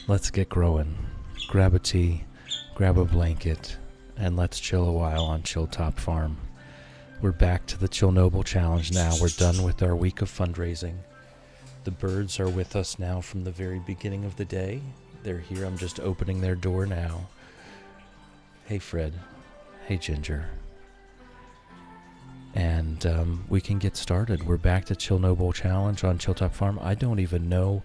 Let's get growing. Grab a tea, grab a blanket, and let's chill a while on Chilltop Farm. We're back to the Chillnobyl challenge now. We're done with our week of fundraising. The birds are with us now from the very beginning of the day. They're here. I'm just opening their door now. Hey, Fred. Hey, Ginger. And we can get started. We're back to Chillnobyl challenge on Chilltop Farm. I don't even know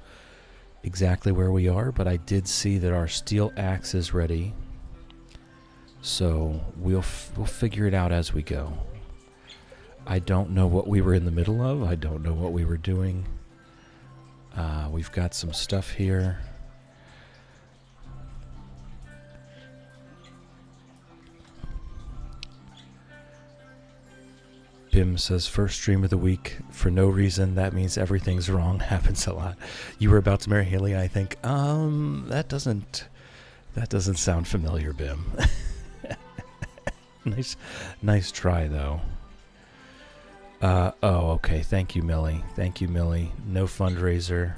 exactly where we are, but I did see that our steel axe is ready. So we'll figure it out as we go. I don't know what we were in the middle of. I don't know what we were doing. We've got some stuff here. Bim says, first stream of the week for no reason. That means everything's wrong. Happens a lot. You were about to marry Haley, I think. That doesn't sound familiar, Bim. Nice try, though. Okay. Thank you, Millie. No fundraiser.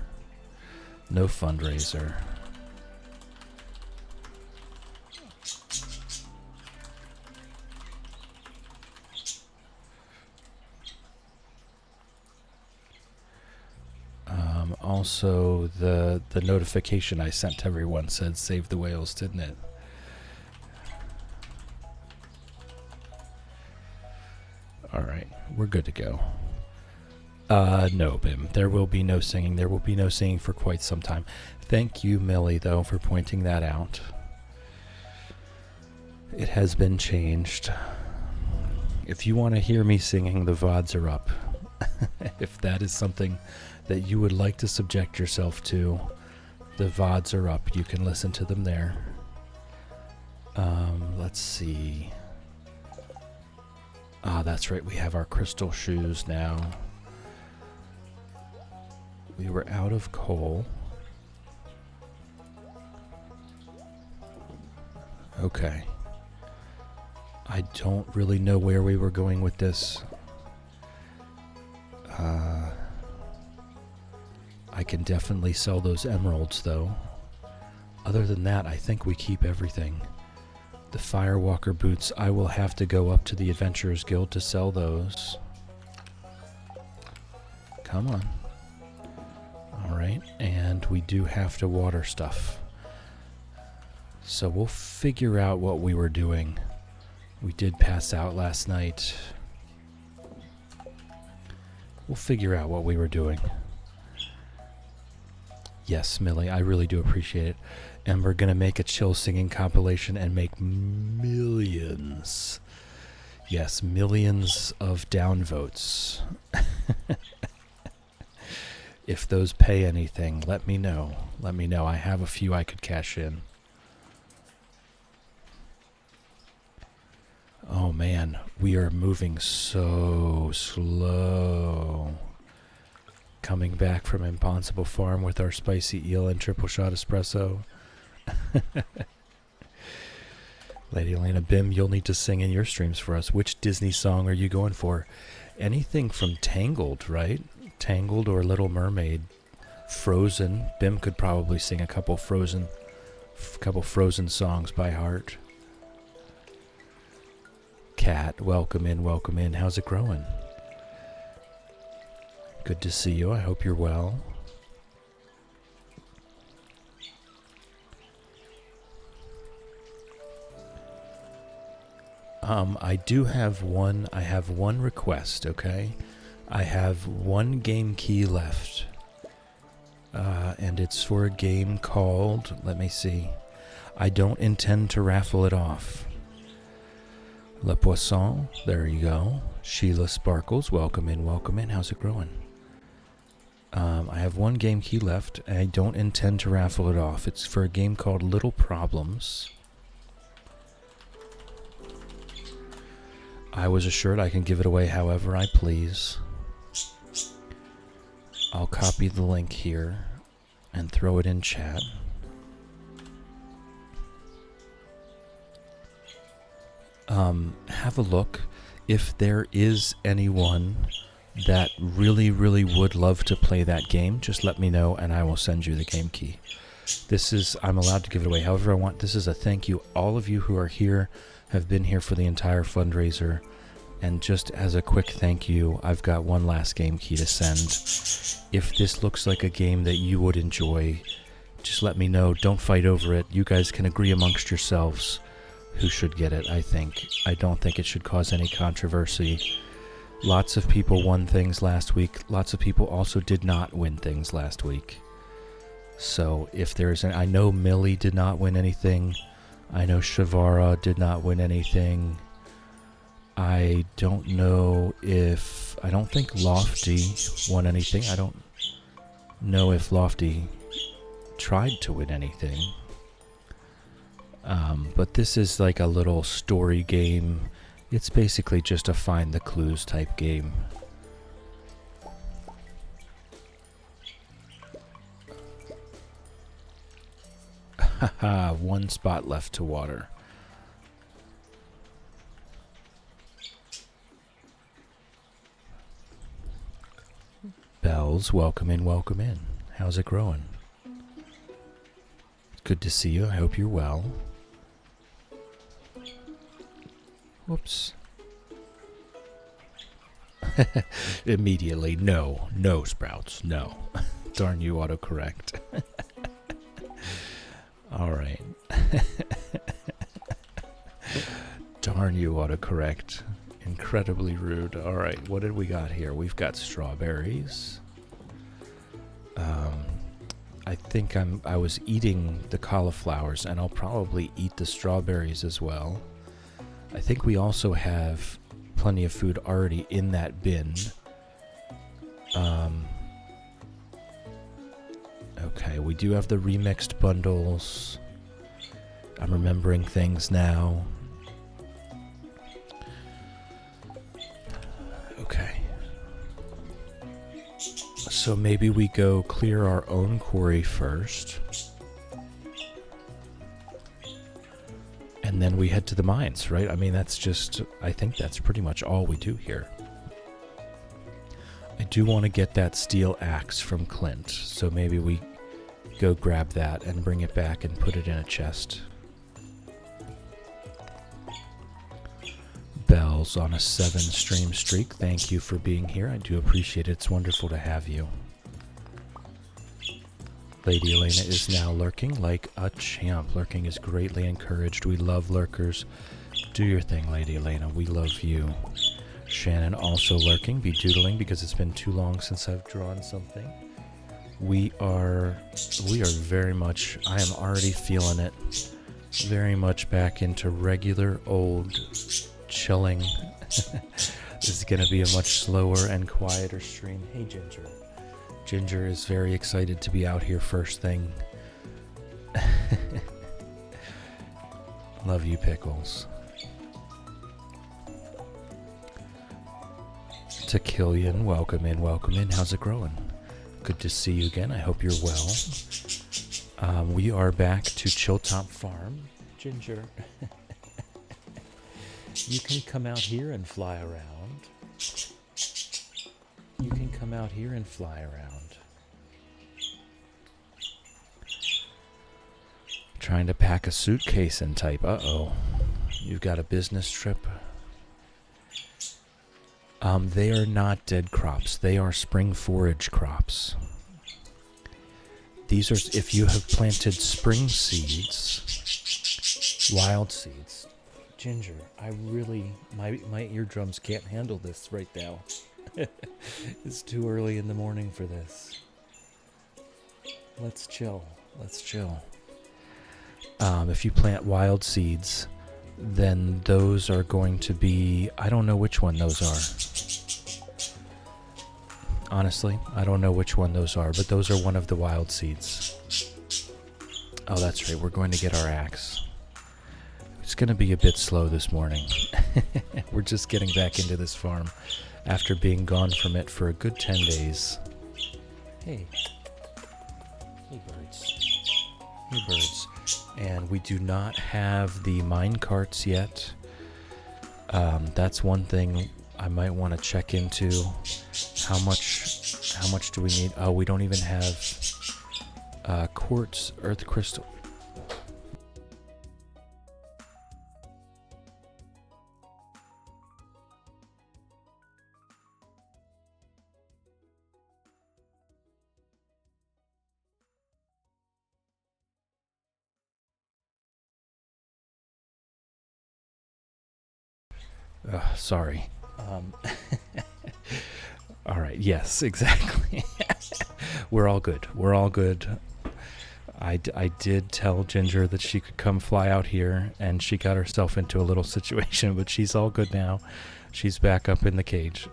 Also, the notification I sent to everyone said save the whales, didn't it? Alright, we're good to go. No, Bim. There will be no singing. There will be no singing for quite some time. Thank you, Millie, though, for pointing that out. It has been changed. If you want to hear me singing, the VODs are up. If that is something that you would like to subject yourself to, the VODs are up. You can listen to them there. Let's see. That's right. We have our crystal shoes now. We were out of coal. Okay. I don't really know where we were going with this. I can definitely sell those emeralds, though. Other than that, I think we keep everything. The Firewalker boots, I will have to go up to the Adventurers Guild to sell those. Come on. Alright, and we do have to water stuff. So we'll figure out what we were doing. We did pass out last night. We'll figure out what we were doing. Yes, Millie, I really do appreciate it. And we're going to make a chill singing compilation and make millions. Yes, millions of downvotes. If those pay anything, let me know. I have a few I could cash in. Oh man, we are moving so slow. Coming back from Impossible Farm with our spicy eel and triple shot espresso. Lady Elena, Bim, you'll need to sing in your streams for us. Which Disney song are you going for? Anything from Tangled, right? Tangled or Little Mermaid. Frozen. Bim could probably sing a couple Frozen songs by heart. Cat, welcome in. How's it growing? Good to see you. I hope you're well. I have one request, okay? I have one game key left. And it's for a game called, let me see. I don't intend to raffle it off. Le Poisson, there you go. Sheila Sparkles, welcome in. How's it growing? I have one game key left, and I don't intend to raffle it off. It's for a game called Little Problems. I was assured I can give it away however I please. I'll copy the link here and throw it in chat. Have a look. If there is anyone that really would love to play that game, just let me know and I will send you the game key. This is, I'm allowed to give it away however I want. This is a thank you. All of you who are here have been here for the entire fundraiser. And just as a quick thank you, I've got one last game key to send. If this looks like a game that you would enjoy, just let me know. Don't fight over it. You guys can agree amongst yourselves who should get it, I think. I don't think it should cause any controversy. Lots of people won things last week. Lots of people also did not win things last week. So if there's I know Millie did not win anything. I know Shavara did not win anything. I don't know if... I don't think Lofty won anything. I don't know if Lofty tried to win anything. But this is like a little story game. It's basically just a find the clues type game. Haha, one spot left to water. Bells, welcome in, welcome in. How's it growing? Good to see you. I hope you're well. Whoops. Immediately, no. No, Sprouts, no. Darn you, autocorrect. Alright. Darn you, autocorrect. Incredibly rude. Alright, what did we got here? We've got strawberries. I think I was eating the cauliflowers, and I'll probably eat the strawberries as well. I think we also have plenty of food already in that bin. Okay, we do have the remixed bundles. I'm remembering things now. Okay. So maybe we go clear our own quarry first. And then we head to the mines, right? I mean, that's just... I think that's pretty much all we do here. I do want to get that steel axe from Clint. So maybe we go grab that and bring it back and put it in a chest. Bells on a 7-stream streak. Thank you for being here. I do appreciate it. It's wonderful to have you. Lady Elena is now lurking like a champ. Lurking is greatly encouraged. We love lurkers. Do your thing, Lady Elena. We love you. Shannon also lurking. Be doodling because it's been too long since I've drawn something. We are very much... I am already feeling it. Very much back into regular old... chilling. This is going to be a much slower and quieter stream. Hey, Ginger. Ginger is very excited to be out here first thing. Love you, Pickles. Tequilian, welcome in, welcome in. How's it growing? Good to see you again. I hope you're well. We are back to Chilltop Farm. Ginger. You can come out here and fly around. You can come out here and fly around. Trying to pack a suitcase and type. Uh-oh. You've got a business trip. They are not dead crops. They are spring forage crops. These are, if you have planted spring seeds, wild seeds. Ginger, I really, my eardrums can't handle this right now. It's too early in the morning for this. Let's chill. Let's chill. If you plant wild seeds, then those are going to be... I don't know which one those are. Honestly, I don't know which one those are, but those are one of the wild seeds. Oh, that's right. We're going to get our axe. It's going to be a bit slow this morning. We're just getting back into this farm after being gone from it for a good 10 days. Hey. Hey, birds. Hey, birds. And we do not have the mine carts yet. That's one thing I might want to check into. How much do we need? Oh, we don't even have Quartz, earth crystal. Sorry. All right. Yes, exactly. We're all good. We're all good. I did tell Ginger that she could come fly out here, and she got herself into a little situation, but she's all good now. She's back up in the cage.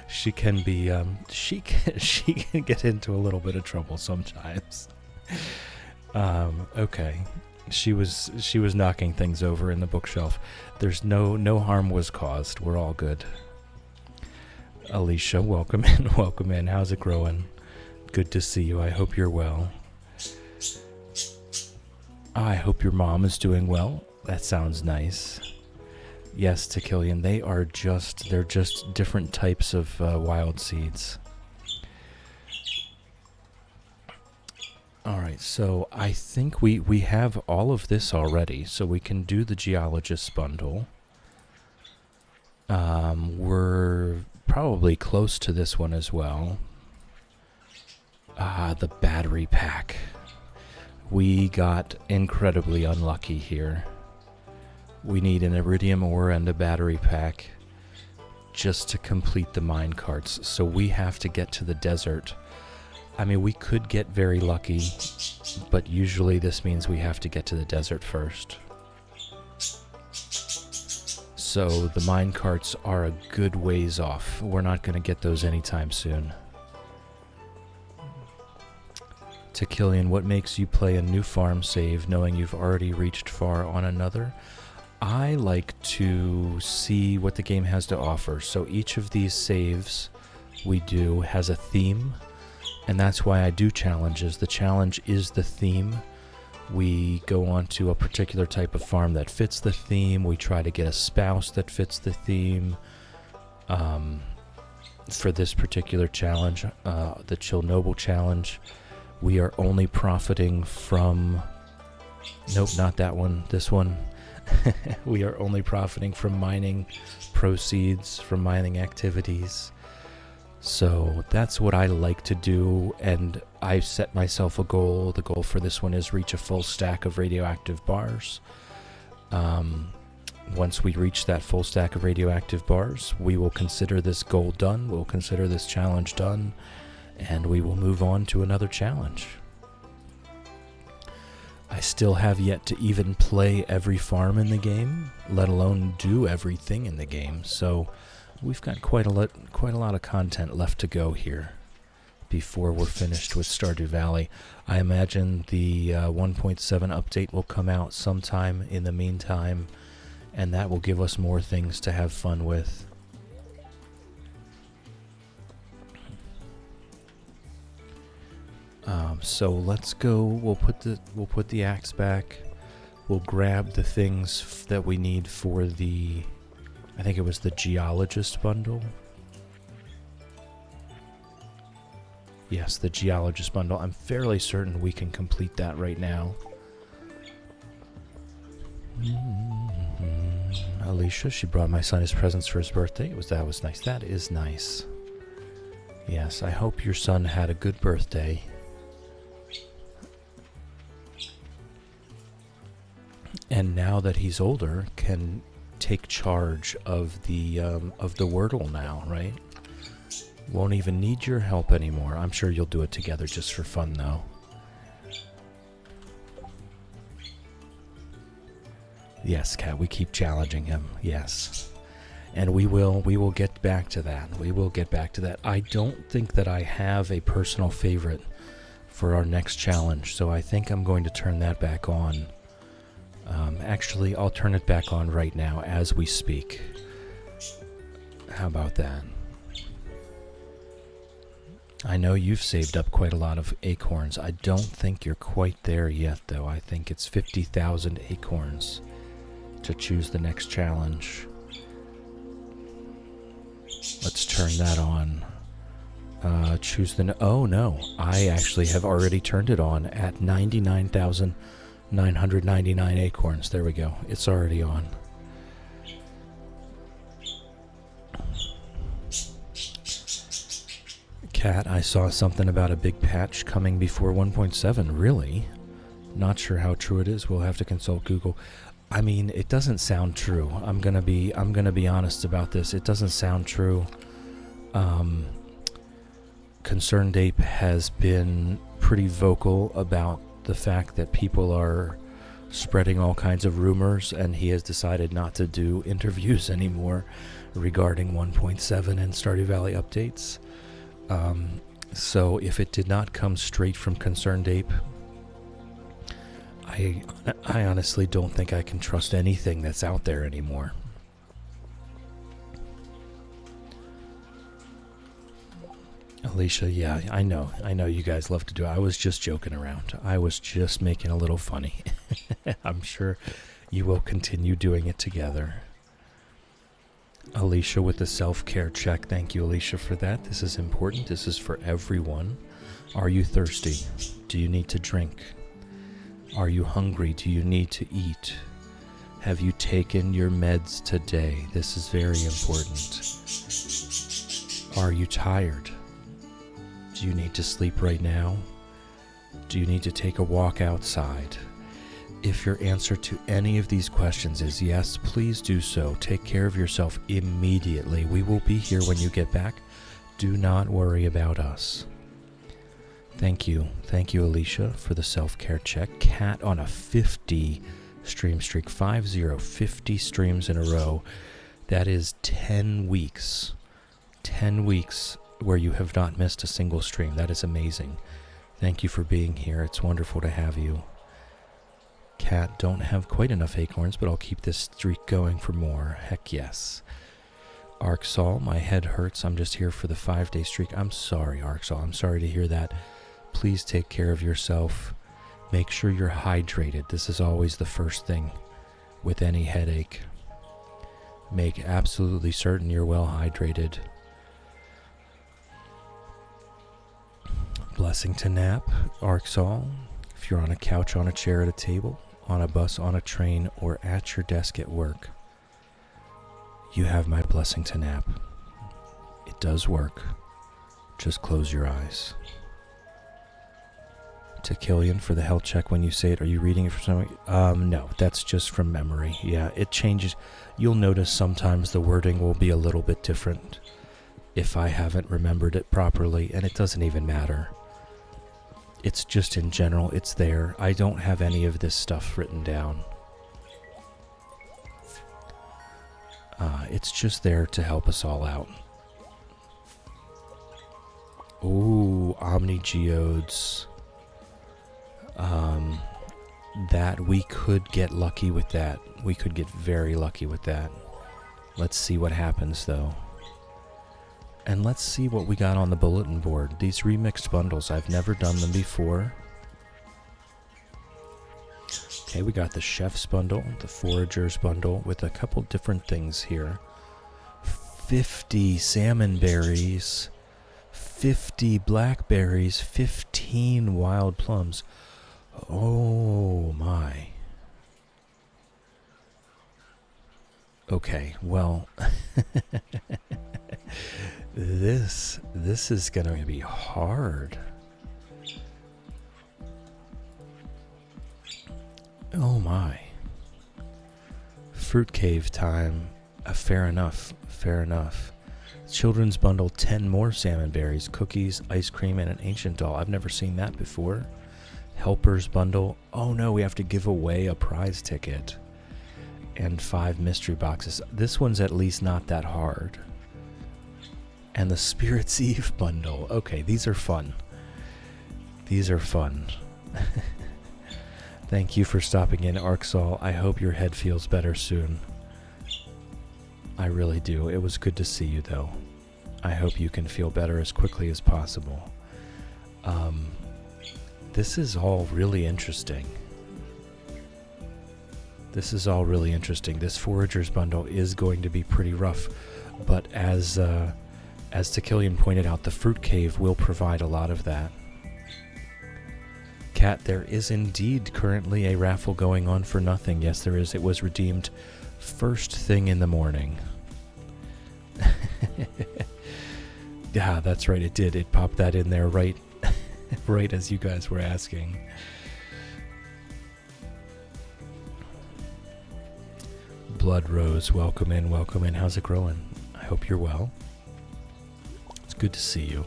She can be, she can get into a little bit of trouble sometimes. Okay. She was knocking things over in the bookshelf. There's no harm was caused. We're all good. Alicia, welcome in. Welcome in. How's it growing? Good to see you. I hope you're well. I hope your mom is doing well. That sounds nice. Yes, Tequilian, they're just different types of wild seeds. Alright, so I think we have all of this already, so we can do the Geologist bundle. We're probably close to this one as well. The battery pack. We got incredibly unlucky here. We need an iridium ore and a battery pack just to complete the mine carts, so we have to get to the desert. I mean, we could get very lucky, but usually this means we have to get to the desert first. So the mine carts are a good ways off. We're not going to get those anytime soon. Tequilian, what makes you play a new farm save knowing you've already reached far on another? I like to see what the game has to offer. So each of these saves we do has a theme. And that's why I do challenges. The challenge is the theme. We go on to a particular type of farm that fits the theme. We try to get a spouse that fits the theme. For this particular challenge, the Chillnobyl challenge, we are only profiting from... Nope, not that one. This one. We are only profiting from mining proceeds, from mining activities. So that's what I like to do, and I set myself a goal. The goal for this one is reach a full stack of radioactive bars. Once we reach that full stack of radioactive bars, we will consider this goal done, we'll consider this challenge done, and we will move on to another challenge. I still have yet to even play every farm in the game, let alone do everything in the game, so we've got quite a lot of content left to go here before we're finished with Stardew Valley. I imagine the 1.7 update will come out sometime in the meantime, and that will give us more things to have fun with. So let's go. We'll put the axe back. We'll grab the things that we need for the... I think it was the Geologist bundle. Yes, the Geologist bundle. I'm fairly certain we can complete that right now. Alicia, she brought my son his presents for his birthday. That was nice. That is nice. Yes, I hope your son had a good birthday. And now that he's older, can take charge of the Wordle now, right? Won't even need your help anymore. I'm sure you'll do it together just for fun, though. Yes, Kat, we keep challenging him. Yes. And we will get back to that. We will get back to that. I don't think that I have a personal favorite for our next challenge, so I think I'm going to turn that back on. Actually, I'll turn it back on right now as we speak. How about that? I know you've saved up quite a lot of acorns. I don't think you're quite there yet, though. I think it's 50,000 acorns to choose the next challenge. Let's turn that on. Choose the... Oh, no. I actually have already turned it on at 99,999 acorns. There we go. It's already on. Cat, I saw something about a big patch coming before 1.7. Really? Not sure how true it is. We'll have to consult Google. I mean, it doesn't sound true. I'm gonna be honest about this. It doesn't sound true. Concerned Ape has been pretty vocal about the fact that people are spreading all kinds of rumors, and he has decided not to do interviews anymore regarding 1.7 and Stardew Valley updates. So if it did not come straight from Concerned Ape, I honestly don't think I can trust anything that's out there anymore. Alicia, yeah, I know you guys love to do it. I was just joking around. I was just making a little funny. I'm sure you will continue doing it together. Alicia with the self-care check. Thank you, Alicia, for that. This is important. This is for everyone. Are you thirsty? Do you need to drink? Are you hungry? Do you need to eat? Have you taken your meds today? This is very important. Are you tired? Do you need to sleep right now? Do you need to take a walk outside? If your answer to any of these questions is yes, please do so. Take care of yourself immediately. We will be here when you get back. Do not worry about us. Thank you. Thank you, Alicia, for the self-care check. Cat on a 50 stream streak. 50 streams in a row. That is 10 weeks. 10 weeks where you have not missed a single stream. That is amazing. Thank you for being here. It's wonderful to have you. Cat, don't have quite enough acorns, but I'll keep this streak going for more. Heck yes. Arksol, my head hurts. I'm just here for the 5-day streak. I'm sorry, Arksol. I'm sorry to hear that. Please take care of yourself. Make sure you're hydrated. This is always the first thing with any headache. Make absolutely certain you're well hydrated. Blessing to nap, Arksol. If you're on a couch, on a chair, at a table, on a bus, on a train, or at your desk at work, you have my blessing to nap. It does work. Just close your eyes. To Killian for the health check when you say it. Are you reading it from something? No, that's just from memory. Yeah, it changes. You'll notice sometimes the wording will be a little bit different if I haven't remembered it properly, and it doesn't even matter. It's just in general, it's there. I don't have any of this stuff written down. It's just there to help us all out. Ooh, Omni Geodes. That we could get lucky with that. We could get very lucky with that. Let's see what happens though. And let's see what we got on the bulletin board. These remixed bundles, I've never done them before. Okay, we got the chef's bundle, the forager's bundle with a couple different things here. 50 salmon berries, 50 blackberries, 15 wild plums. Oh my. Okay, well, this is going to be hard. Oh my. Fruit cave time. Fair enough. Fair enough. Children's bundle, 10 more salmon berries, cookies, ice cream, and an ancient doll. I've never seen that before. Helper's bundle. Oh no, we have to give away a prize ticket. And 5 mystery boxes. This one's at least not that hard. And the Spirit's Eve bundle. Okay, these are fun. These are fun. Thank you for stopping in, Arksol. I hope your head feels better soon. I really do. It was good to see you, though. I hope you can feel better as quickly as possible. This is all really interesting. This is all really interesting. This Forager's bundle is going to be pretty rough, but as As Tequilian pointed out, the fruit cave will provide a lot of that. Cat, there is indeed currently a raffle going on for nothing. Yes, there is. It was redeemed first thing in the morning. Yeah, that's right. It did. It popped that in there right, right as you guys were asking. Blood Rose, welcome in, welcome in. How's it growing? I hope you're well. It's good to see you.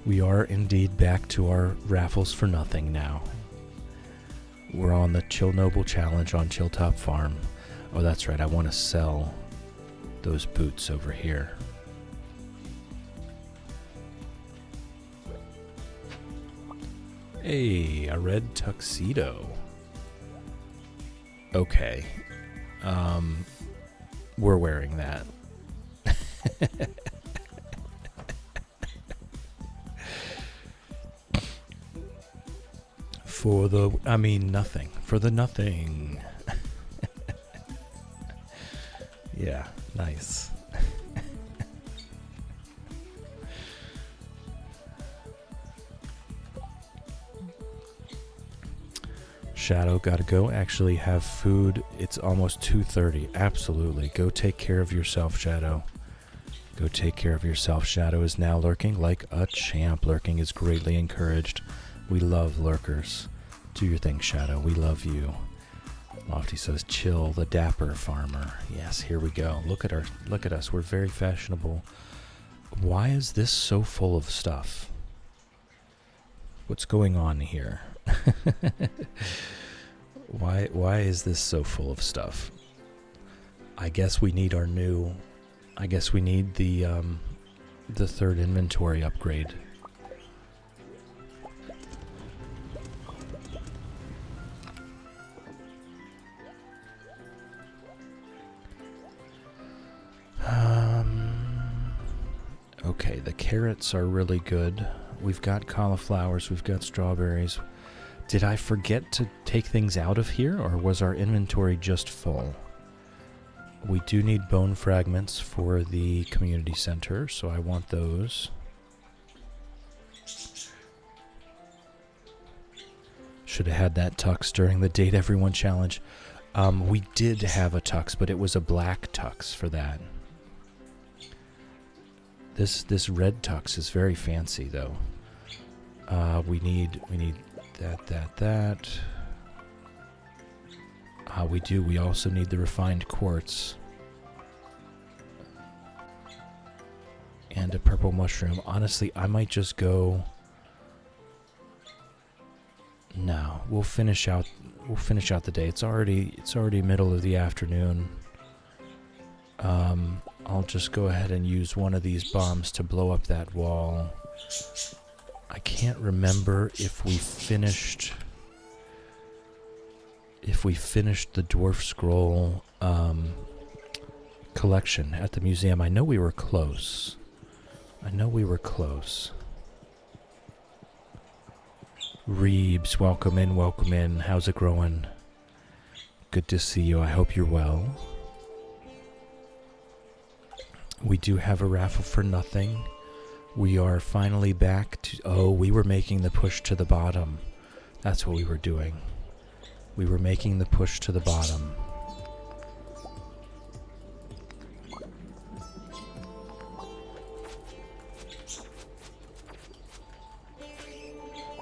We are indeed back to our raffles for nothing now. We're on the Chillnobyl challenge on Chilltop Farm. Oh, that's right. I want to sell those boots over here. Hey, a red tuxedo. Okay. We're wearing that. For the, I mean, nothing. For the nothing. Yeah, nice. Shadow, gotta go. Actually have food. It's almost 2:30. Absolutely. Go take care of yourself, Shadow. Go take care of yourself. Shadow is now lurking like a champ. Lurking is greatly encouraged. We love lurkers. Do your thing, Shadow. We love you. Lofty says, chill, the dapper farmer. Yes, here we go. Look at us. We're very fashionable. Why is this so full of stuff? What's going on here? Why is this so full of stuff? I guess we need the third inventory upgrade. Okay, the carrots are really good. We've got cauliflowers, we've got strawberries. Did I forget to take things out of here, or was our inventory just full? We do need bone fragments for the community center, so I want those. Should have had that tux during the Date Everyone challenge. We did have a tux, but it was a black tux for that. This red tux is very fancy, though. We need that. We do. We also need the refined quartz. And a purple mushroom. Honestly, I might just go... No, we'll finish out the day. It's already middle of the afternoon. I'll just go ahead and use one of these bombs to blow up that wall. I can't remember if we finished the dwarf scroll collection at the museum. I know we were close. Reebs, welcome in. How's it growing? Good to see you. I hope you're well. We do have a raffle for nothing. We are finally back to... Oh, we were making the push to the bottom. That's what we were doing. We were making the push to the bottom.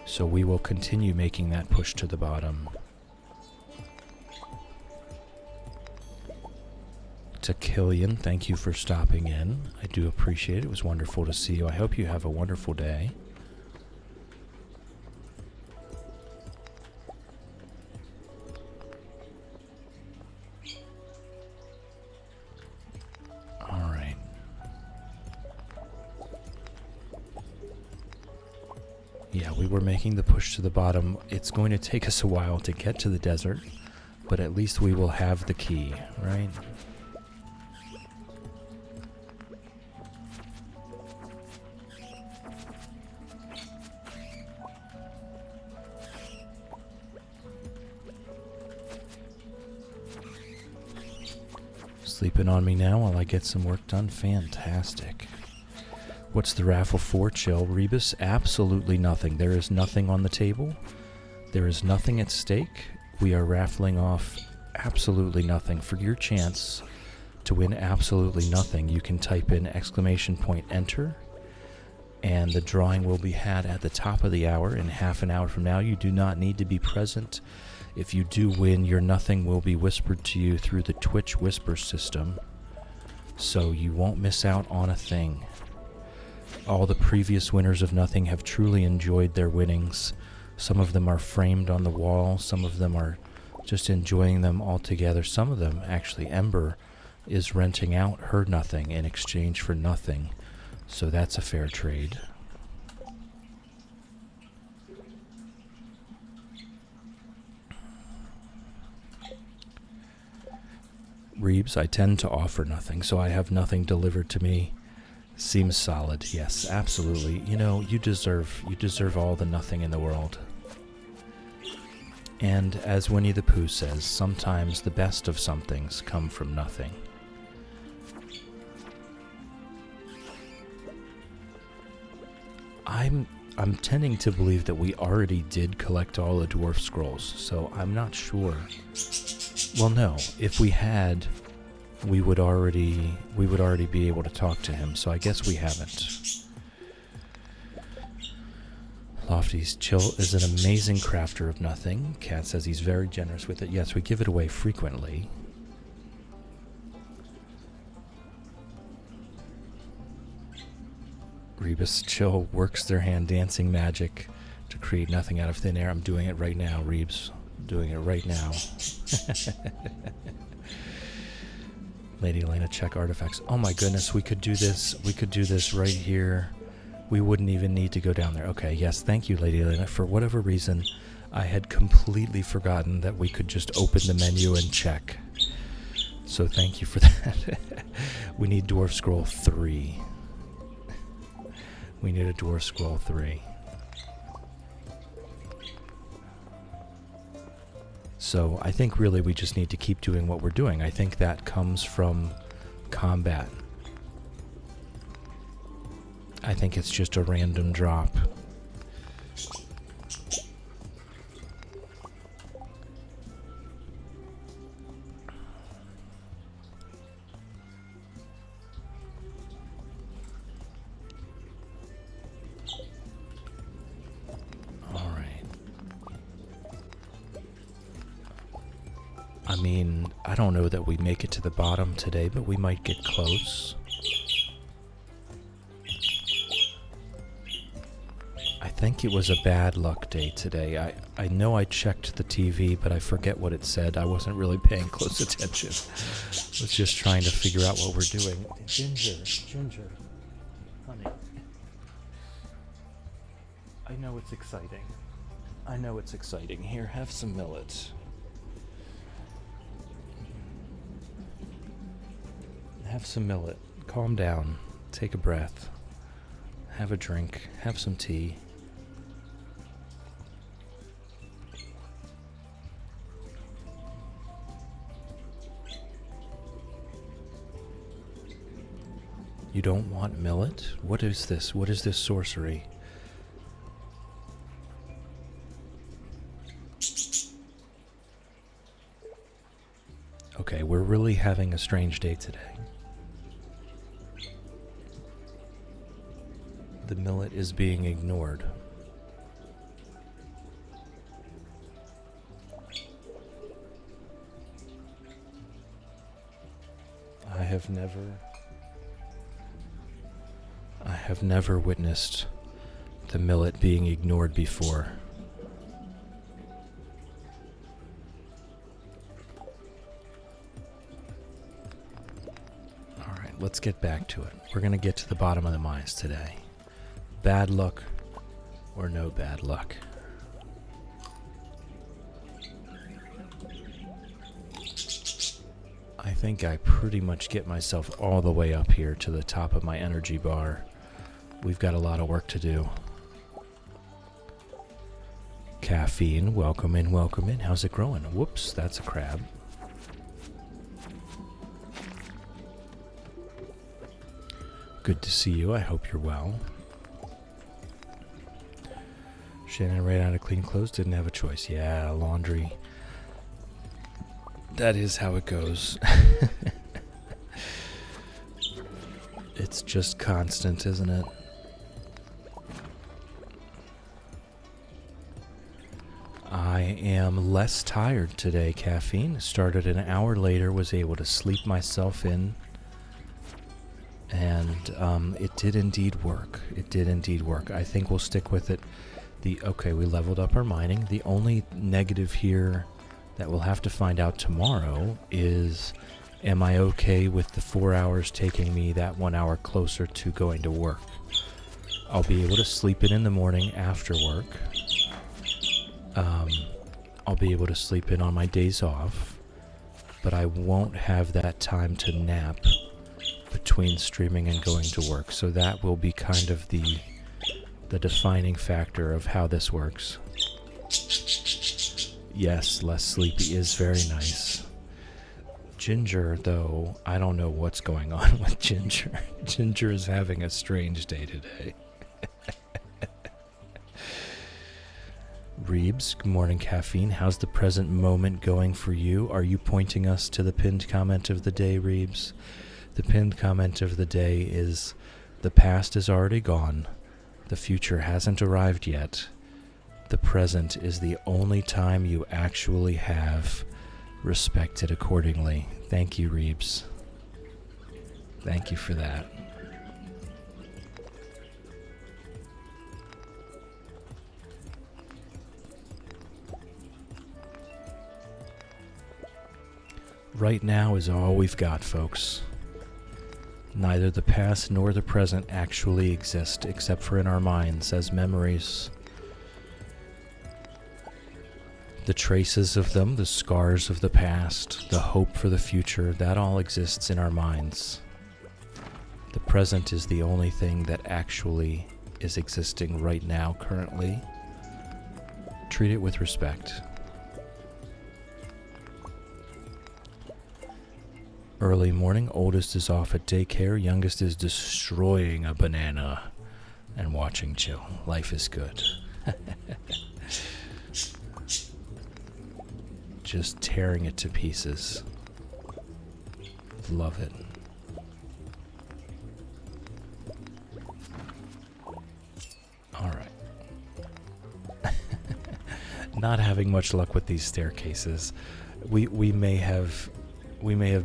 So we will continue making that push to the bottom. Tequilian, thank you for stopping in. I do appreciate it. It was wonderful to see you. I hope you have a wonderful day. All right. Yeah, we were making the push to the bottom. It's going to take us a while to get to the desert, but at least we will have the key, right? Sleeping on me now while I get some work done? Fantastic. What's the raffle for, Chill? Rebus? Absolutely nothing. There is nothing on the table. There is nothing at stake. We are raffling off absolutely nothing. For your chance to win absolutely nothing, you can type in !enter, and the drawing will be had at the top of the hour in half an hour from now. You do not need to be present. If you do win, your nothing will be whispered to you through the Twitch whisper system, so you won't miss out on a thing. All the previous winners of nothing have truly enjoyed their winnings. Some of them are framed on the wall, some of them are just enjoying them altogether. Some of them, actually, Ember is renting out her nothing in exchange for nothing, so that's a fair trade. Reeves, I tend to offer nothing, so I have nothing delivered to me. Seems solid. Yes, absolutely. You know, you deserve all the nothing in the world. And as Winnie the Pooh says, sometimes the best of some things come from nothing. I'm tending to believe that we already did collect all the dwarf scrolls, so I'm not sure. Well, no, if we had, we would already be able to talk to him, so I guess we haven't. Lofty's Chill is an amazing crafter of nothing. Cat says he's very generous with it. Yes, we give it away frequently. Rebus Chill works their hand dancing magic to create nothing out of thin air. I'm doing it right now, Rebus. I'm doing it right now. Lady Elena, check artifacts. Oh my goodness, we could do this. We could do this right here. We wouldn't even need to go down there. Okay, yes, thank you, Lady Elena. For whatever reason, I had completely forgotten that we could just open the menu and check. So thank you for that. We need Dwarf Scroll 3. We need a Dwarf Scroll 3. So I think really we just need to keep doing what we're doing. I think that comes from combat. I think it's just a random drop. I mean, I don't know that we make it to the bottom today, but we might get close. I think it was a bad luck day today. I know I checked the TV, but I forget what it said. I wasn't really paying close attention. I was just trying to figure out what we're doing. Ginger, honey. I know it's exciting. Here, have some millet. Have some millet. Calm down. Take a breath. Have a drink. Have some tea. You don't want millet? What is this? What is this sorcery? Okay, we're really having a strange day today. The millet is being ignored. I have never witnessed the millet being ignored before. Alright, let's get back to it. We're going to get to the bottom of the mines today. Bad luck or no bad luck. I think I pretty much get myself all the way up here to the top of my energy bar. We've got a lot of work to do. Caffeine, welcome in, welcome in. How's it growing? Whoops, that's a crab. Good to see you. I hope you're well. Shannon ran out of clean clothes, didn't have a choice. Yeah, laundry. That is how it goes. It's just constant, isn't it? I am less tired today, caffeine. Started an hour later, was able to sleep myself in. And it did indeed work. It did indeed work. I think we'll stick with it. Okay, we leveled up our mining. The only negative here that we'll have to find out tomorrow is, am I okay with the 4 hours taking me that 1 hour closer to going to work? I'll be able to sleep in the morning after work. I'll be able to sleep in on my days off, but I won't have that time to nap between streaming and going to work. So that will be kind of the defining factor of how this works. Yes, less sleepy is very nice. Ginger, though, I don't know what's going on with Ginger. Ginger is having a strange day today. Reebs, good morning, caffeine. How's the present moment going for you? Are you pointing us to the pinned comment of the day, Reebs? The pinned comment of the day is, the past is already gone. The future hasn't arrived yet. The present is the only time you actually have. Respect it accordingly. Thank you, Reebs. Thank you for that. Right now is all we've got, folks. Neither the past nor the present actually exist, except for in our minds as memories. The traces of them, the scars of the past, the hope for the future, that all exists in our minds. The present is the only thing that actually is existing right now, currently. Treat it with respect. Early morning, oldest is off at daycare, youngest is destroying a banana and watching Chill. Life is good. Just tearing it to pieces. Love it. All right. Not having much luck with these staircases. We may have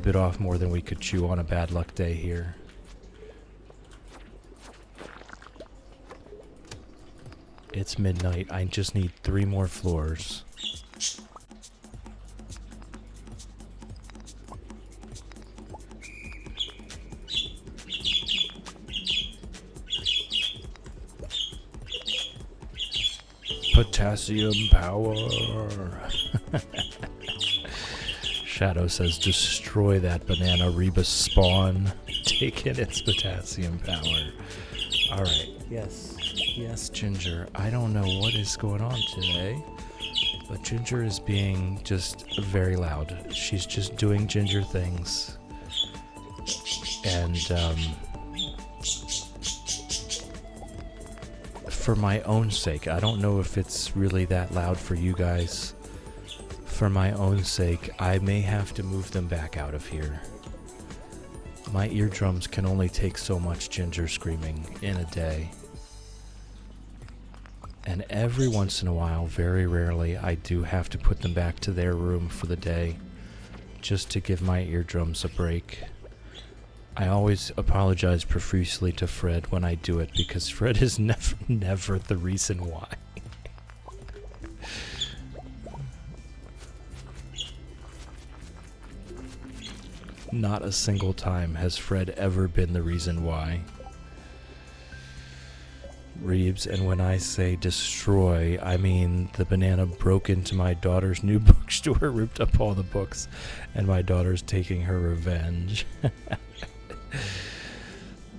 bit off more than we could chew on a bad luck day here. It's midnight. I just need 3 more floors. Potassium power. Shadow says, destroy that banana, Reba spawn. Taking its potassium power. Alright. Yes, Ginger. I don't know what is going on today, but Ginger is being just very loud. She's just doing Ginger things. And, for my own sake, I don't know if it's really that loud for you guys. For my own sake, I may have to move them back out of here. My eardrums can only take so much Ginger screaming in a day. And every once in a while, very rarely, I do have to put them back to their room for the day, just to give my eardrums a break. I always apologize profusely to Fred when I do it, because Fred is never the reason why. Not a single time has Fred ever been the reason why. Reeves, and when I say destroy, I mean the banana broke into my daughter's new bookstore, ripped up all the books, and my daughter's taking her revenge.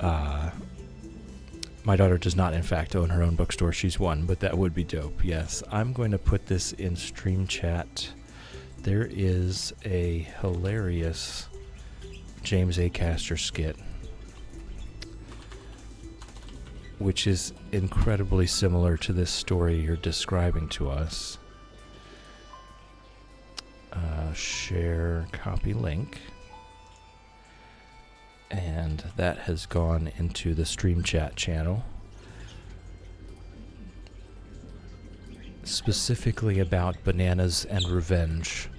My daughter does not, in fact, own her own bookstore. She's one, but that would be dope. Yes, I'm going to put this in stream chat. There is a hilarious James A. Caster skit which is incredibly similar to this story you're describing to us. Share, copy link. And that has gone into the stream chat channel. Specifically about bananas and revenge.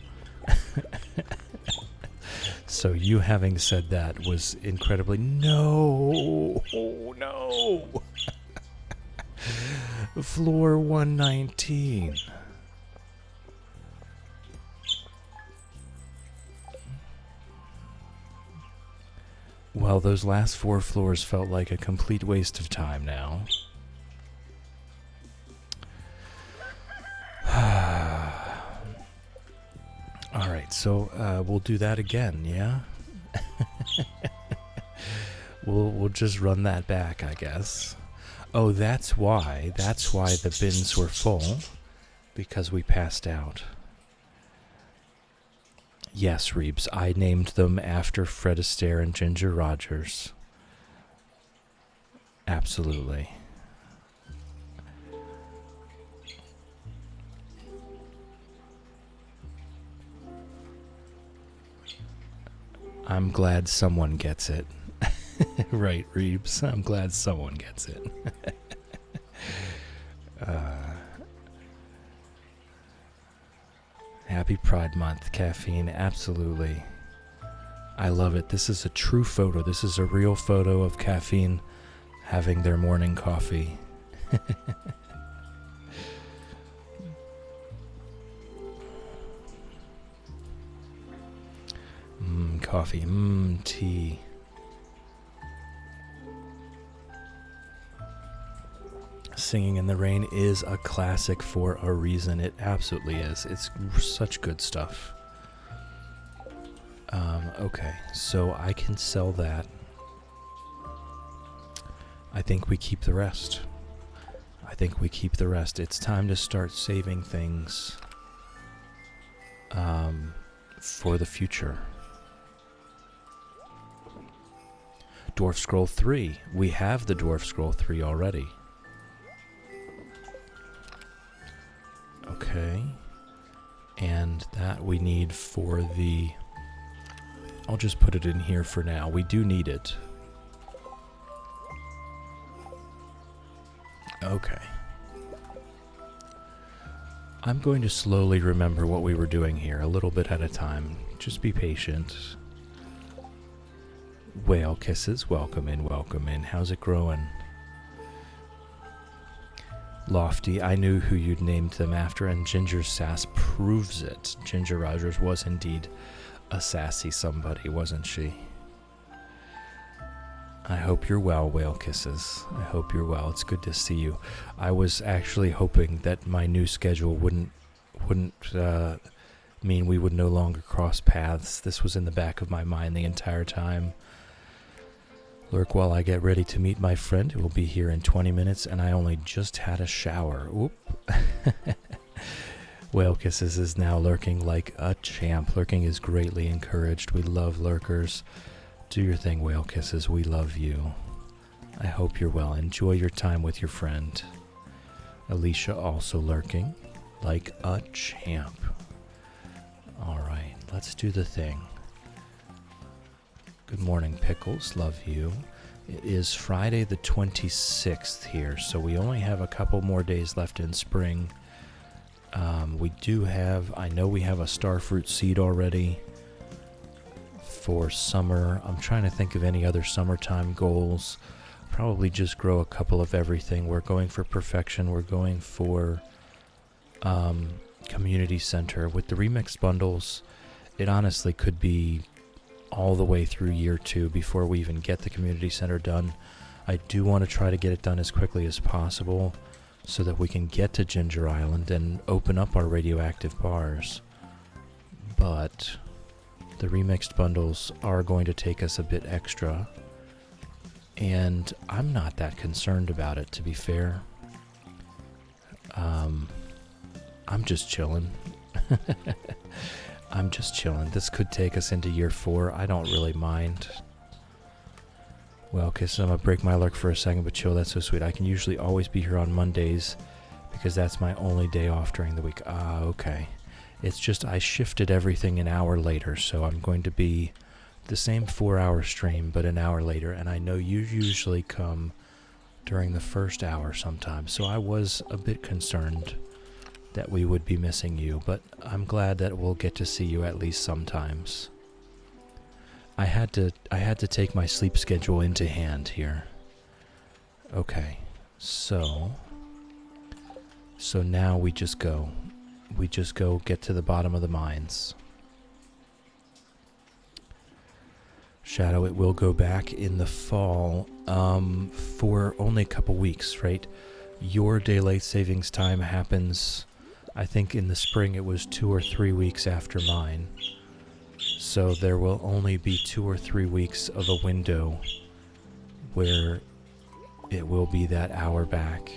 So you having said that was incredibly... No! Oh, no! Floor 119. Well, those last 4 floors felt like a complete waste of time now. Alright, so we'll do that again, yeah? We'll just run that back, I guess. Oh, that's why the bins were full. Because we passed out. Yes, Reebs, I named them after Fred Astaire and Ginger Rogers. Absolutely. I'm glad someone gets it. Right, Reebs, I'm glad someone gets it. Happy Pride Month, caffeine, absolutely. I love it. This is a true photo. This is a real photo of caffeine having their morning coffee. Coffee, tea. Singing in the Rain is a classic for a reason. It absolutely is. It's such good stuff. Okay, so I can sell that. I think we keep the rest. It's time to start saving things for the future. Dwarf Scroll 3. We have the Dwarf Scroll 3 already. Okay. And that we need for the... I'll just put it in here for now. We do need it. Okay. I'm going to slowly remember what we were doing here, a little bit at a time. Just be patient. Whale Kisses, welcome in, welcome in. How's it growing? Lofty, I knew who you'd named them after, and Ginger's sass proves it. Ginger Rogers was indeed a sassy somebody, wasn't she? I hope you're well, Whale Kisses. I hope you're well. It's good to see you. I was actually hoping that my new schedule wouldn't mean we would no longer cross paths. This was in the back of my mind the entire time. Lurk while I get ready to meet my friend who will be here in 20 minutes, and I only just had a shower. Oop. Whale Kisses is now lurking like a champ. Lurking is greatly encouraged. We love lurkers. Do your thing, Whale Kisses. We love you. I hope you're well. Enjoy your time with your friend. Alicia also lurking like a champ. Alright, let's do the thing. Good morning, Pickles. Love you. It is Friday the 26th here, so we only have a couple more days left in spring. We do have, I know we have a starfruit seed already for summer. I'm trying to think of any other summertime goals. Probably just grow a couple of everything. We're going for perfection. We're going for community center. With the remixed bundles, it honestly could be all the way through year 2 before we even get the community center done. I do want to try to get it done as quickly as possible so that we can get to Ginger Island and open up our radioactive bars. But the remixed bundles are going to take us a bit extra, and I'm not that concerned about it, to be fair. I'm just chilling. I'm just chilling. This could take us into year 4. I don't really mind. Well, Kiss, I'm going to break my luck for a second, but chill, that's so sweet. I can usually always be here on Mondays because that's my only day off during the week. Ah, okay. It's just I shifted everything an hour later, so I'm going to be the same 4-hour stream, but an hour later, and I know you usually come during the first hour sometimes, so I was a bit concerned that we would be missing you, but I'm glad that we'll get to see you at least sometimes. I had to take my sleep schedule into hand here. Okay, so now we just go get to the bottom of the mines. Shadow, it will go back in the fall for only a couple weeks, right? Your daylight savings time happens, I think in the spring it was 2 or 3 weeks after mine. So there will only be 2 or 3 weeks of a window where it will be that hour back.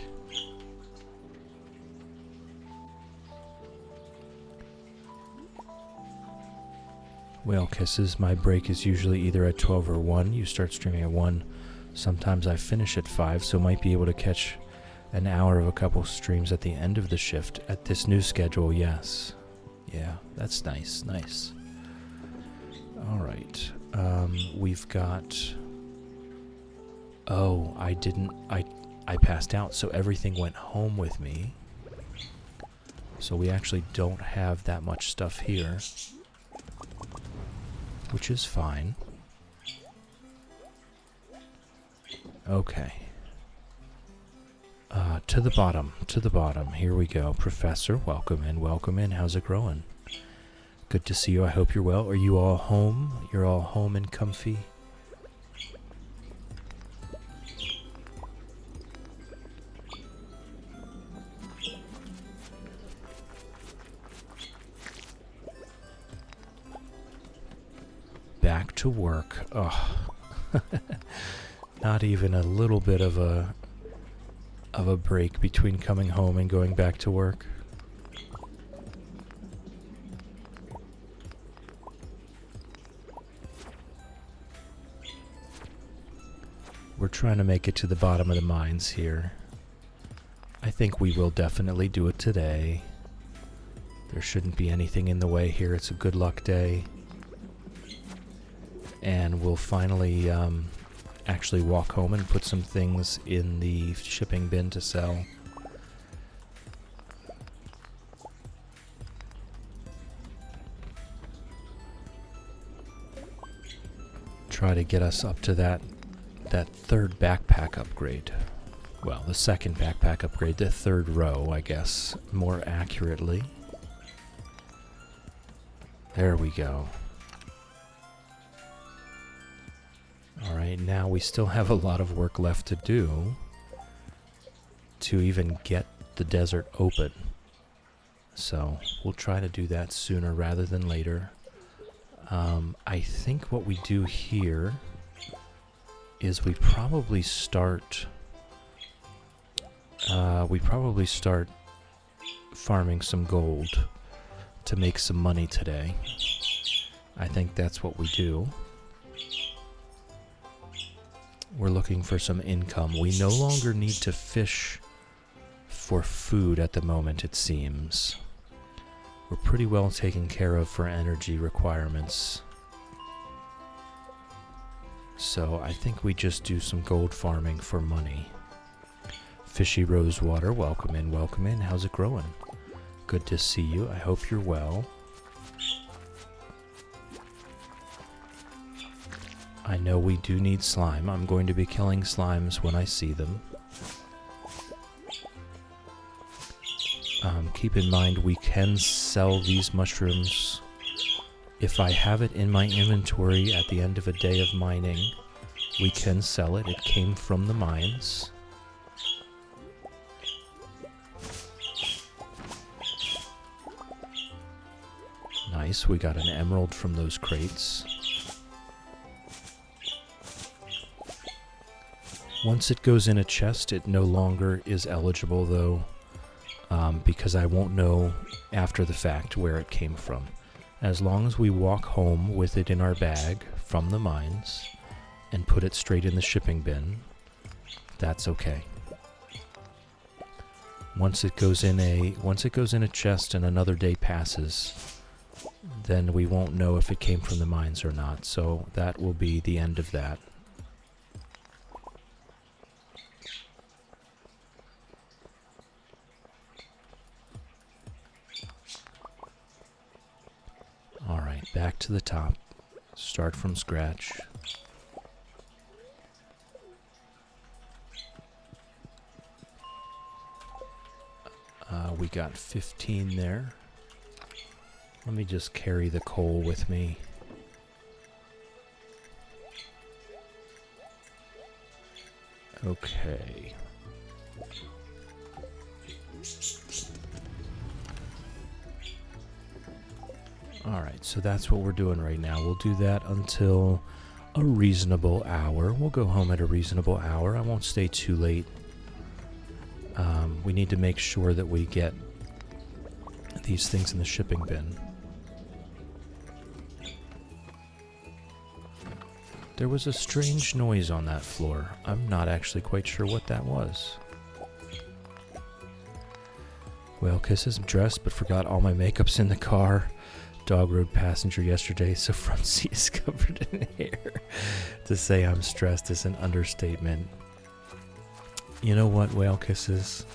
Well, Kisses, my break is usually either at 12 or 1. You start streaming at 1. Sometimes I finish at 5, so might be able to catch an hour of a couple streams at the end of the shift. At this new schedule, yes. Yeah, that's nice, nice. Alright, we've got... Oh, I passed out, so everything went home with me. So we actually don't have that much stuff here, which is fine. Okay. To the bottom, here we go. Professor, welcome in, how's it growing? Good to see you, I hope you're well. Are you all home? You're all home and comfy? Back to work. Oh, not even a little bit of a break between coming home and going back to work. We're trying to make it to the bottom of the mines here. I think we will definitely do it today. There shouldn't be anything in the way here. It's a good luck day. And we'll finally actually walk home and put some things in the shipping bin to sell. Try to get us up to that third backpack upgrade. Well, the second backpack upgrade, the third row, I guess, more accurately. There we go. Alright, now we still have a lot of work left to do to even get the desert open. So, we'll try to do that sooner rather than later. I think what we do here is we probably start farming some gold to make some money today. I think that's what we do. We're looking for some income. We no longer need to fish for food at the moment, it seems. We're pretty well taken care of for energy requirements. So I think we just do some gold farming for money. Fishy Rosewater, welcome in. How's it growing? Good to see you. I hope you're well. I know we do need slime. I'm going to be killing slimes when I see them. Keep in mind we can sell these mushrooms. If I have it in my inventory at the end of a day of mining, we can sell it. It came from the mines. Nice, we got an emerald from those crates. Once it goes in a chest, it no longer is eligible though, because I won't know after the fact where it came from. As long as we walk home with it in our bag from the mines, and put it straight in the shipping bin, that's okay. Once it goes in a chest and another day passes, then we won't know if it came from the mines or not. So that will be the end of that. All right, back to the top. Start from scratch. We got 15 there. Let me just carry the coal with me. Okay. Alright, so that's what we're doing right now. We'll do that until a reasonable hour. We'll go home at a reasonable hour. I won't stay too late. We need to make sure that we get these things in the shipping bin. There was a strange noise on that floor. I'm not actually quite sure what that was. Well, Kisses, I'm dressed but forgot all my makeup's in the car. Dog road passenger yesterday, so front seat is covered in hair. To say I'm stressed is an understatement. You know what, Whale Kisses?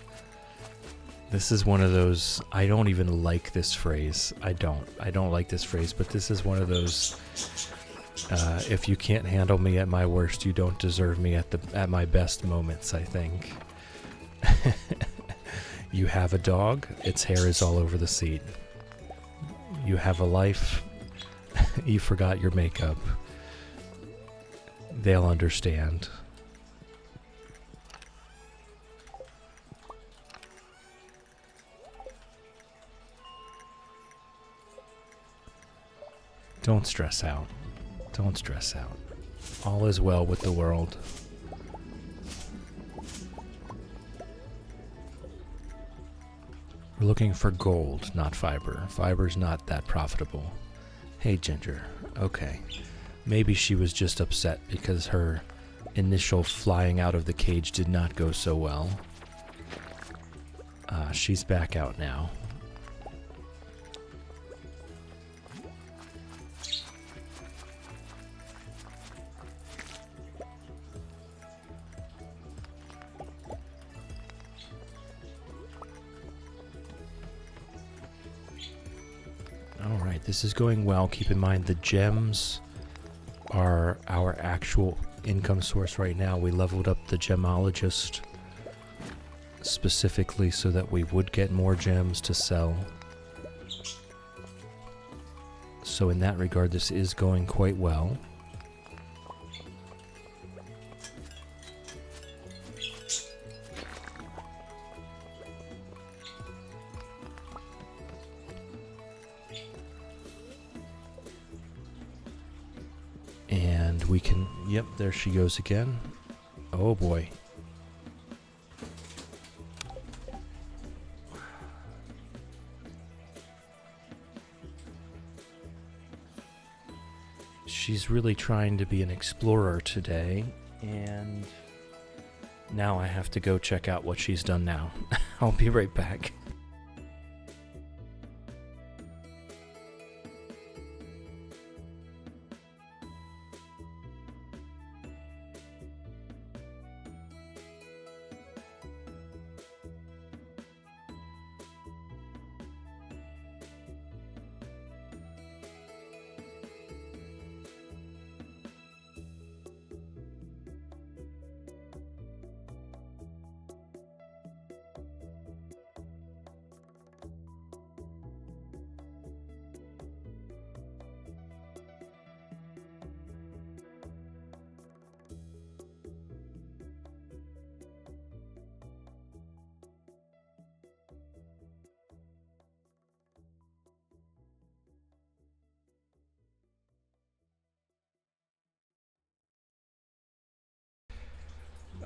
This is one of those, I don't even like this phrase. I don't like this phrase, but this is one of those, if you can't handle me at my worst, you don't deserve me at my best moments, I think. You have a dog, its hair is all over the seat. You have a life, you forgot your makeup. They'll understand. Don't stress out. Don't stress out. All is well with the world. We're looking for gold, not fiber. Fiber's not that profitable. Hey, Ginger. Okay. Maybe she was just upset because her initial flying out of the cage did not go so well. She's back out now. Alright, this is going well. Keep in mind the gems are our actual income source right now. We leveled up the gemologist specifically so that we would get more gems to sell. So in that regard, this is going quite well. And we can, yep, there she goes again. Oh boy. She's really trying to be an explorer today, and now I have to go check out what she's done now. I'll be right back.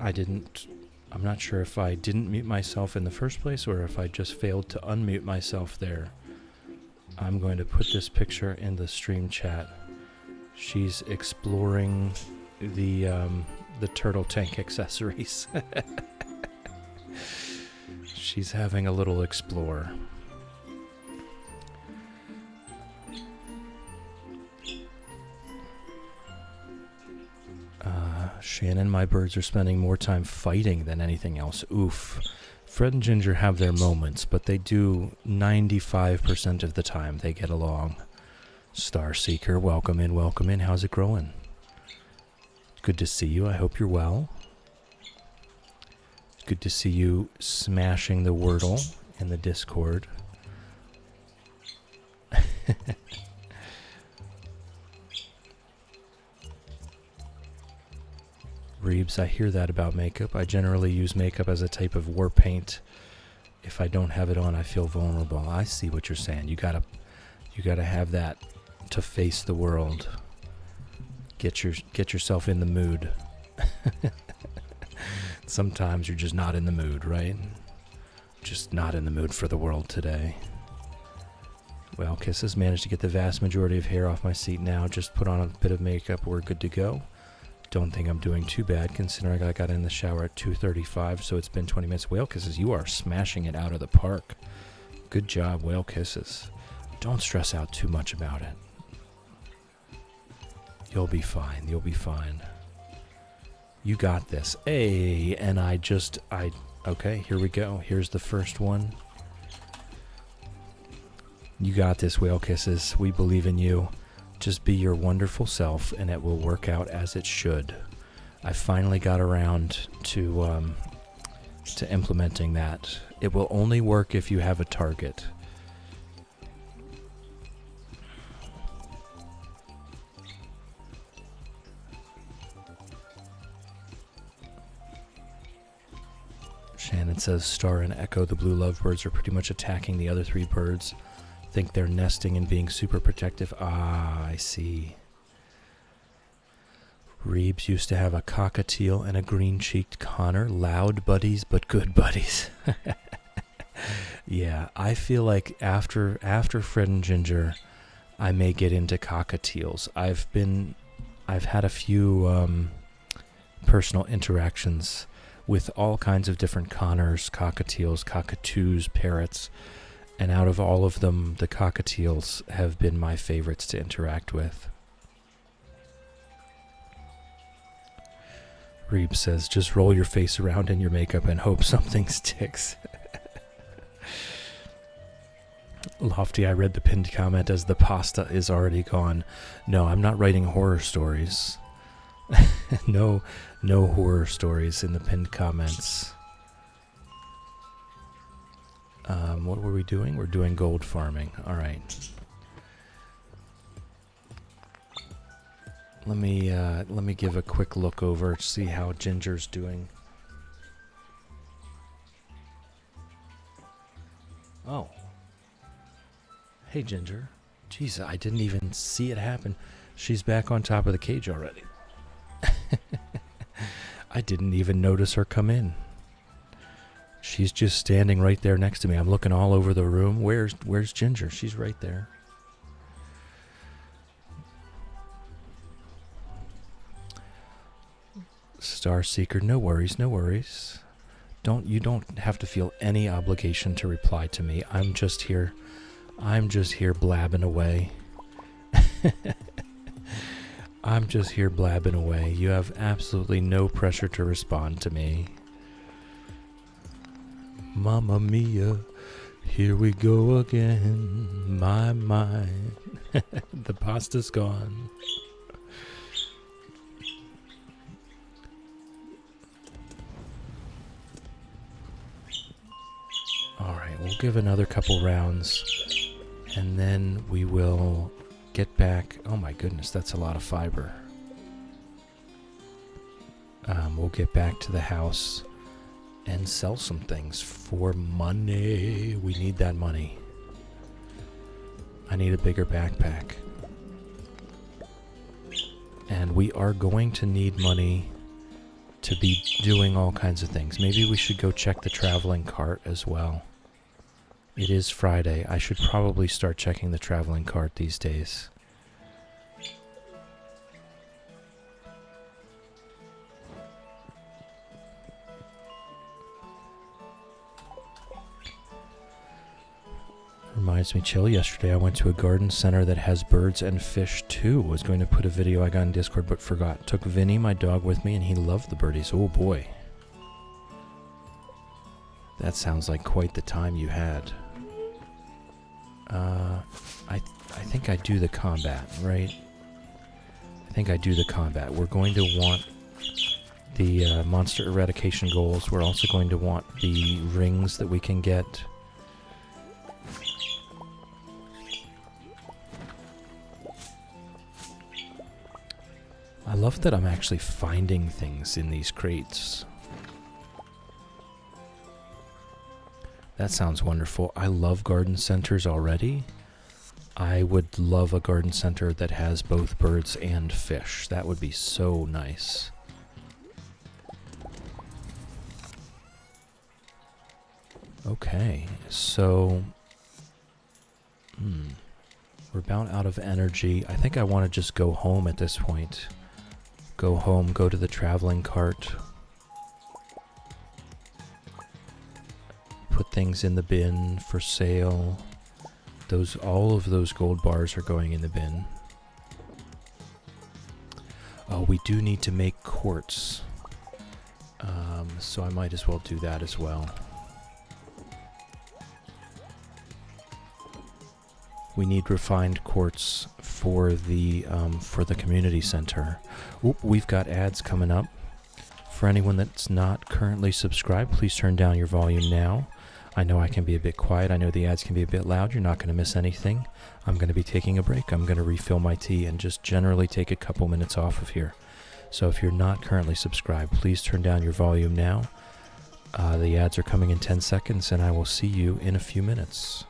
I'm not sure if I didn't mute myself in the first place or if I just failed to unmute myself there. I'm going to put this picture in the stream chat. She's exploring the turtle tank accessories. She's having a little explore. Shannon, my birds are spending more time fighting than anything else. Oof. Fred and Ginger have their moments, but they do 95% of the time they get along. Starseeker, welcome in, welcome in. How's it growing? Good to see you. I hope you're well. Good to see you smashing the Wordle in the Discord. Reeves, I hear that about makeup. I generally use makeup as a type of war paint. If I don't have it on, I feel vulnerable. I see what you're saying. You gotta have that to face the world. Get yourself in the mood. Sometimes you're just not in the mood, right? Just not in the mood for the world today. Well, Kisses managed to get the vast majority of hair off my seat now. Just put on a bit of makeup. We're good to go. Don't think I'm doing too bad considering I got in the shower at 2:35, so it's been 20 minutes. Whale Kisses, you are smashing it out of the park. Good job, Whale Kisses. Don't stress out too much about it. You'll be fine. You'll be fine. You got this. Hey, and okay, here we go. Here's the first one. You got this, Whale Kisses. We believe in you. Just be your wonderful self, and it will work out as it should. I finally got around to implementing that. It will only work if you have a target. Shannon says Star and Echo, the blue lovebirds, are pretty much attacking the other three birds. Think they're nesting and being super protective. Ah, I see. Reeves used to have a cockatiel and a green-cheeked Connor. Loud buddies, but good buddies. Yeah, I feel like after Fred and Ginger, I may get into cockatiels. I've had a few personal interactions with all kinds of different Connors, cockatiels, cockatoos, parrots. And out of all of them, the cockatiels have been my favorites to interact with. Reeb says, just roll your face around in your makeup and hope something sticks. Lofty, I read the pinned comment as the pasta is already gone. No, I'm not writing horror stories. No horror stories in the pinned comments. What were we doing? We're doing gold farming. All right. Let me give a quick look over to see how Ginger's doing. Oh. Hey, Ginger. Jeez, I didn't even see it happen. She's back on top of the cage already. I didn't even notice her come in. She's just standing right there next to me. I'm looking all over the room. Where's Ginger? She's right there. Starseeker, no worries, no worries. You don't have to feel any obligation to reply to me. I'm just here blabbing away. I'm just here blabbing away. You have absolutely no pressure to respond to me. Mamma mia, here we go again. My. The pasta's gone. Alright, we'll give another couple rounds, and then we will get back. Oh my goodness, that's a lot of fiber. We'll get back to the house and sell some things for money. We need that money. I need a bigger backpack. And we are going to need money to be doing all kinds of things. Maybe we should go check the traveling cart as well. It is Friday. I should probably start checking the traveling cart these days. reminds me, Chill, yesterday I went to a garden center that has birds and fish too. Was going to put a video I got in Discord but forgot. Took Vinny, my dog, with me and he loved the birdies. Oh boy. That sounds like quite the time you had. I think I do the combat, right? I think I do the combat. We're going to want the monster eradication goals. We're also going to want the rings that we can get. I love that I'm actually finding things in these crates. That sounds wonderful. I love garden centers already. I would love a garden center that has both birds and fish. That would be so nice. Okay, so we're about out of energy. I think I want to just go home at this point. Go home, go to the traveling cart. Put things in the bin for sale. All of those gold bars are going in the bin. Oh, we do need to make quartz. So I might as well do that as well. We need refined quartz for the community center. Oop, we've got ads coming up. For anyone that's not currently subscribed, please turn down your volume now. I know I can be a bit quiet. I know the ads can be a bit loud. You're not going to miss anything. I'm going to be taking a break. I'm going to refill my tea and just generally take a couple minutes off of here. So if you're not currently subscribed, please turn down your volume now. The ads are coming in 10 seconds, and I will see you in a few minutes.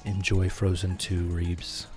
Enjoy Frozen 2, Reeves.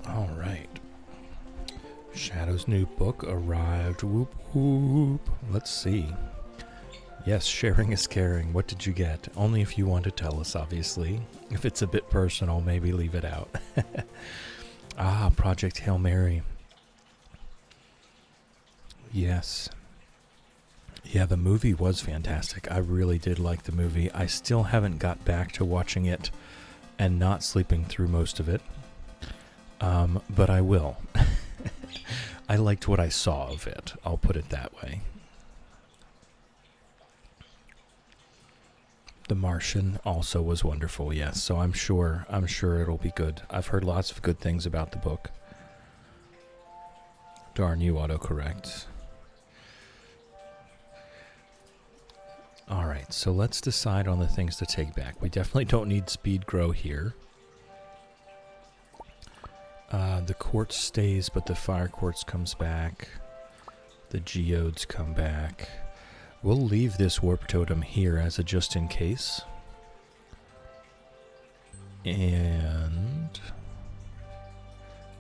All right. Shadow's new book arrived. Whoop whoop. Let's see. Yes, sharing is caring. What did you get? Only if you want to tell us, obviously. If it's a bit personal, maybe leave it out. Project Hail Mary. Yes. Yeah, the movie was fantastic. I really did like the movie. I still haven't got back to watching it and not sleeping through most of it. But I will. I liked what I saw of it. I'll put it that way. The Martian also was wonderful, yes. So I'm sure it'll be good. I've heard lots of good things about the book. Darn you, autocorrect. Alright, so let's decide on the things to take back. We definitely don't need speed grow here. The quartz stays, but the fire quartz comes back. The geodes come back. We'll leave this warp totem here as a just in case. And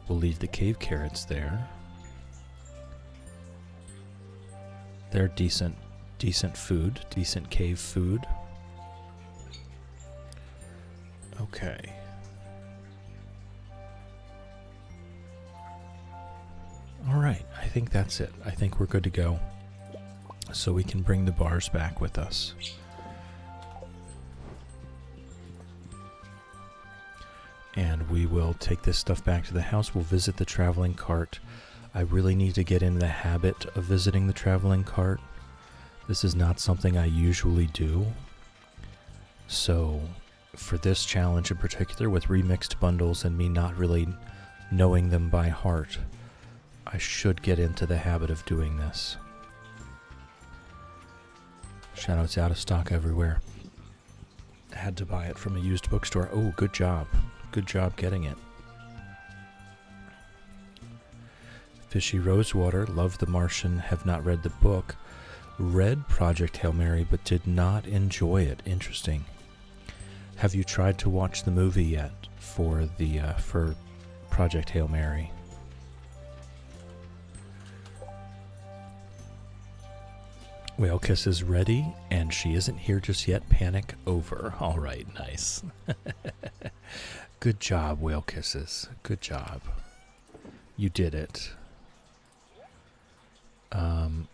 we'll leave the cave carrots there. They're decent food, decent cave food. Okay. All right, I think that's it. I think we're good to go. So we can bring the bars back with us. And we will take this stuff back to the house. We'll visit the traveling cart. I really need to get in the habit of visiting the traveling cart. This is not something I usually do. So for this challenge in particular, with remixed bundles and me not really knowing them by heart, I should get into the habit of doing this. Shadow, it's out of stock everywhere. I had to buy it from a used bookstore. Oh, good job. Good job getting it. Fishy Rosewater, love The Martian, have not read the book. Read Project Hail Mary, but did not enjoy it. Interesting. Have you tried to watch the movie yet for Project Hail Mary? Whale Kiss is ready, and she isn't here just yet. Panic over. All right, nice. Good job, Whale Kisses. Good job. You did it.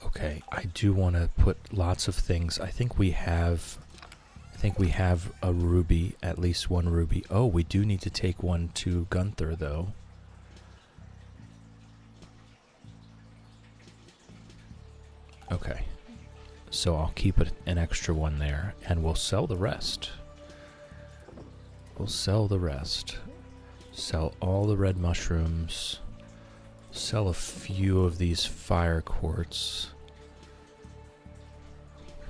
Okay, I do want to put lots of things. I think we have a ruby, at least one ruby. Oh, we do need to take one to Gunther, though. Okay. So I'll keep an extra one there, and we'll sell the rest. We'll sell the rest. Sell all the red mushrooms. Sell a few of these fire quartz.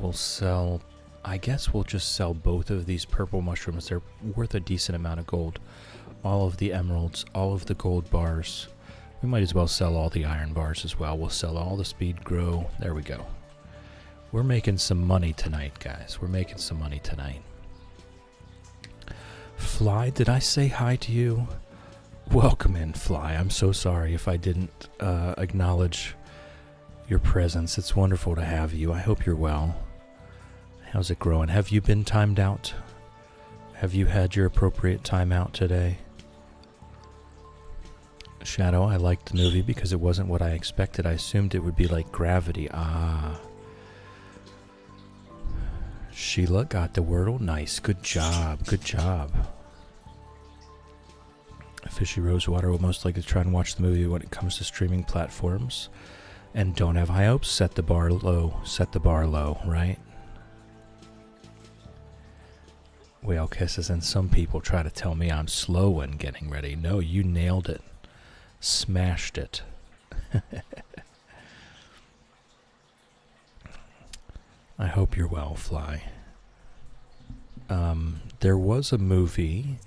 We'll sell... I guess we'll just sell both of these purple mushrooms. They're worth a decent amount of gold. All of the emeralds, all of the gold bars. We might as well sell all the iron bars as well. We'll sell all the speed grow. There we go. We're making some money tonight, guys. We're making some money tonight. Fly, did I say hi to you? Welcome in, Fly. I'm so sorry if I didn't acknowledge your presence. It's wonderful to have you. I hope you're well. How's it growing? Have you been timed out? Have you had your appropriate time out today? Shadow, I liked the movie because it wasn't what I expected. I assumed it would be like Gravity. Sheila got the wordle. Nice. Good job. Good job. Fishy Rosewater will most likely try and watch the movie when it comes to streaming platforms. And don't have high hopes. Set the bar low. Set the bar low, right? Whale Kisses, and some people try to tell me I'm slow when getting ready. No, you nailed it. Smashed it. I hope you're well, Fly. There was a movie.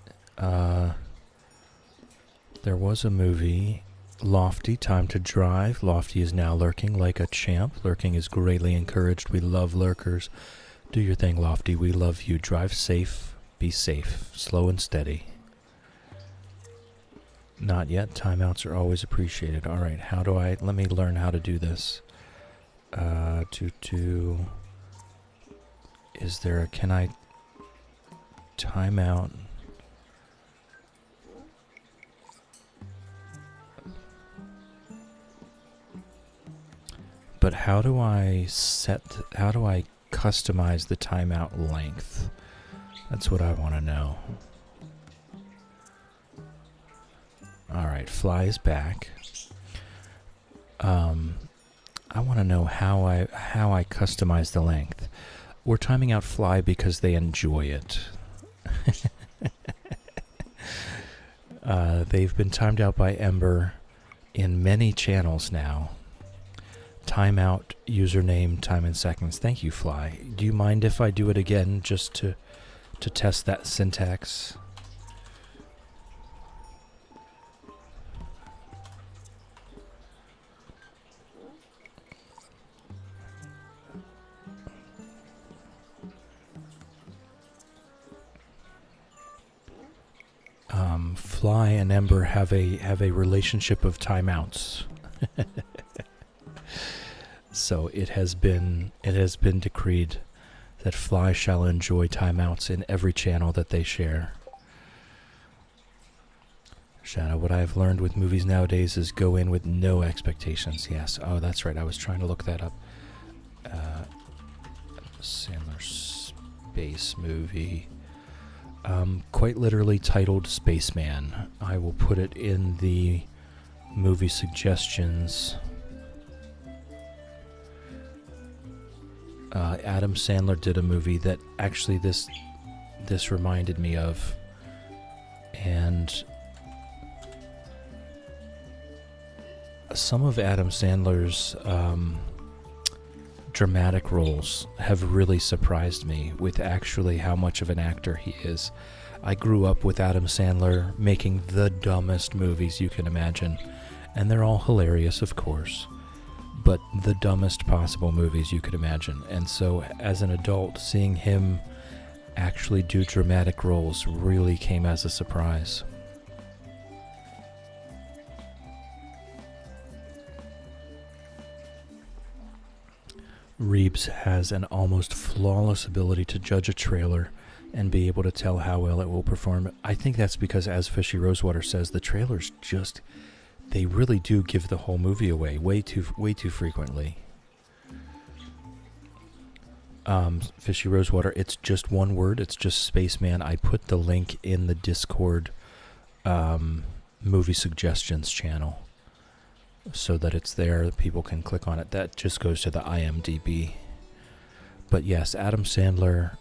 Lofty, Time to Drive. Lofty is now lurking like a champ. Lurking is greatly encouraged. We love lurkers. Do your thing, Lofty. We love you. Drive safe. Be safe. Slow and steady. Not yet. Timeouts are always appreciated. All right. Let me learn how to do this. To Is there a... Can I time out? But how do I customize the timeout length? That's what I want to know. Alright, Fly is back. I want to know how I customize the length. We're timing out Fly because they enjoy it. They've been timed out by Ember in many channels now. Timeout, username, time in seconds. Thank you, Fly. Do you mind if I do it again just to test that syntax? Fly and Ember have a relationship of timeouts. So it has been decreed that Fly shall enjoy timeouts in every channel that they share. Shadow, what I've learned with movies nowadays is go in with no expectations. Yes. Oh, that's right. I was trying to look that up. Sandler space movie. Quite literally titled Spaceman. I will put it in the movie suggestions. Adam Sandler did a movie that actually this reminded me of, and some of Adam Sandler's dramatic roles have really surprised me with actually how much of an actor he is. I grew up with Adam Sandler making the dumbest movies you can imagine, and they're all hilarious, of course, but the dumbest possible movies you could imagine. And so as an adult, seeing him actually do dramatic roles really came as a surprise. Reeves has an almost flawless ability to judge a trailer and be able to tell how well it will perform. I think that's because, as Fishy Rosewater says, the trailers just, they really do give the whole movie away way too frequently. Fishy Rosewater, it's just one word, it's just Spaceman. I put the link in the Discord movie suggestions channel, so that it's there, people can click on it. That just goes to the IMDb. But yes, Adam Sandler,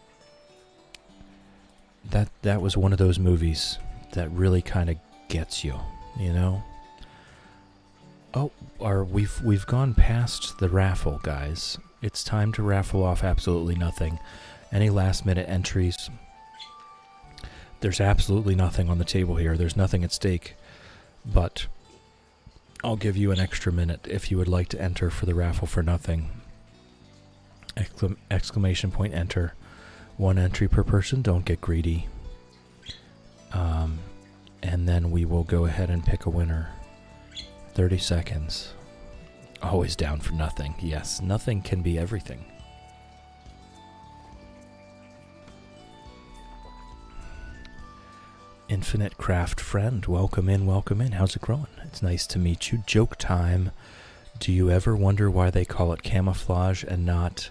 that was one of those movies that really kind of gets you, you know? Oh, we've gone past the raffle, guys. It's time to raffle off absolutely nothing. Any last minute entries? There's absolutely nothing on the table here. There's nothing at stake. But I'll give you an extra minute if you would like to enter for the raffle for nothing. Exclamation point enter. One entry per person, don't get greedy. And then we will go ahead and pick a winner. 30 seconds. Always down for nothing. Yes, nothing can be everything. Infinite Craft Friend, welcome in, welcome in. How's it going? It's nice to meet you. Joke time. Do you ever wonder why they call it camouflage and not...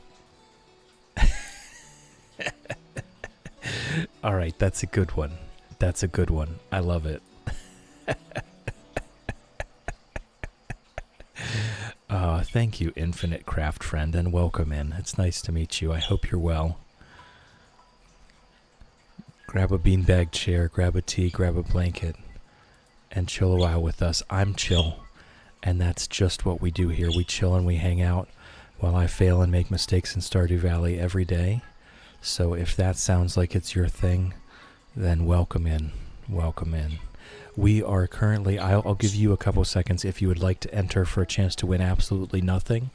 All right, that's a good one. That's a good one. I love it. Thank you, Infinite Craft Friend, and welcome in. It's nice to meet you. I hope you're well. Grab a beanbag chair, grab a tea, grab a blanket, and chill a while with us. I'm chill, and that's just what we do here. We chill and we hang out while I fail and make mistakes in Stardew Valley every day. So if that sounds like it's your thing, then welcome in. Welcome in. We are currently, I'll give you a couple seconds if you would like to enter for a chance to win absolutely nothing.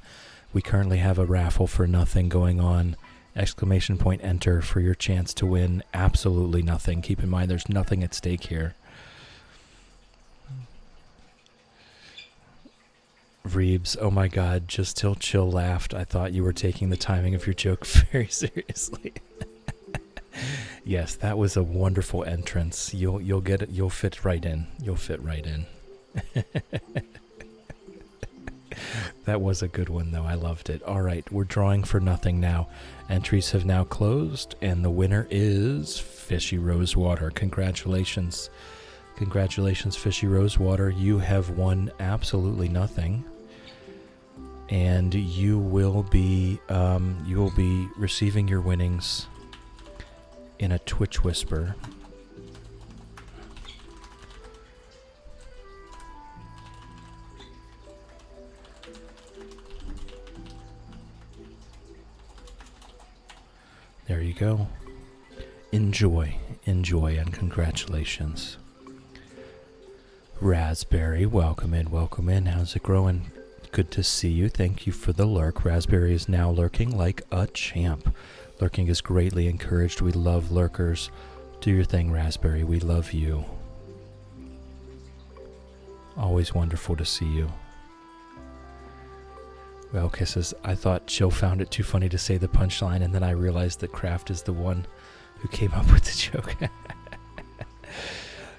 We currently have a raffle for nothing going on. Exclamation point enter for your chance to win absolutely nothing. Keep in mind there's nothing at stake here. Reebs, oh my god, just till Chill laughed. I thought you were taking the timing of your joke very seriously. Yes, that was a wonderful entrance. You'll get it. You'll fit right in. You'll fit right in. That was a good one, though. I loved it. All right, we're drawing for nothing now. Entries have now closed, and the winner is Fishy Rosewater. Congratulations. Congratulations, Fishy Rosewater. You have won absolutely nothing. And you will be receiving your winnings in a Twitch whisper. There you go. Enjoy, and congratulations. Raspberry, welcome in. How's it growing? Good to see you. Thank you for the lurk. Raspberry is now lurking like a champ. Lurking is greatly encouraged. We love lurkers. Do your thing, Raspberry. We love you. Always wonderful to see you. Well, Kisses, I thought Chill found it too funny to say the punchline, and then I realized that Kraft is the one who came up with the joke.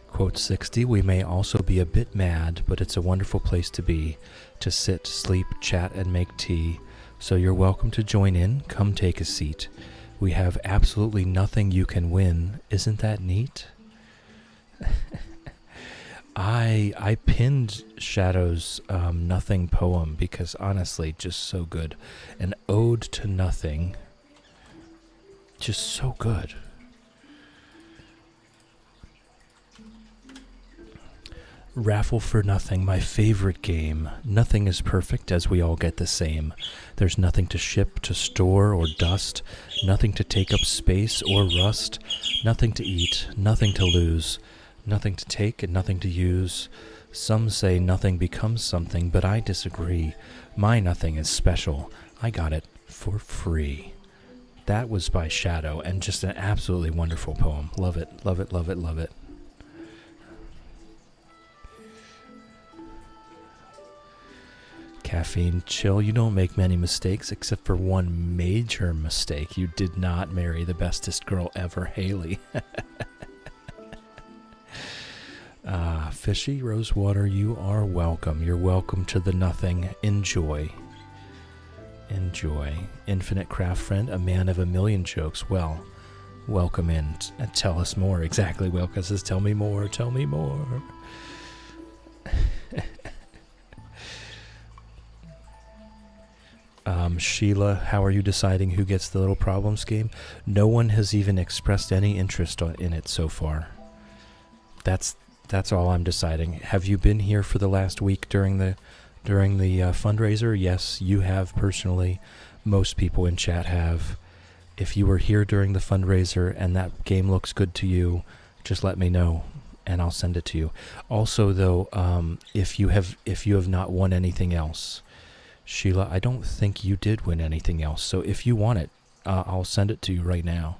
Quote 60, we may also be a bit mad, but it's a wonderful place to be, to sit, sleep, chat, and make tea. So you're welcome to join in. Come take a seat. We have absolutely nothing you can win. Isn't that neat? I pinned Shadow's Nothing poem because honestly, just so good. An ode to nothing. Just so good. Raffle for Nothing, my favorite game. Nothing is perfect as we all get the same. There's nothing to ship, to store, or dust. Nothing to take up space or rust. Nothing to eat, nothing to lose. Nothing to take and nothing to use. Some say nothing becomes something, but I disagree. My nothing is special. I got it for free. That was by Shadow, and just an absolutely wonderful poem. Love it, love it, love it, love it. Caffeine, Chill, you don't make many mistakes except for one major mistake. You did not marry the bestest girl ever, Haley. Fishy Rosewater, you are welcome. You're welcome to the nothing. Enjoy. Enjoy. Infinite Craft Friend, a man of a million jokes. Well, welcome in. Tell us more. Exactly, Wilka says, tell me more, tell me more. Sheila, how are you deciding who gets the Little Problems game? No one has even expressed any interest in it so far. That's all I'm deciding. Have you been here for the last week during the fundraiser? Yes, you have personally. Most people in chat have. If you were here during the fundraiser and that game looks good to you, just let me know and I'll send it to you. Also, though, if you have not won anything else, Sheila, I don't think you did win anything else. So if you want it, I'll send it to you right now.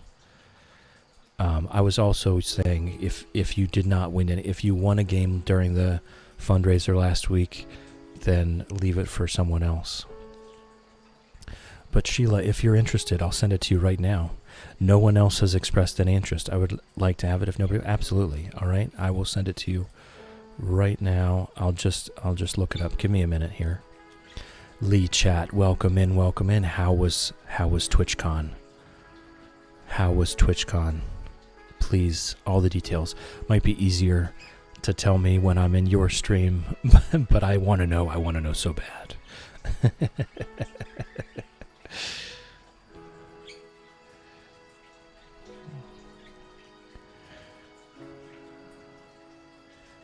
I was also saying if you did not win any, if you won a game during the fundraiser last week, then leave it for someone else. But Sheila, if you're interested, I'll send it to you right now. No one else has expressed any interest. I would like to have it if nobody. Absolutely. All right. I will send it to you right now. I'll just look it up. Give me a minute here. Lee chat, welcome in, welcome in. How was TwitchCon? How was TwitchCon? Please, all the details. Might be easier to tell me when I'm in your stream, but I want to know so bad.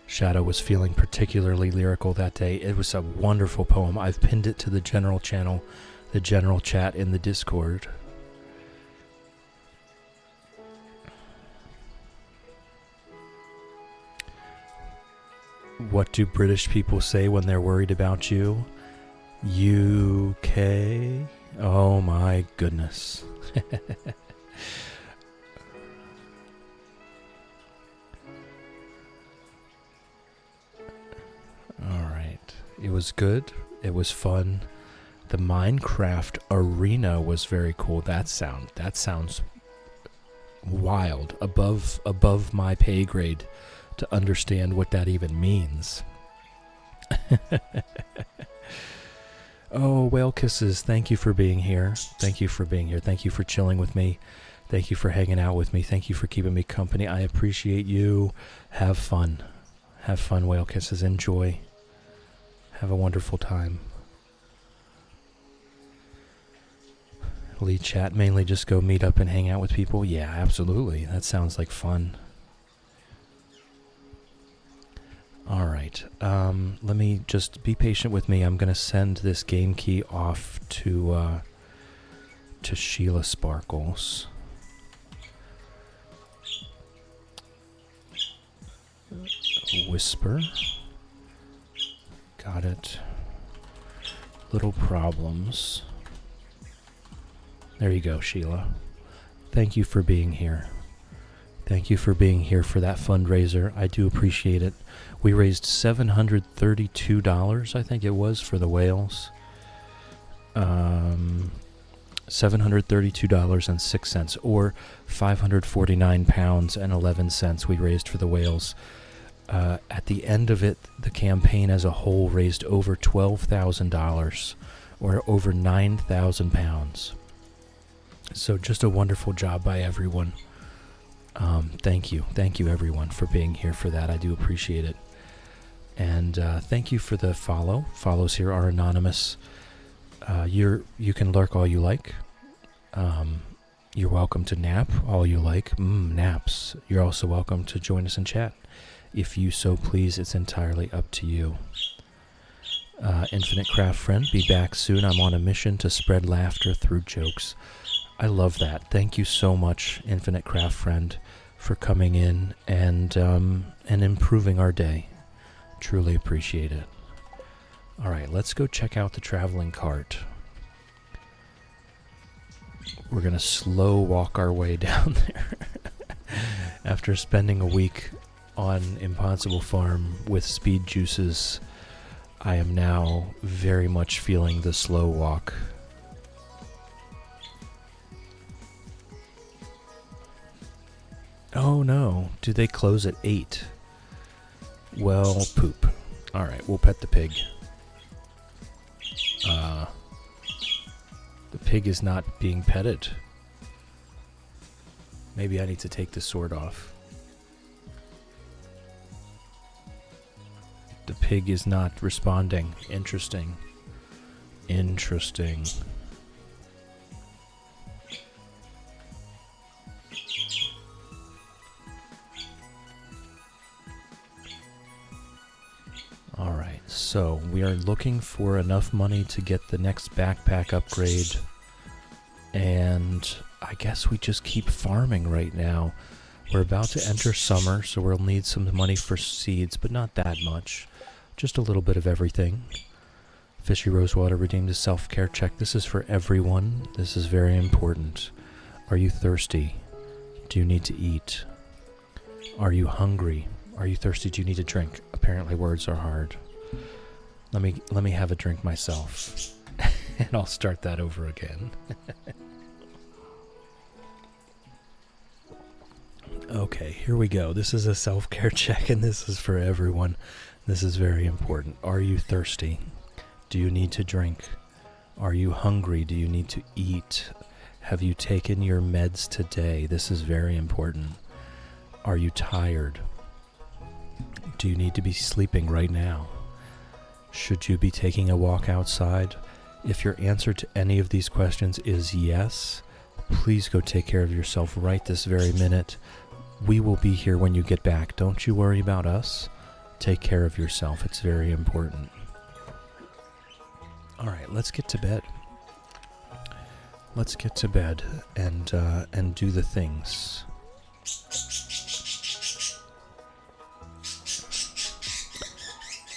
Shadow was feeling particularly lyrical that day. It was a wonderful poem. I've pinned it to the general channel, the general chat in the Discord. What do British people say when they're worried about you? UK? Oh my goodness. All right. It was good. It was fun. The Minecraft arena was very cool. That sounds wild, above my pay grade to understand what that even means. Oh, Whale Kisses, thank you for being here. Thank you for being here. Thank you for chilling with me. Thank you for hanging out with me. Thank you for keeping me company. I appreciate you. Have fun. Have fun, Whale Kisses. Enjoy. Have a wonderful time. Lead chat, mainly just go meet up and hang out with people? Yeah, absolutely. That sounds like fun. Alright, let me just be patient with me. I'm going to send this game key off to Sheila Sparkles. Whisper. Got it. Little problems. There you go, Sheila. Thank you for being here. Thank you for being here for that fundraiser. I do appreciate it. We raised $732, I think it was, for the whales. $732.06, or £549.11 we raised for the whales. At the end of it, the campaign as a whole raised over $12,000, or over £9,000. So just a wonderful job by everyone. Thank you everyone for being here for that. I do appreciate it. And thank you for the follow. Follows here are anonymous. You can lurk all you like. You're welcome to nap all you like. Naps. You're also welcome to join us in chat. If you so please, it's entirely up to you. Infinite Craft Friend, be back soon. I'm on a mission to spread laughter through jokes. I love that. Thank you so much, Infinite Craft Friend, for coming in and improving our day. Truly appreciate it. All right, let's go check out the traveling cart. We're going to slow walk our way down there. After spending a week on Impossible Farm with speed juices, I am now very much feeling the slow walk. Oh no, do they close at 8? Well, poop. Alright, we'll pet the pig. The pig is not being petted. Maybe I need to take the sword off. The pig is not responding. Interesting. Interesting. Alright, so we are looking for enough money to get the next backpack upgrade, and I guess we just keep farming right now. We're about to enter summer, so we'll need some money for seeds, but not that much. Just a little bit of everything. Fishy Rosewater redeemed a self-care check. This is for everyone. This is very important. Are you thirsty? Do you need to eat? Are you hungry? Are you thirsty? Do you need a drink? Apparently words are hard. Let me have a drink myself. And I'll start that over again. Okay, here we go. This is a self-care check, and this is for everyone. This is very important. Are you thirsty? Do you need to drink? Are you hungry? Do you need to eat? Have you taken your meds today? This is very important. Are you tired? Do you need to be sleeping right now? Should you be taking a walk outside? If your answer to any of these questions is yes, please go take care of yourself right this very minute. We will be here when you get back. Don't you worry about us. Take care of yourself. It's very important. All right, let's get to bed. Let's get to bed and do the things.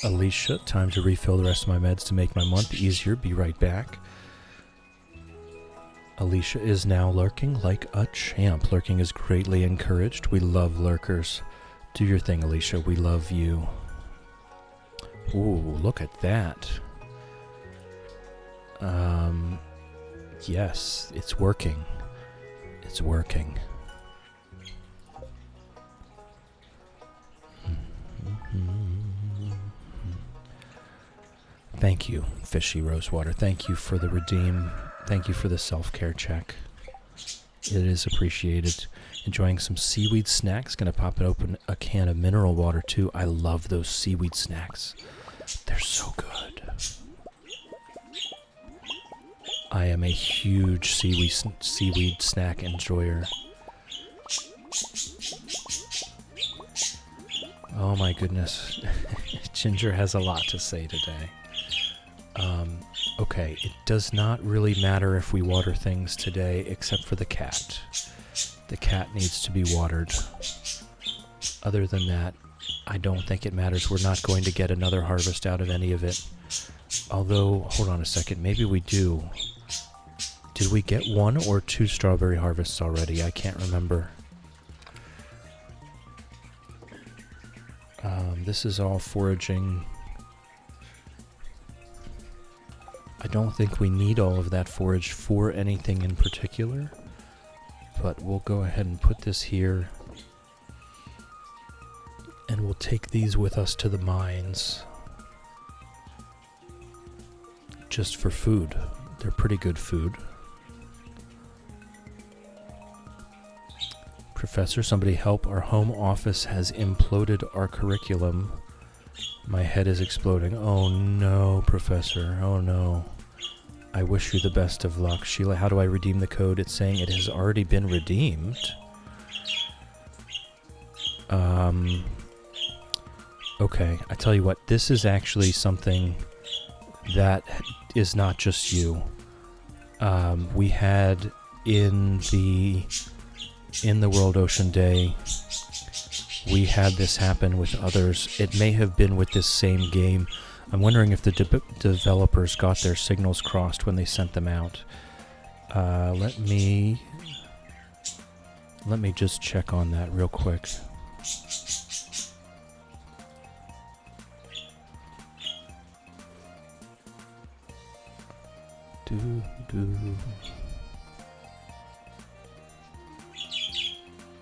Alicia, time to refill the rest of my meds to make my month easier. Be right back. Alicia is now lurking like a champ. Lurking is greatly encouraged. We love lurkers. Do your thing, Alicia. We love you. Ooh, look at that. Yes, it's working. It's working. Thank you, Fishy Rosewater. Thank you for the redeem. Thank you for the self-care check. It is appreciated. Enjoying some seaweed snacks. Gonna pop it open a can of mineral water too. I love those seaweed snacks. They're so good. I am a huge seaweed snack enjoyer. Oh my goodness. Ginger has a lot to say today. Okay, it does not really matter if we water things today except for the cat. The cat needs to be watered. Other than that, I don't think it matters. We're not going to get another harvest out of any of it. Although, hold on a second, maybe we do. Did we get 1 or 2 strawberry harvests already? I can't remember. This is all foraging. I don't think we need all of that forage for anything in particular, but we'll go ahead and put this here, and we'll take these with us to the mines just for food. They're pretty good food. Professor, somebody help. Our home office has imploded our curriculum. My head is exploding. Oh no, Professor. Oh no. I wish you the best of luck. Sheila, how do I redeem the code? It's saying it has already been redeemed. Okay, I tell you what, this is actually something that is not just you. We had in the World Ocean Day, we had this happen with others. It may have been with this same game. I'm wondering if the developers got their signals crossed when they sent them out. Let me just check on that real quick.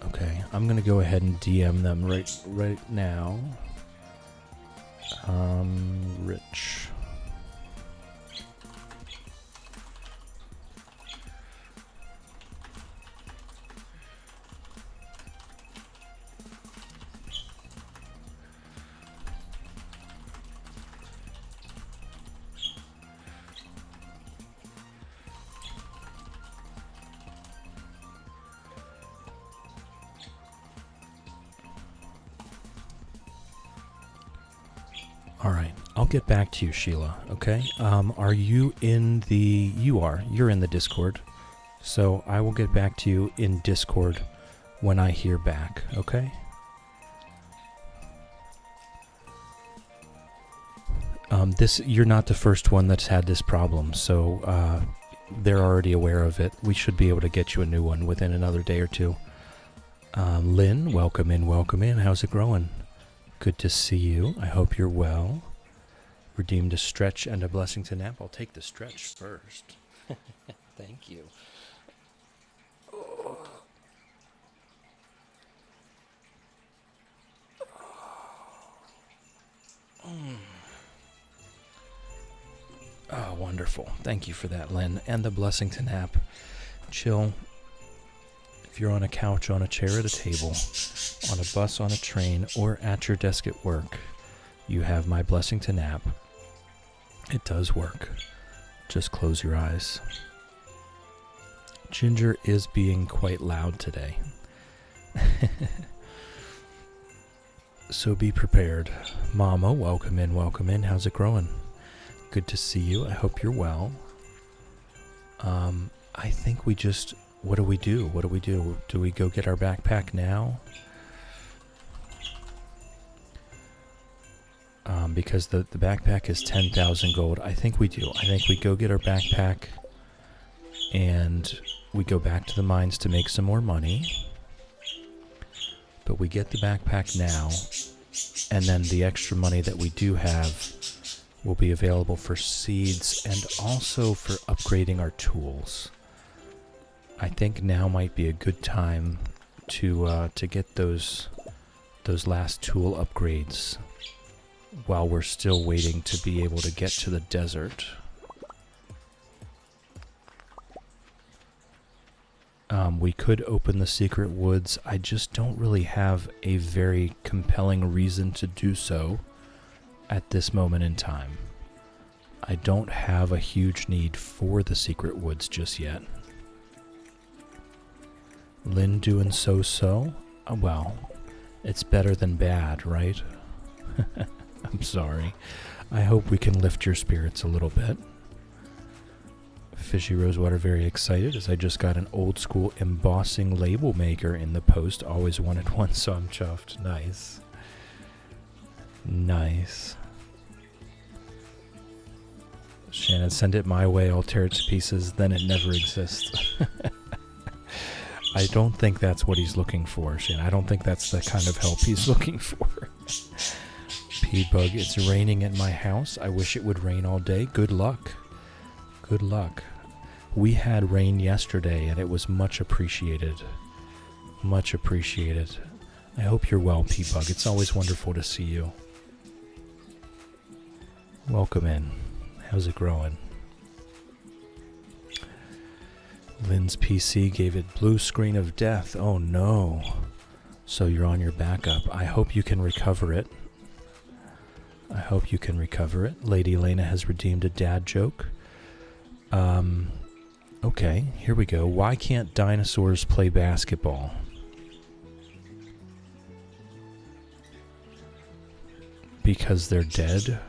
Okay, I'm gonna go ahead and DM them right now. Rich. All right, I'll get back to you, Sheila, okay? Are you in the... You're in the Discord. So I will get back to you in Discord when I hear back, okay? You're not the first one that's had this problem, so they're already aware of it. We should be able to get you a new one within another day or two. Lynn, welcome in. How's it growing? Good to see you. I hope you're well. Redeemed a stretch and a blessing to nap. I'll take the stretch first. Thank you. Oh, wonderful. Thank you for that, Lynn. And the blessing to nap. Chill. If you're on a couch, on a chair at a table, on a bus, on a train, or at your desk at work, you have my blessing to nap. It does work. Just close your eyes. Ginger is being quite loud today. So be prepared. Mama, welcome in. How's it growing? Good to see you. I hope you're well. I think we just... What do we do? Do we go get our backpack now? Because the backpack is 10,000 gold. I think we do. I think we go get our backpack and we go back to the mines to make some more money. But we get the backpack now, and then the extra money that we do have, will be available for seeds and also for upgrading our tools. I think now might be a good time to get those last tool upgrades while we're still waiting to be able to get to the desert. We could open the secret woods. I just don't really have a very compelling reason to do so at this moment in time. I don't have a huge need for the secret woods just yet. Lynn doing so-so? Well, it's better than bad, right? I'm sorry. I hope we can lift your spirits a little bit. Fishy Rosewater very excited as I just got an old school embossing label maker in the post. Always wanted one, so I'm chuffed. Nice. Nice. Shannon, send it my way. I'll tear it to pieces. Then it never exists. I don't think that's what he's looking for, Shannon. I don't think that's the kind of help he's looking for. P-Bug, it's raining at my house. I wish it would rain all day. Good luck. Good luck. We had rain yesterday, and it was much appreciated. Much appreciated. I hope you're well, P-Bug. It's always wonderful to see you. Welcome in. How's it growing? Lynn's PC gave it blue screen of death. Oh no. So you're on your backup. I hope you can recover it. I hope you can recover it. Lady Elena has redeemed a dad joke. Okay, here we go. Why can't dinosaurs play basketball? Because they're dead?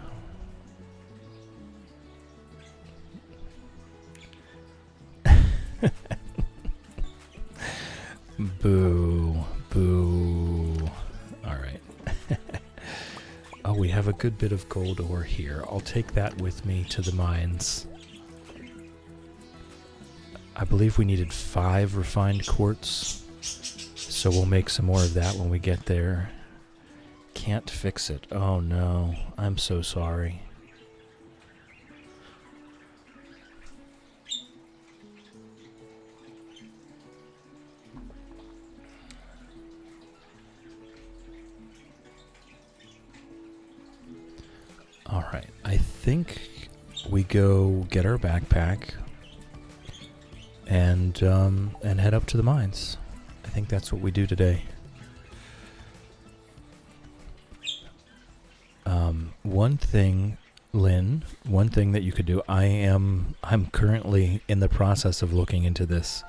Boo. Boo. Alright. Oh, we have a good bit of gold ore here. I'll take that with me to the mines. I believe we needed 5 refined quartz, so we'll make some more of that when we get there. Can't fix it. Oh no, I'm so sorry. Alright, I think we go get our backpack and head up to the mines. I think that's what we do today. One thing, Lynn, one thing that you could do, I'm currently in the process of looking into this.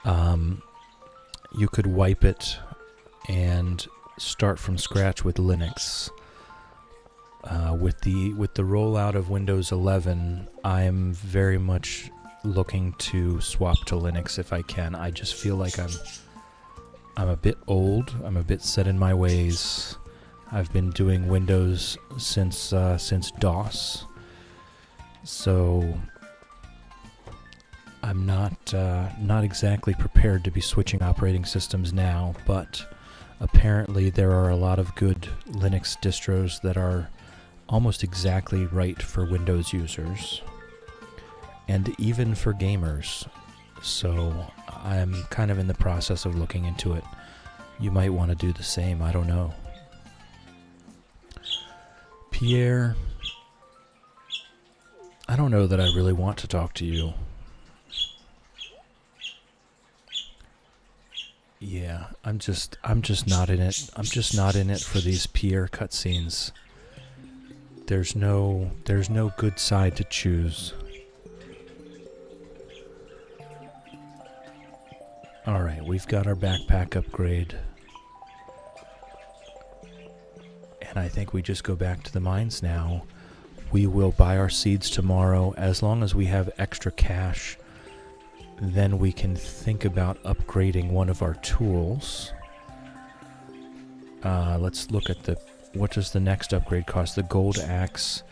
You could wipe it and start from scratch with Linux. With the rollout of Windows 11, I'm very much looking to swap to Linux if I can. I just feel like I'm a bit old. I'm a bit set in my ways. I've been doing Windows since DOS, so I'm not exactly prepared to be switching operating systems now. But apparently, there are a lot of good Linux distros that are almost exactly right for Windows users, and even for gamers. So I'm kind of in the process of looking into it. You might want to do the same, I don't know. Pierre, I don't know that I really want to talk to you. Yeah, I'm just not in it. I'm just not in it for these Pierre cutscenes. There's no good side to choose. Alright, we've got our backpack upgrade. And I think we just go back to the mines now. We will buy our seeds tomorrow. As long as we have extra cash, then we can think about upgrading one of our tools. Let's look at what does the next upgrade cost? The gold axe,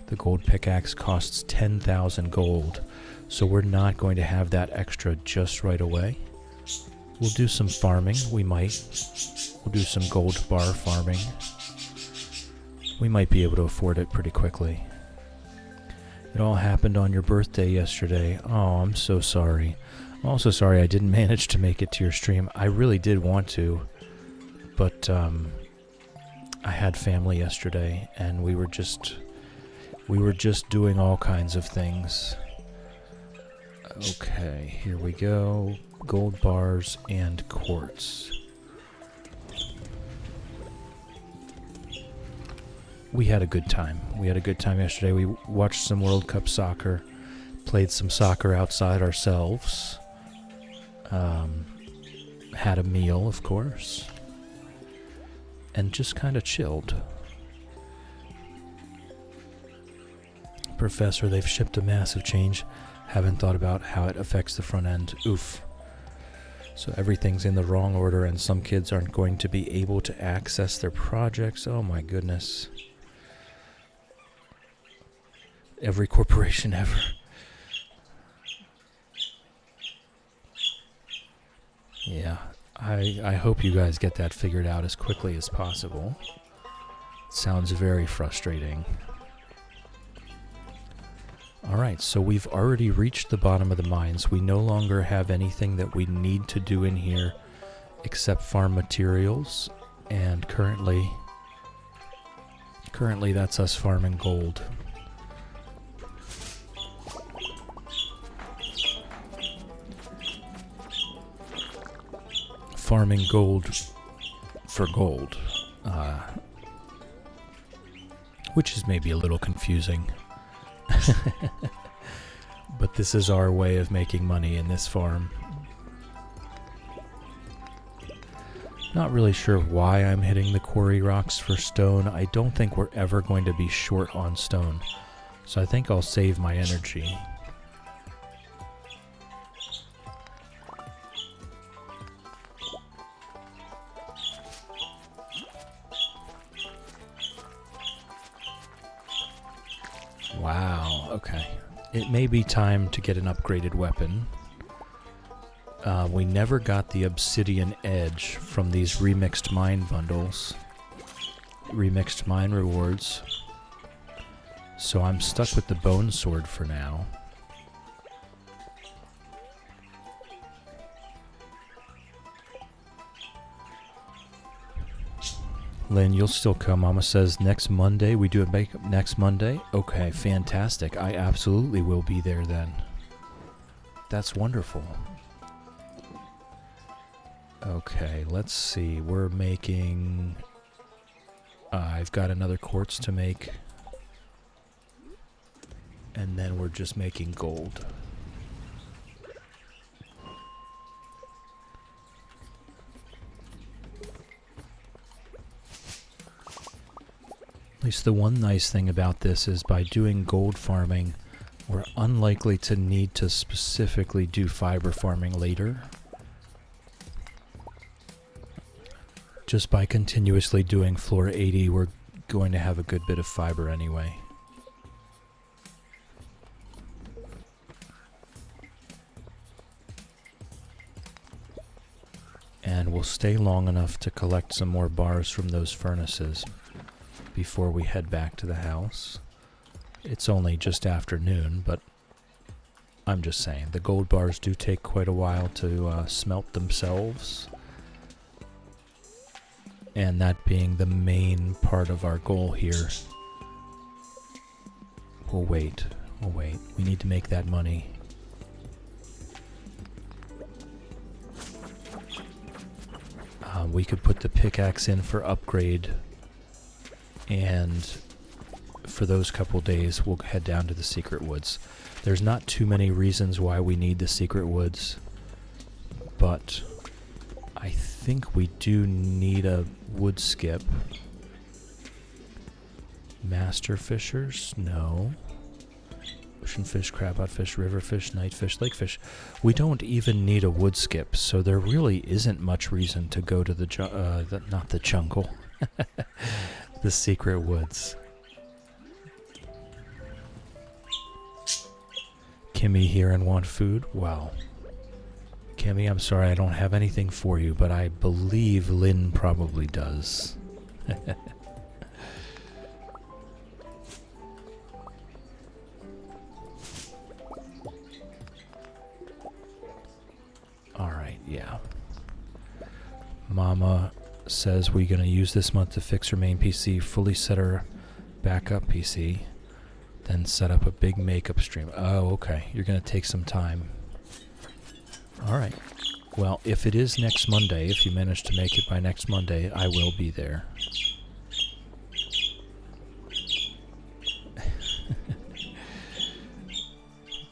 the gold pickaxe costs 10,000 gold. So we're not going to have that extra just right away. We'll do some farming. We might. We'll do some gold bar farming. We might be able to afford it pretty quickly. It all happened on your birthday yesterday. Oh, I'm so sorry. I'm also sorry I didn't manage to make it to your stream. I really did want to, but I had family yesterday, and we were just doing all kinds of things. Okay, here we go. Gold bars and quartz. We had a good time. We had a good time yesterday. We watched some World Cup soccer, played some soccer outside ourselves, had a meal, of course, and just kind of chilled. Professor, they've shipped a massive change. Haven't thought about how it affects the front end. Oof. So everything's in the wrong order, and some kids aren't going to be able to access their projects. Oh my goodness. Every corporation ever. Yeah, I hope you guys get that figured out as quickly as possible. It sounds very frustrating. Alright, so we've already reached the bottom of the mines. We no longer have anything that we need to do in here except farm materials, and currently that's us farming gold. Farming gold for gold, which is maybe a little confusing. But this is our way of making money in this farm. Not really sure why I'm hitting the quarry rocks for stone. I don't think we're ever going to be short on stone, so I think I'll save my energy. Wow, okay. It may be time to get an upgraded weapon. We never got the obsidian edge from these remixed mine bundles. Remixed mine rewards. So I'm stuck with the bone sword for now. Lynn, you'll still come. Mama says next Monday. We do a makeup next Monday? Okay, fantastic. I absolutely will be there then. That's wonderful. Okay, let's see. We're making... I've got another quartz to make. And then we're just making gold. At least the one nice thing about this is by doing gold farming, we're unlikely to need to specifically do fiber farming later. Just by continuously doing floor 80, we're going to have a good bit of fiber anyway. And we'll stay long enough to collect some more bars from those furnaces before we head back to the house. It's only just afternoon, but I'm just saying, the gold bars do take quite a while to smelt themselves. And that being the main part of our goal here. We'll wait. We need to make that money. We could put the pickaxe in for upgrade, and for those couple days we'll head down to the secret woods. There's not too many reasons why we need the secret woods, but I think we do need a wood skip. Master fishers? No. Ocean fish, crab fish, river fish, night fish, lake fish. We don't even need a wood skip, so there really isn't much reason to go to the not the jungle. The secret woods. Kimmy here and want food? Well, Kimmy, I'm sorry I don't have anything for you, but I believe Lynn probably does. Mama says we're going to use this month to fix her main PC, fully set her backup PC, then set up a big makeup stream. Oh, okay. You're going to take some time. All right. Well, if it is next Monday, if you manage to make it by next Monday, I will be there.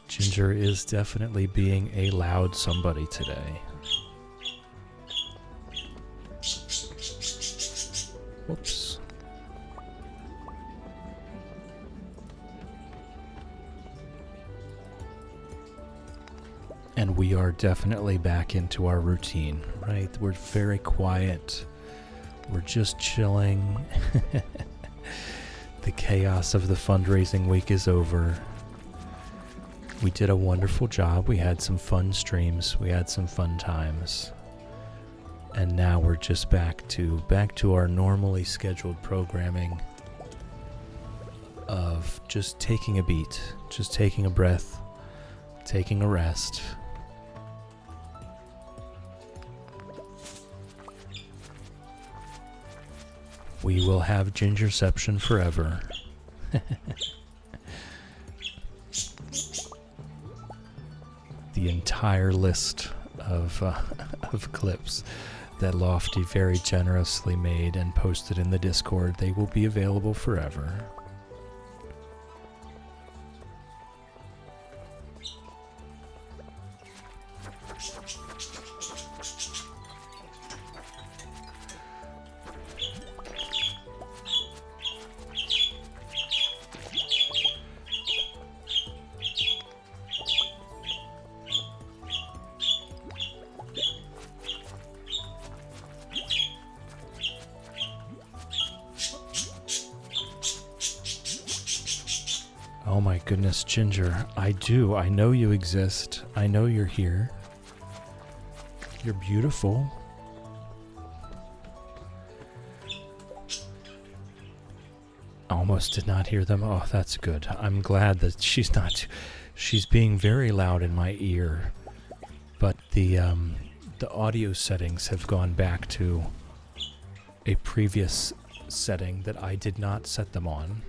Ginger is definitely being a loud somebody today. Whoops. And we are definitely back into our routine, right? We're very quiet. We're just chilling. The chaos of the fundraising week is over. We did a wonderful job. We had some fun streams. We had some fun times. And now we're just back to our normally scheduled programming of just taking a beat, just taking a breath, taking a rest. We will have Gingerception forever. The entire list of clips that Lofty very generously made and posted in the Discord, they will be available forever. Oh my goodness, Ginger, I do. I know you exist. I know you're here. You're beautiful. Almost did not hear them. Oh, that's good. I'm glad that she's being very loud in my ear. But the audio settings have gone back to a previous setting that I did not set them on.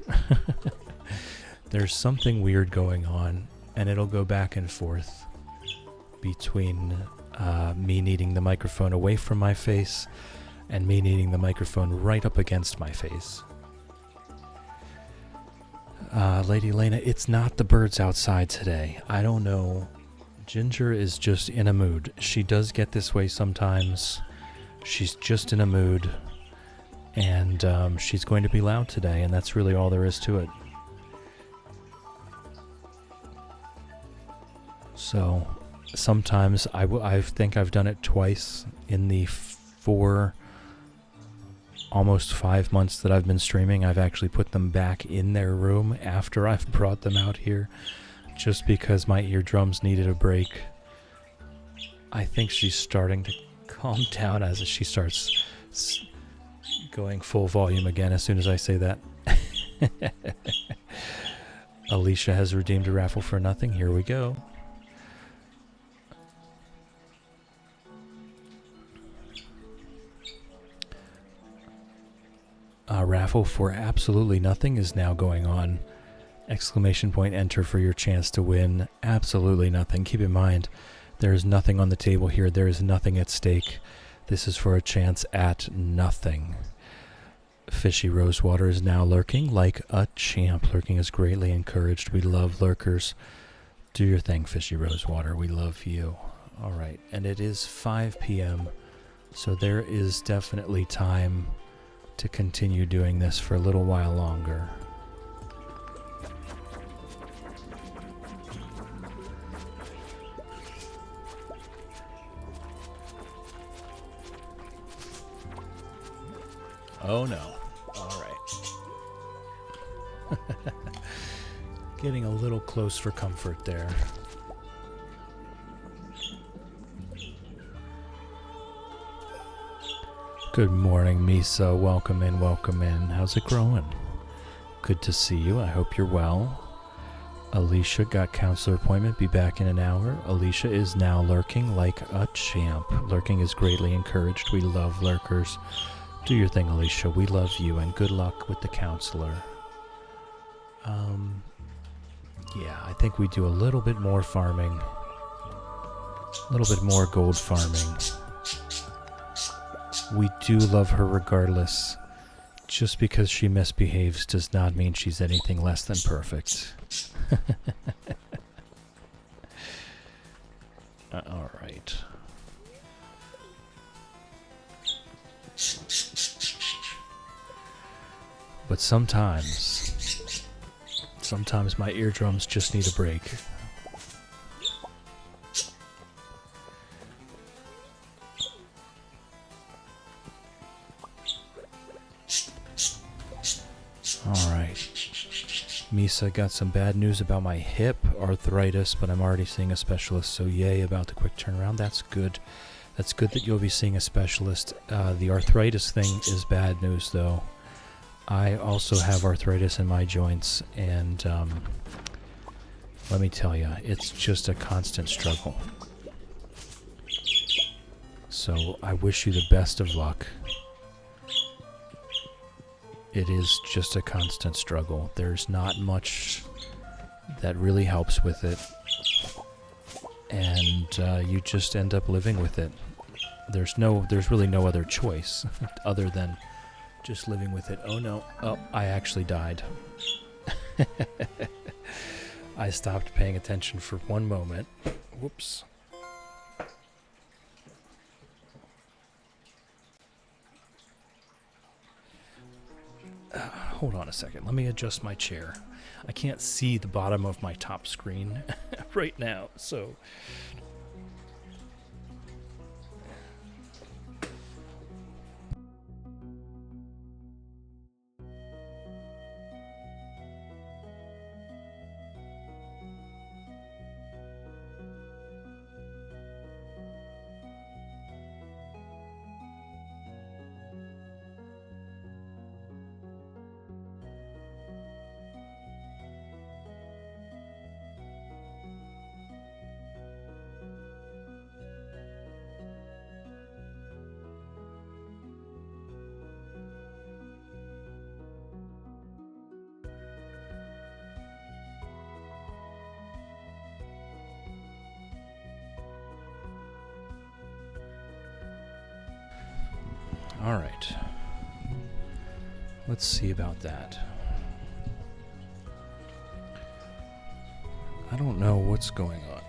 There's something weird going on, and it'll go back and forth between me needing the microphone away from my face and me needing the microphone right up against my face. Lady Lena, it's not the birds outside today. I don't know. Ginger is just in a mood. She does get this way sometimes. She's just in a mood, and she's going to be loud today, and that's really all there is to it. So sometimes I think I've done it twice in the almost 5 months that I've been streaming. I've actually put them back in their room after I've brought them out here, just because my eardrums needed a break. I think she's starting to calm down as she starts going full volume again as soon as I say that. Alicia has redeemed a raffle for nothing. Here we go. A raffle for absolutely nothing is now going on. Exclamation point enter for your chance to win absolutely nothing. Keep in mind, there is nothing on the table here. There is nothing at stake. This is for a chance at nothing. Fishy Rosewater is now lurking like a champ. Lurking is greatly encouraged. We love lurkers. Do your thing, Fishy Rosewater. We love you. All right. And it is 5 p.m., so there is definitely time to continue doing this for a little while longer. Oh no. All right. Getting a little close for comfort there. Good morning, Misa. Welcome in, welcome in. How's it growing? Good to see you. I hope you're well. Alicia got counselor appointment. Be back in an hour. Alicia is now lurking like a champ. Lurking is greatly encouraged. We love lurkers. Do your thing, Alicia. We love you, and good luck with the counselor. Yeah, I think we do a little bit more farming. A little bit more gold farming. We do love her regardless. Just because she misbehaves does not mean she's anything less than perfect. All right. But sometimes my eardrums just need a break. Alright. Misa got some bad news about my hip arthritis, but I'm already seeing a specialist, so yay about the quick turnaround. That's good. That's good that you'll be seeing a specialist. The arthritis thing is bad news, though. I also have arthritis in my joints, and let me tell you, it's just a constant struggle. So I wish you the best of luck. It is just a constant struggle. There's not much that really helps with it, and you just end up living with it. There's really no other choice other than just living with it. Oh no, oh, I actually died. I stopped paying attention for one moment. Whoops. Hold on a second. Let me adjust my chair. I can't see the bottom of my top screen right now, so... All right. Let's see about that. I don't know what's going on.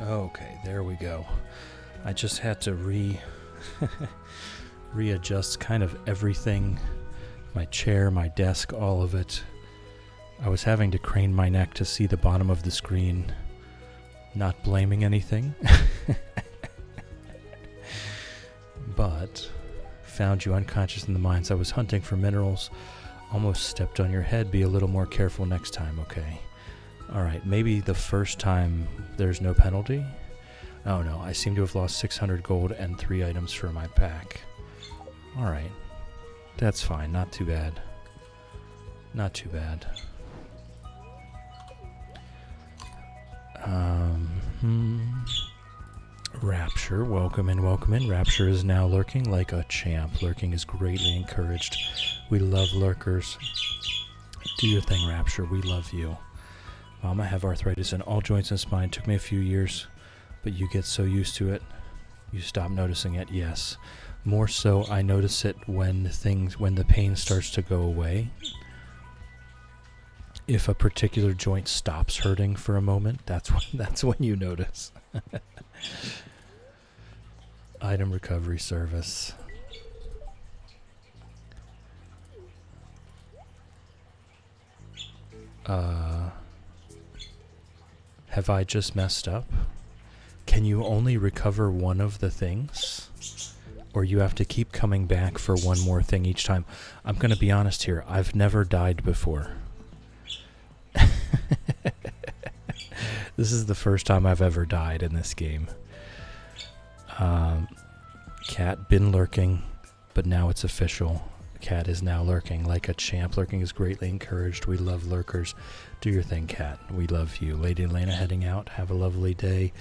Okay, there we go. I just had to readjust kind of everything. My chair, my desk, all of it. I was having to crane my neck to see the bottom of the screen. Not blaming anything. But found you unconscious in the mines. I was hunting for minerals. Almost stepped on your head. Be a little more careful next time, okay? Alright, maybe the first time there's no penalty? Oh no, I seem to have lost 600 gold and 3 items for my pack. Alright. That's fine, not too bad. Not too bad. Rapture, welcome in, welcome in. Rapture is now lurking like a champ. Lurking is greatly encouraged. We love lurkers. Do your thing, Rapture. We love you. Mama, have arthritis in all joints and spine. Took me a few years, but you get so used to it, you stop noticing it. Yes. More so, I notice it when the pain starts to go away. If a particular joint stops hurting for a moment, that's when you notice. Item recovery service. Have I just messed up? Can you only recover one of the things? Or you have to keep coming back for one more thing each time? I'm going to be honest here. I've never died before. This is the first time I've ever died in this game. Cat, been lurking, but now it's official. Cat is now lurking like a champ. Lurking is greatly encouraged. We love lurkers. Do your thing, Cat. We love you. Lady Elena heading out. Have a lovely day.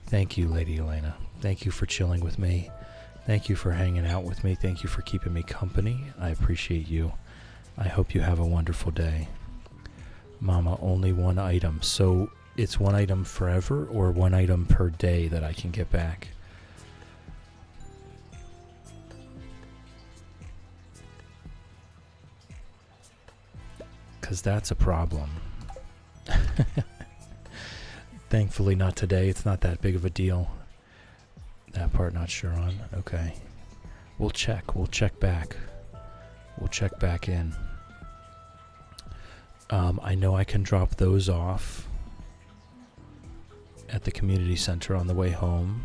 Thank you, Lady Elena. Thank you for chilling with me. Thank you for hanging out with me. Thank you for keeping me company. I appreciate you. I hope you have a wonderful day. Mama, only one item. So it's one item forever or one item per day that I can get back? Because that's a problem. Thankfully not today. It's not that big of a deal. That part not sure on. Okay. We'll check. We'll check back. We'll check back in. I know I can drop those off at the community center on the way home.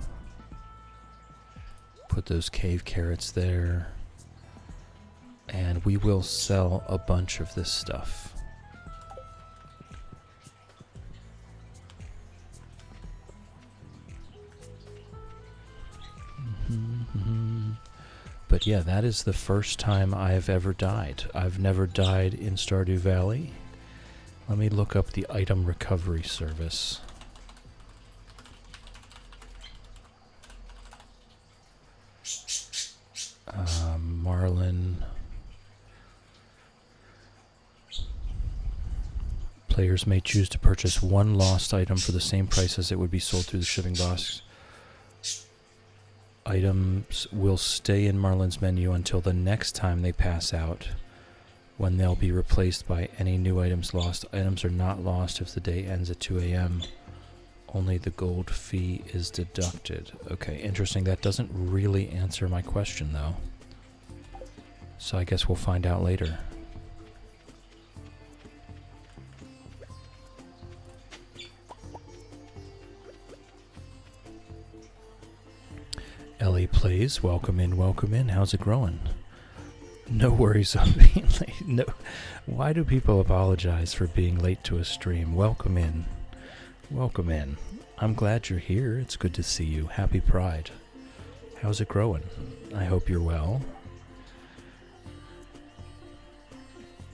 Put those cave carrots there. And we will sell a bunch of this stuff. But yeah, that is the first time I have ever died. I've never died in Stardew Valley. Let me look up the item recovery service. Marlin. Players may choose to purchase one lost item for the same price as it would be sold through the shipping box. Items will stay in Marlin's menu until the next time they pass out, when they'll be replaced by any new items lost. Items are not lost if the day ends at 2 a.m. Only the gold fee is deducted. Okay, interesting. That doesn't really answer my question, though. So I guess we'll find out later. Ellie plays. Welcome in, welcome in. How's it growing? No worries on being late. No. Why do people apologize for being late to a stream? Welcome in. Welcome in. I'm glad you're here. It's good to see you. Happy Pride. How's it growing? I hope you're well.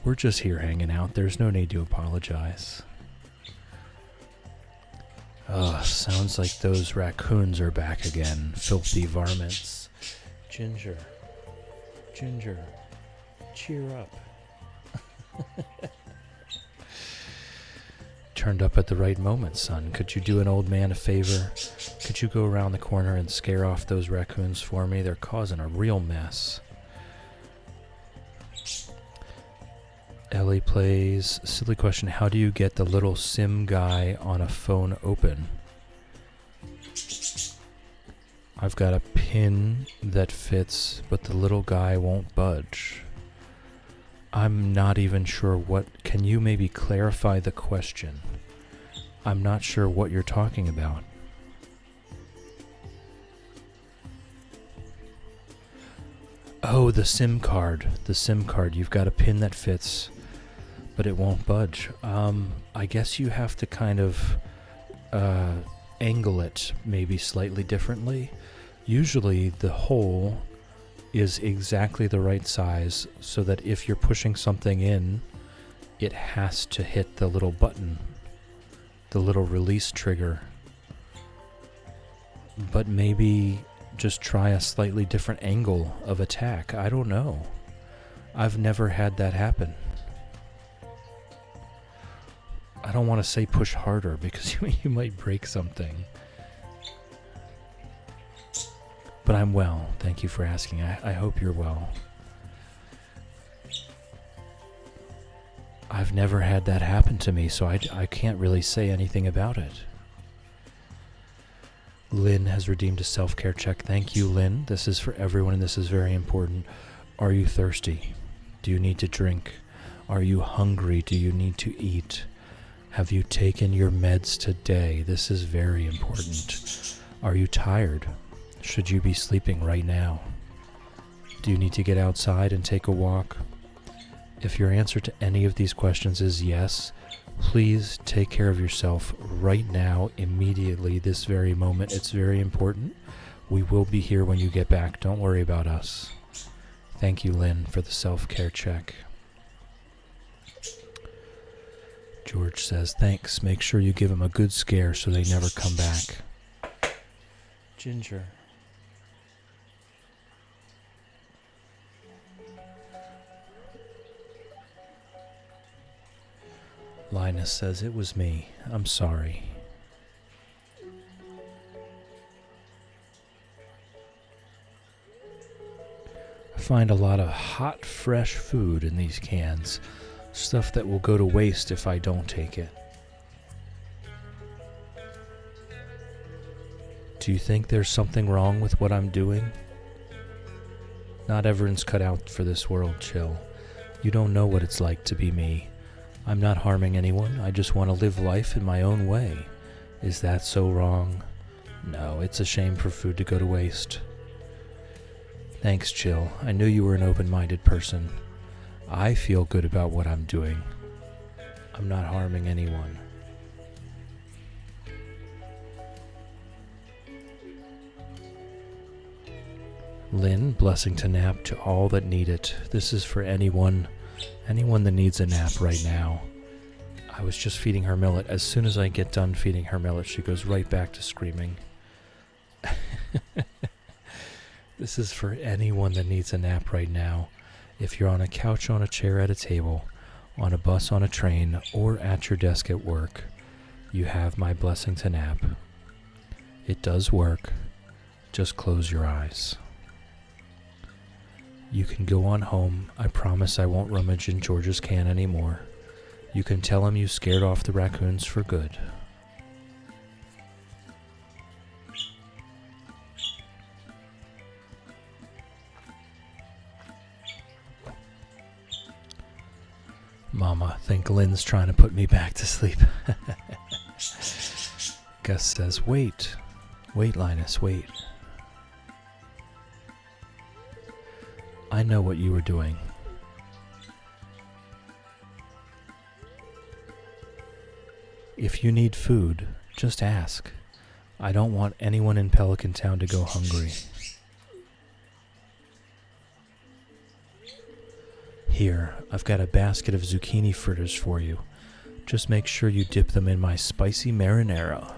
We're just here hanging out. There's no need to apologize. Sounds like those raccoons are back again. Filthy varmints. Ginger. Ginger. Cheer up. Turned up at the right moment, son. Could you do an old man a favor? Could you go around the corner and scare off those raccoons for me? They're causing a real mess. Ellie plays. Silly question. How do you get the little sim guy on a phone open? I've got a pin that fits, but the little guy won't budge. I'm not even sure what... Can you maybe clarify the question? I'm not sure what you're talking about. Oh, the SIM card. The SIM card. You've got a pin that fits, but it won't budge. I guess you have to kind of angle it maybe slightly differently. Usually the hole is exactly the right size so that if you're pushing something in, it has to hit the little button, the little release trigger. But maybe just try a slightly different angle of attack. I don't know. I've never had that happen. I don't want to say push harder because you might break something. But I'm well. Thank you for asking. I hope you're well. I've never had that happen to me, so I can't really say anything about it. Lynn has redeemed a self-care check. Thank you, Lynn. This is for everyone, and this is very important. Are you thirsty? Do you need to drink? Are you hungry? Do you need to eat? Have you taken your meds today? This is very important. Are you tired? Should you be sleeping right now? Do you need to get outside and take a walk? If your answer to any of these questions is yes, please take care of yourself right now, immediately, this very moment. It's very important. We will be here when you get back. Don't worry about us. Thank you, Lynn, for the self-care check. George says, thanks. Make sure you give them a good scare so they never come back. Ginger. Linus says, it was me. I'm sorry. I find a lot of hot, fresh food in these cans. Stuff that will go to waste if I don't take it. Do you think there's something wrong with what I'm doing? Not everyone's cut out for this world, Chill. You don't know what it's like to be me. I'm not harming anyone. I just want to live life in my own way. Is that so wrong? No, it's a shame for food to go to waste. Thanks, Chill. I knew you were an open-minded person. I feel good about what I'm doing. I'm not harming anyone. Lynn, blessing to nap to all that need it. This is for anyone that needs a nap right now. I was just feeding her millet. As soon as I get done feeding her millet, she goes right back to screaming. This is for anyone that needs a nap right now. If you're on a couch, on a chair, at a table, on a bus, on a train, or at your desk at work, you have my blessing to nap. It does work. Just close your eyes. You can go on home. I promise I won't rummage in George's can anymore. You can tell him you scared off the raccoons for good. Mama, think Lynn's trying to put me back to sleep. Gus says, wait. Wait, Linus, wait. I know what you were doing. If you need food, just ask. I don't want anyone in Pelican Town to go hungry. Here, I've got a basket of zucchini fritters for you. Just make sure you dip them in my spicy marinara.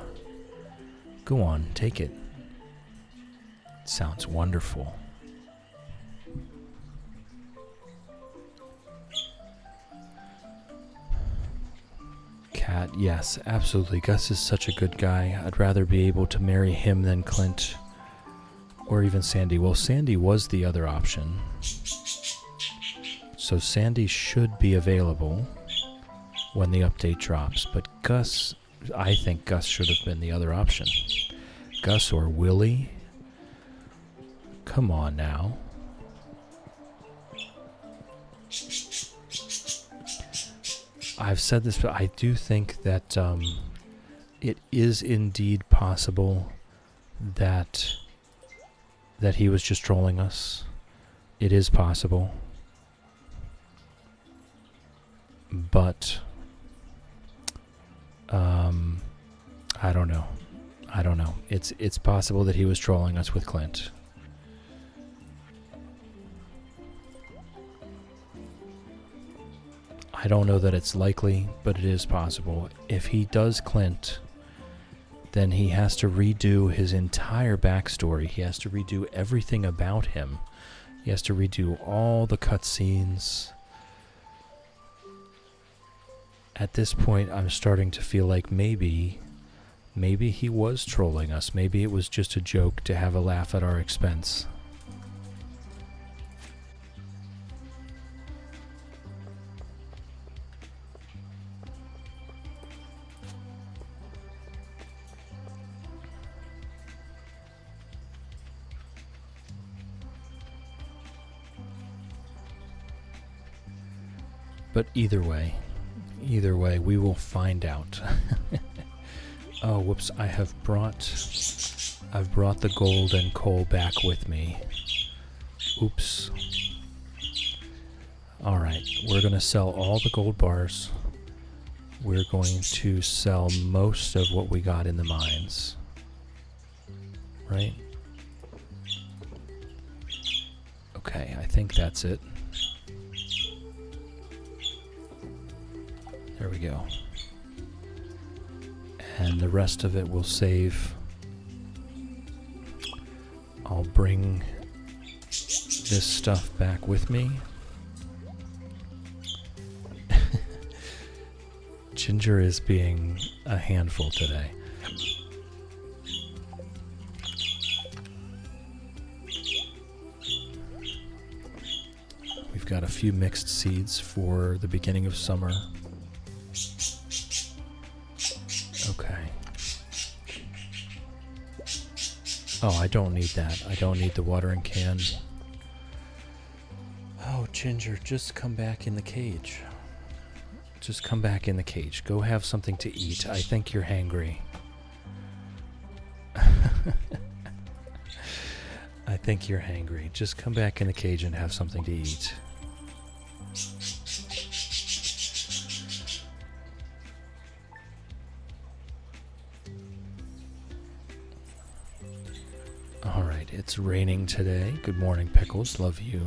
Go on, take it. It sounds wonderful. Cat, yes, absolutely. Gus is such a good guy. I'd rather be able to marry him than Clint. Or even Sandy. Well, Sandy was the other option. So Sandy should be available when the update drops. But Gus, I think Gus should have been the other option. Gus or Willie? Come on now. I've said this, but I do think that it is indeed possible that he was just trolling us. It is possible. But I don't know. It's possible that he was trolling us with Clint. I don't know that it's likely, but it is possible. If he does Clint, then he has to redo his entire backstory. He has to redo everything about him. He has to redo all the cutscenes. At this point, I'm starting to feel like maybe he was trolling us. Maybe it was just a joke to have a laugh at our expense. But either way, we will find out. Oh, whoops, I've brought the gold and coal back with me. Oops. Alright, we're going to sell all the gold bars. We're going to sell most of what we got in the mines. Right? Okay, I think that's it. There we go. And the rest of it will save. I'll bring this stuff back with me. Ginger is being a handful today. We've got a few mixed seeds for the beginning of summer. Okay. Oh, I don't need that. I don't need the watering can. Oh, Ginger, just come back in the cage. Just come back in the cage. Go have something to eat. I think you're hangry. I think you're hangry. Just come back in the cage and have something to eat. Alright, it's raining today. Good morning, Pickles. Love you.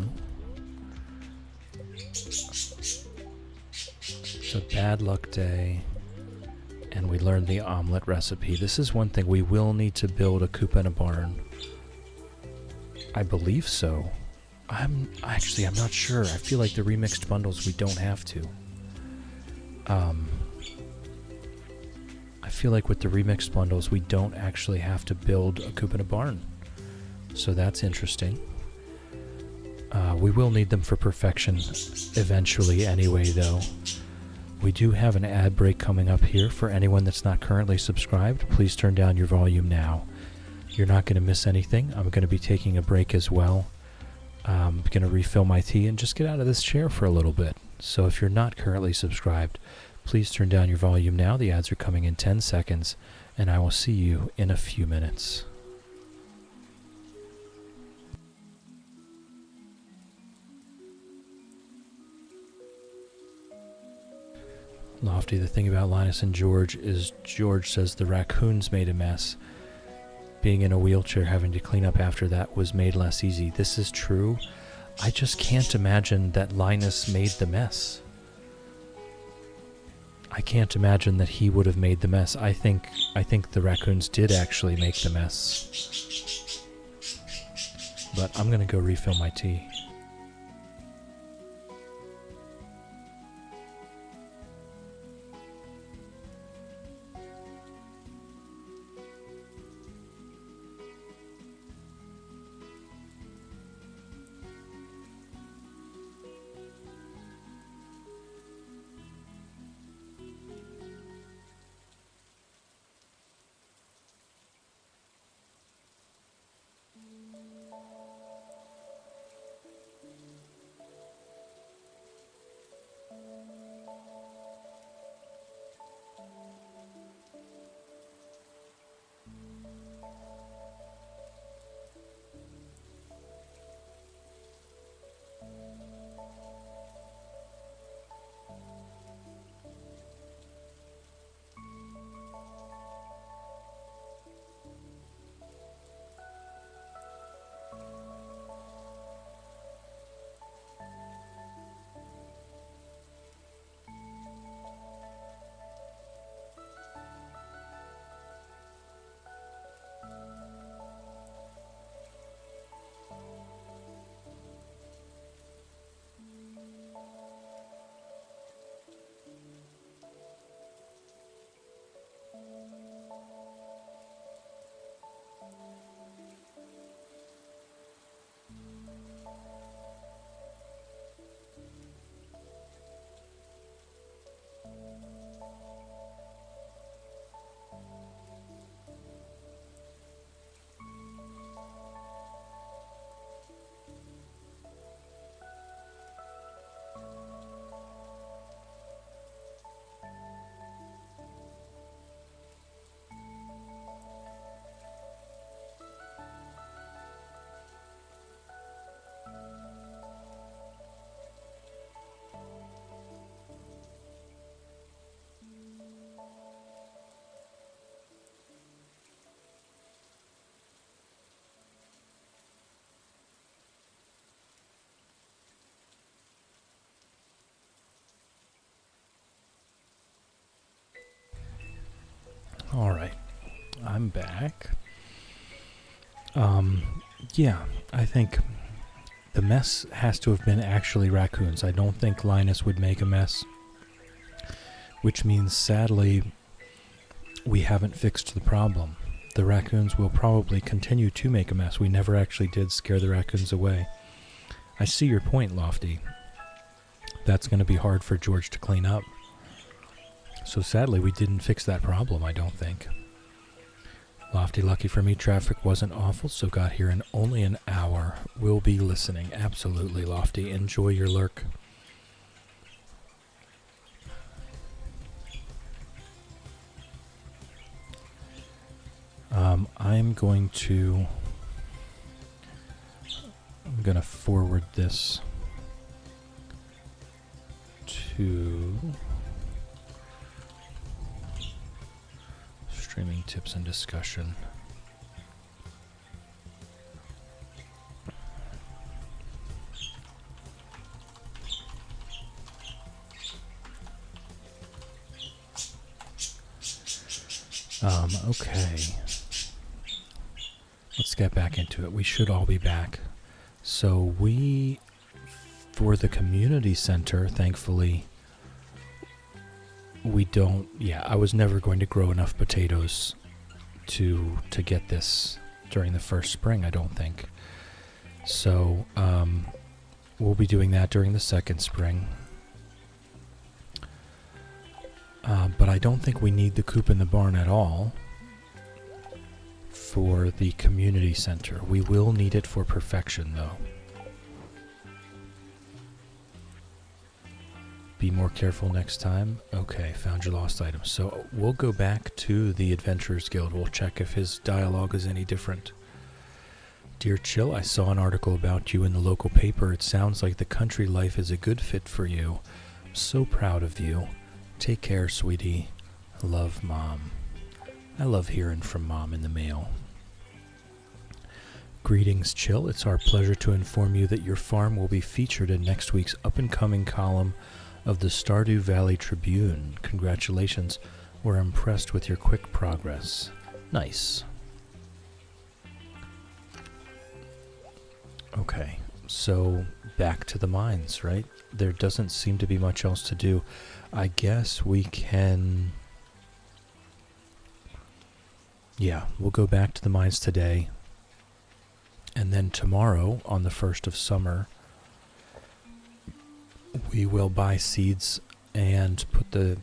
It's a bad luck day. And we learned the omelet recipe. This is one thing. We will need to build a coop and a barn. I believe so. I'm not sure. I feel like the remixed bundles we don't have to. I feel like with the remixed bundles we don't actually have to build a coop and a barn. So that's interesting. We will need them for perfection eventually anyway, though. We do have an ad break coming up here. For anyone that's not currently subscribed, please turn down your volume now. You're not going to miss anything. I'm going to be taking a break as well. I'm going to refill my tea and just get out of this chair for a little bit. So if you're not currently subscribed, please turn down your volume now. The ads are coming in 10 seconds, and I will see you in a few minutes. Lofty, the thing about Linus and George is George says the raccoons made a mess. Being in a wheelchair, having to clean up after that was made less easy. This is true. I just can't imagine that Linus made the mess. I can't imagine that he would have made the mess. I think the raccoons did actually make the mess. But I'm gonna go refill my tea. Alright, I'm back. Yeah, I think the mess has to have been actually raccoons. I don't think Linus would make a mess. Which means, sadly, we haven't fixed the problem. The raccoons will probably continue to make a mess. We never actually did scare the raccoons away. I see your point, Lofty. That's going to be hard for George to clean up. So sadly, we didn't fix that problem, I don't think. Lofty, lucky for me, traffic wasn't awful, so got here in only an hour. We'll be listening. Absolutely, Lofty. Enjoy your lurk. I'm going to forward this to streaming tips and discussion. Okay. Let's get back into it. We should all be back. So for the community center, thankfully, we don't, I was never going to grow enough potatoes to get this during the first spring, I don't think. So, we'll be doing that during the second spring. But I don't think we need the coop in the barn at all for the community center. We will need it for perfection, though. Be more careful next time. Okay, found your lost item. So we'll go back to the Adventurers Guild. We'll check if his dialogue is any different. Dear Chill, I saw an article about you in the local paper. It sounds like the country life is a good fit for you. I'm so proud of you. Take care, sweetie. Love, Mom. I love hearing from Mom in the mail. Greetings, Chill. It's our pleasure to inform you that your farm will be featured in next week's up-and-coming column of the Stardew Valley Tribune. Congratulations. We're impressed with your quick progress. Nice. Okay, so back to the mines, right? There doesn't seem to be much else to do. I guess we can... Yeah, we'll go back to the mines today. And then tomorrow, on the 1st of summer, we will buy seeds and put the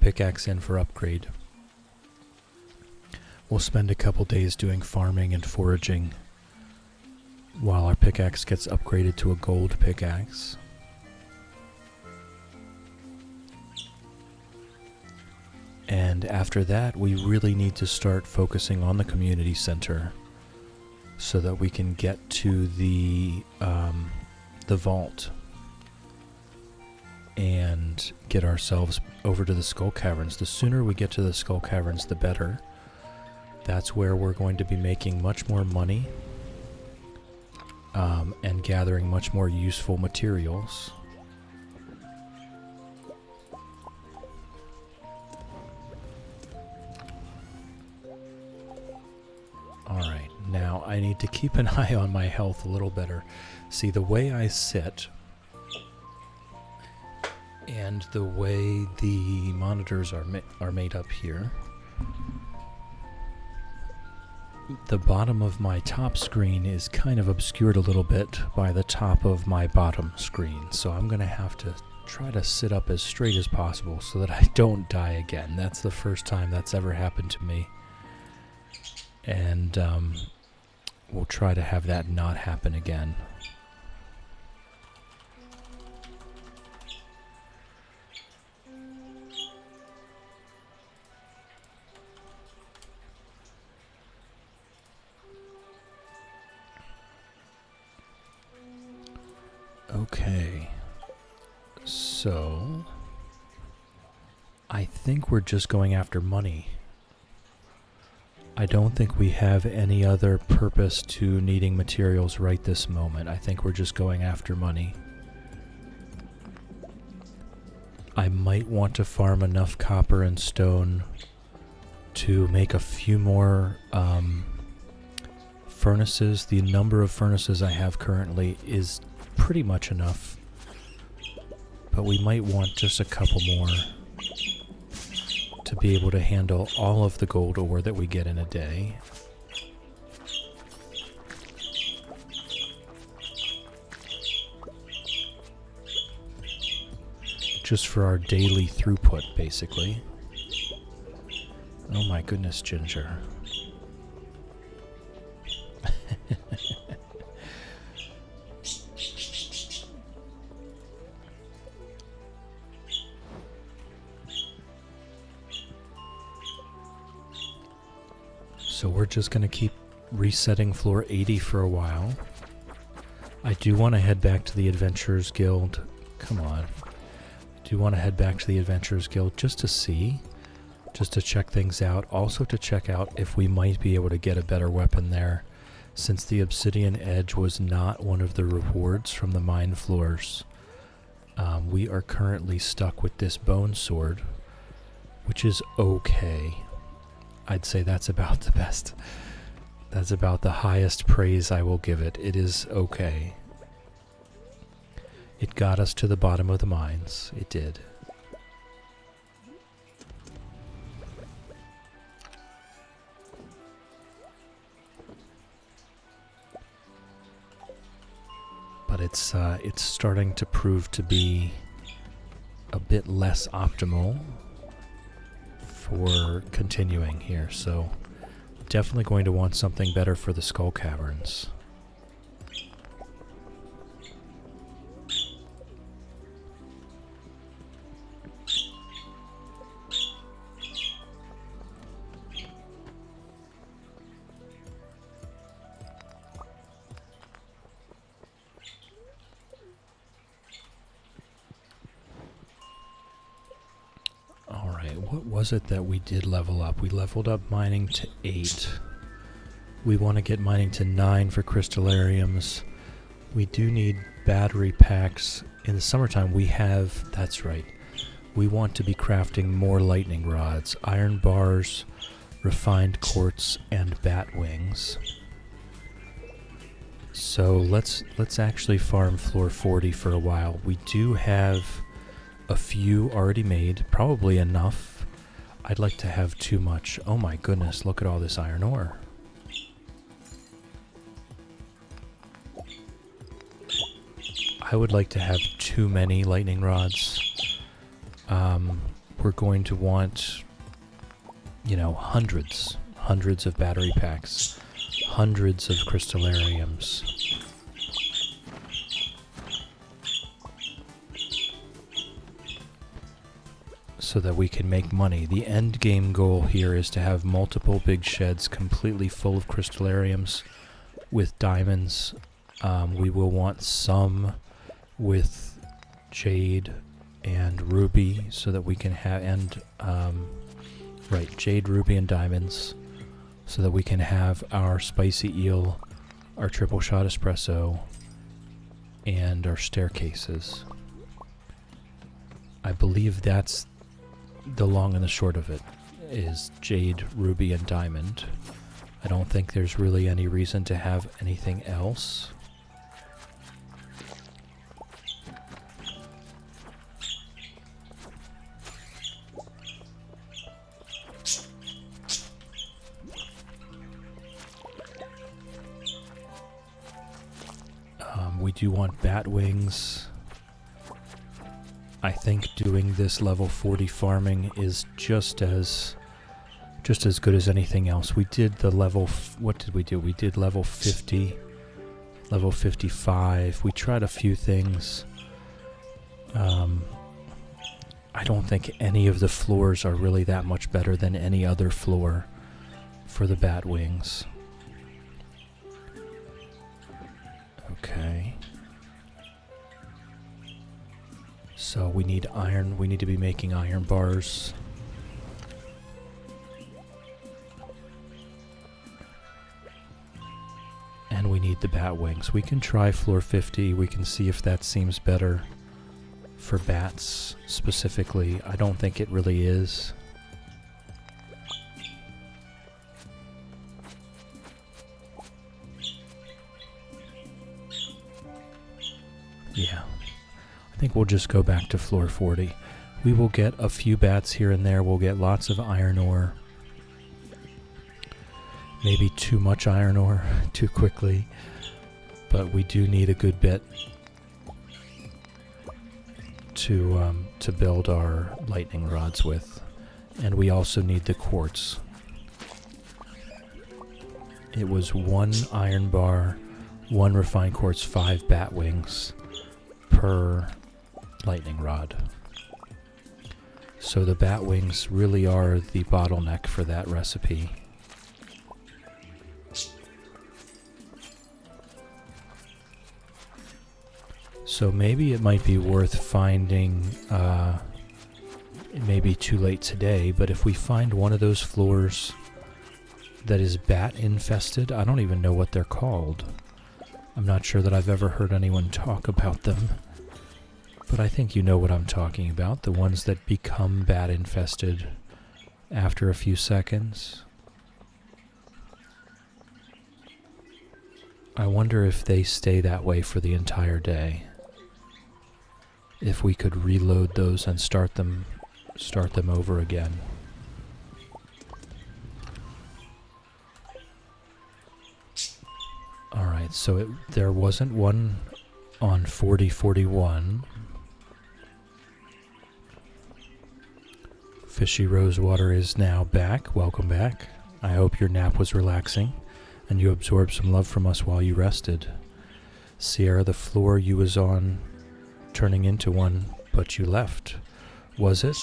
pickaxe in for upgrade. We'll spend a couple days doing farming and foraging while our pickaxe gets upgraded to a gold pickaxe. And after that, we really need to start focusing on the community center so that we can get to the vault and get ourselves over to the Skull Caverns. The sooner we get to the Skull Caverns, the better. That's where we're going to be making much more money and gathering much more useful materials. Alright, now I need to keep an eye on my health a little better. See, the way I sit and the way the monitors are made up here, the bottom of my top screen is kind of obscured a little bit by the top of my bottom screen. So I'm going to have to try to sit up as straight as possible so that I don't die again. That's the first time that's ever happened to me. And we'll try to have that not happen again. Okay, so I think we're just going after money. I don't think we have any other purpose to needing materials right this moment. I think we're just going after money. I might want to farm enough copper and stone to make a few more furnaces. The number of furnaces I have currently is pretty much enough, but we might want just a couple more to be able to handle all of the gold ore that we get in a day. Just for our daily throughput, basically. Oh my goodness, Ginger. So we're just going to keep resetting floor 80 for a while. I do want to head back to the Adventurers Guild. Come on. I do want to head back to the Adventurers Guild just to see. Just to check things out. Also to check out if we might be able to get a better weapon there, since the Obsidian Edge was not one of the rewards from the mine floors. We are currently stuck with this bone sword, which is okay. I'd say that's about the best. That's about the highest praise I will give it. It is okay. It got us to the bottom of the mines. It did. But it's starting to prove to be a bit less optimal for continuing here, so definitely going to want something better for the Skull Caverns. What was it that we did level up? We leveled up mining to 8. We want to get mining to 9 for crystallariums. We do need battery packs. In the summertime we have, that's right, we want to be crafting more lightning rods, iron bars, refined quartz, and bat wings. So let's actually farm floor 40 for a while. We do have a few already made, probably enough. I'd like to have too much. Oh my goodness, look at all this iron ore. I would like to have too many lightning rods. We're going to want, you know, hundreds of battery packs, hundreds of crystallariums. So that we can make money. The end game goal here is to have multiple big sheds completely full of crystallariums with diamonds. We will want some with jade and ruby so that we can have, and right, jade, ruby, and diamonds, so that we can have our spicy eel, our triple shot espresso, and our staircases. I believe that's the long and the short of it, is jade, ruby, and diamond. I don't think there's really any reason to have anything else. We do want bat wings. I think doing this level 40 farming is just as good as anything else. We did the level, what did we do? We did level 50, level 55. We tried a few things. I don't think any of the floors are really that much better than any other floor for the bat wings. Okay. So we need iron. We need to be making iron bars. And we need the bat wings. We can try floor 50. We can see if that seems better for bats specifically. I don't think it really is. think we'll just go back to floor 40. We will get a few bats here and there. We'll get lots of iron ore. Maybe too much iron ore too quickly. But we do need a good bit to build our lightning rods with. And we also need the quartz. It was 1 iron bar, 1 refined quartz, 5 bat wings per lightning rod. So the bat wings really are the bottleneck for that recipe. So maybe it might be worth finding, it may be too late today, but if we find one of those floors that is bat infested, I don't even know what they're called. I'm not sure that I've ever heard anyone talk about them, but I think you know what I'm talking about, the ones that become bat infested after a few seconds. I wonder if they stay that way for the entire day. If we could reload those and start them over again. Alright, so there wasn't one on 4041. Fishy Rosewater is now back. Welcome back. I hope your nap was relaxing and you absorbed some love from us while you rested. Sierra, the floor you was on turning into one, but you left. Was it?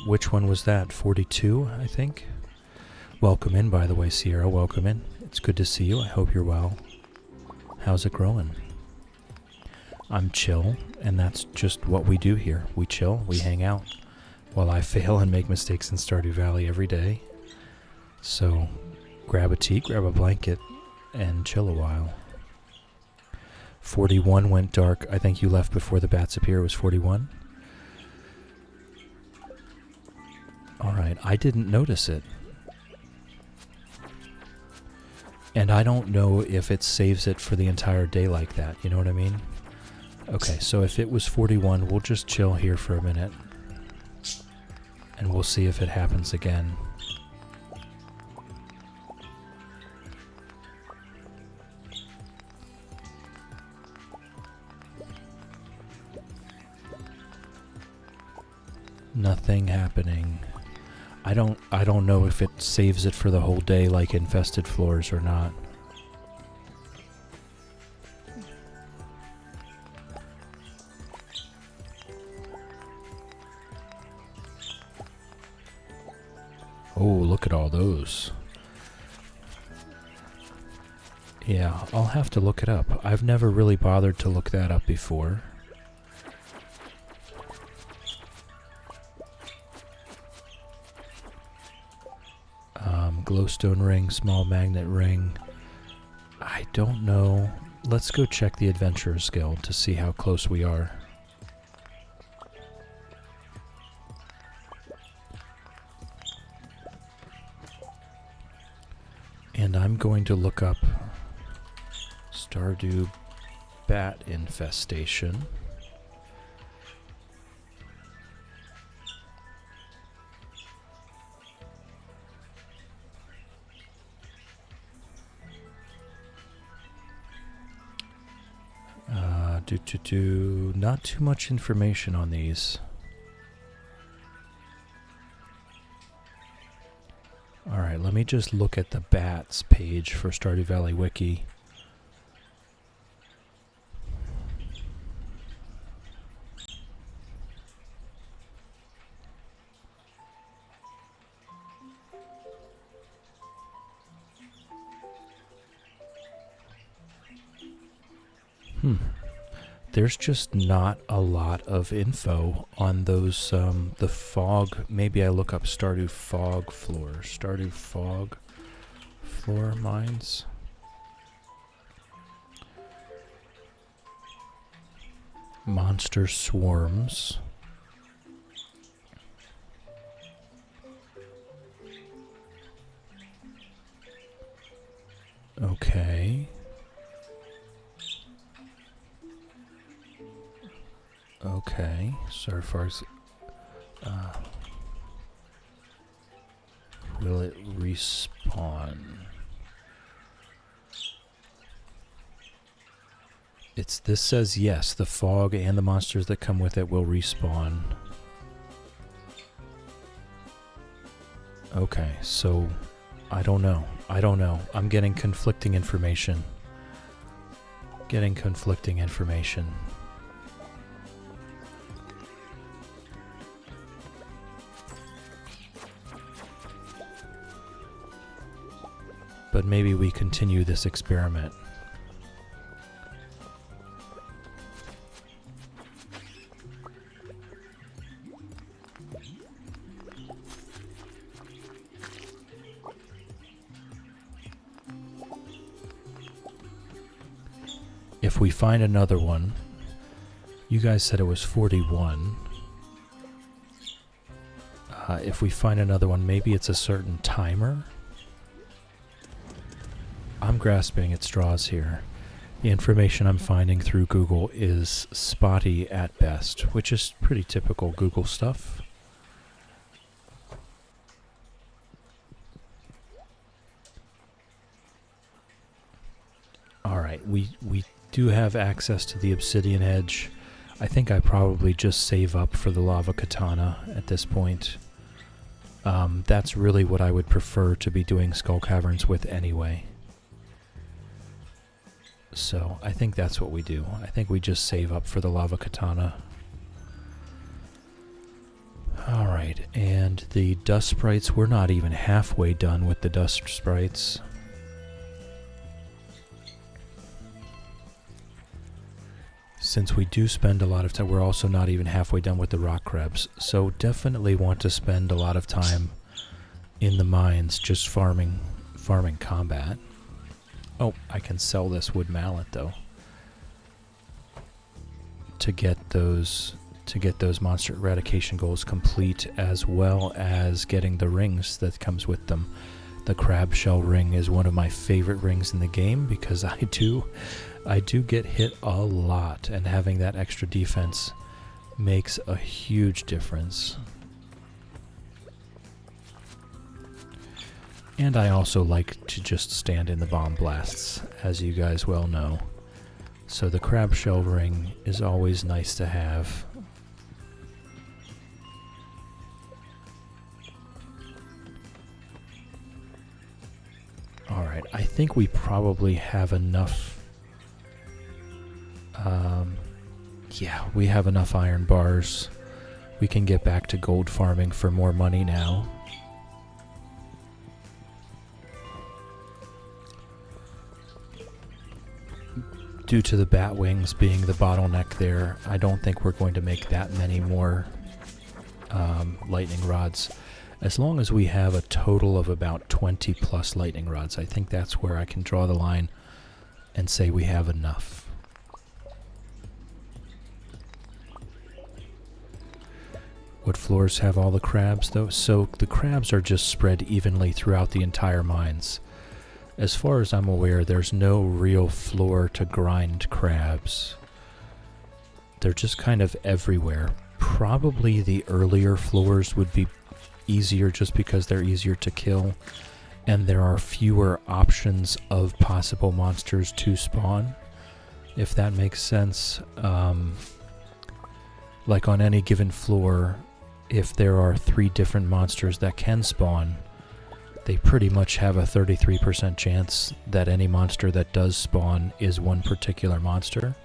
Which one was that? 42, I think? Welcome in, by the way, Sierra. Welcome in. It's good to see you. I hope you're well. How's it growing? I'm chill, and that's just what we do here. We chill, we hang out, while I fail and make mistakes in Stardew Valley every day. So, grab a tea, grab a blanket, and chill a while. 41 went dark. I think you left before the bats appear. It was 41. Alright, I didn't notice it. And I don't know if it saves it for the entire day like that. You know what I mean? Okay, so if it was 41, we'll just chill here for a minute. And we'll see if it happens again. Nothing happening. I don't know if it saves it for the whole day like infested floors or not. Oh, look at all those. Yeah, I'll have to look it up. I've never really bothered to look that up before. Glowstone ring, small magnet ring. I don't know. Let's go check the Adventurers Guild to see how close we are. And I'm going to look up Stardew Bat Infestation. Not too much information on these. Alright, let me just look at the bats page for Stardew Valley Wiki. There's just not a lot of info on those, the fog. Maybe I look up Stardew Fog Floor. Stardew Fog Floor mines. Monster Swarms. Okay. Okay. So far as will it respawn? This says yes, the fog and the monsters that come with it will respawn. Okay, so I don't know. I'm getting conflicting information. But maybe we continue this experiment. If we find another one, you guys said it was 41. If we find another one, maybe it's a certain timer. I'm grasping at straws here. The information I'm finding through Google is spotty at best, which is pretty typical Google stuff. Alright, we do have access to the obsidian edge. I think I probably just save up for the lava katana at this point. That's really what I would prefer to be doing Skull Caverns with anyway. So I think that's what we do. I think we just save up for the lava katana. Alright, and the dust sprites, we're not even halfway done with the dust sprites. Since we do spend a lot of time, we're also not even halfway done with the rock crabs. So definitely want to spend a lot of time in the mines just farming combat. Oh, I can sell this wood mallet though. To get those monster eradication goals complete, as well as getting the rings that comes with them. The crab shell ring is one of my favorite rings in the game because I do get hit a lot, and having that extra defense makes a huge difference. And I also like to just stand in the bomb blasts, as you guys well know. So the crab shell ring is always nice to have. Alright, I think we probably have enough. Yeah, we have enough iron bars. We can get back to gold farming for more money now. Due to the bat wings being the bottleneck there, I don't think we're going to make that many more lightning rods. As long as we have a total of about 20 plus lightning rods, I think that's where I can draw the line and say we have enough. What floors have all the crabs though? So the crabs are just spread evenly throughout the entire mines. As far as I'm aware, there's no real floor to grind crabs. They're just kind of everywhere. Probably the earlier floors would be easier just because they're easier to kill, and there are fewer options of possible monsters to spawn, if that makes sense. Like on any given floor, if there are 3 different monsters that can spawn, they pretty much have a 33% chance that any monster that does spawn is one particular monster.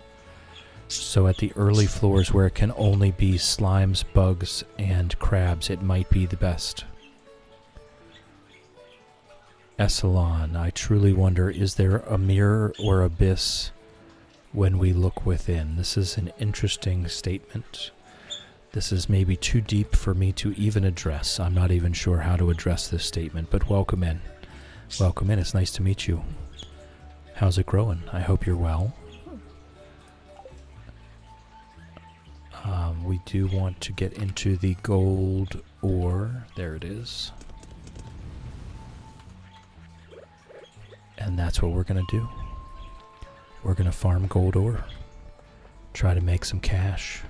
So at the early floors where it can only be slimes, bugs, and crabs, it might be the best. Essalon, I truly wonder, is there a mirror or abyss when we look within? This is an interesting statement. This is maybe too deep for me to even address. I'm not even sure how to address this statement, but welcome in. Welcome in, it's nice to meet you. How's it growing? I hope you're well. We do want to get into the gold ore. There it is. And that's what we're going to do. We're going to farm gold ore. Try to make some cash.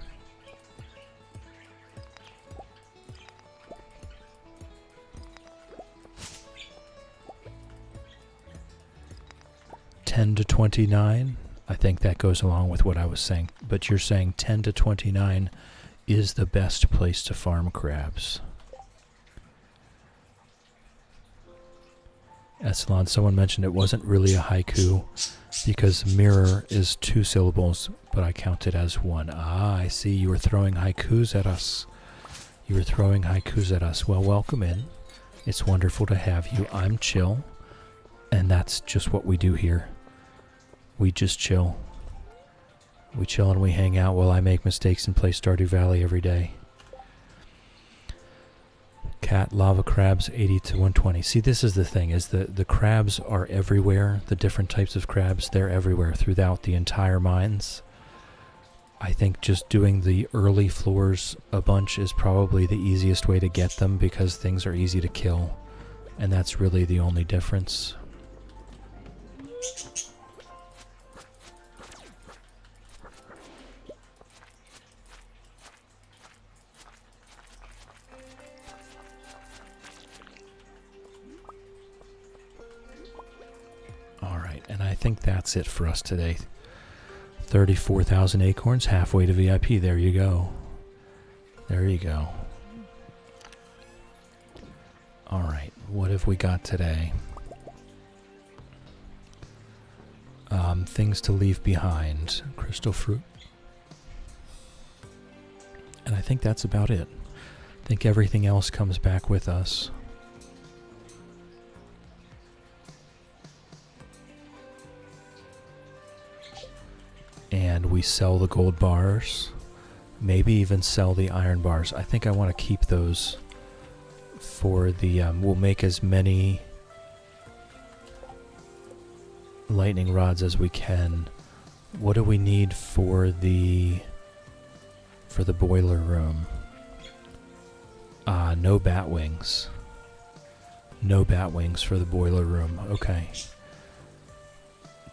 10 to 29. I think that goes along with what I was saying. But you're saying 10 to 29 is the best place to farm crabs. Essalon, someone mentioned it wasn't really a haiku because mirror is 2 syllables, but I count it as 1. Ah, I see. You were throwing haikus at us. You were throwing haikus at us. Well, welcome in. It's wonderful to have you. I'm Chill, and that's just what we do here. We just chill. We chill and we hang out while I make mistakes and play Stardew Valley every day. Cat, lava crabs, 80 to 120. See, this is the thing, is the crabs are everywhere. The different types of crabs, they're everywhere throughout the entire mines. I think just doing the early floors a bunch is probably the easiest way to get them because things are easy to kill. And that's really the only difference. Alright, and I think that's it for us today. 34,000 acorns, halfway to VIP. There you go. There you go. Alright, what have we got today? Things to leave behind. Crystal fruit. And I think that's about it. I think everything else comes back with us. And we sell the gold bars. Maybe even sell the iron bars. I think I want to keep those for the... we'll make as many lightning rods as we can. What do we need for the boiler room? No bat wings. No bat wings for the boiler room. Okay.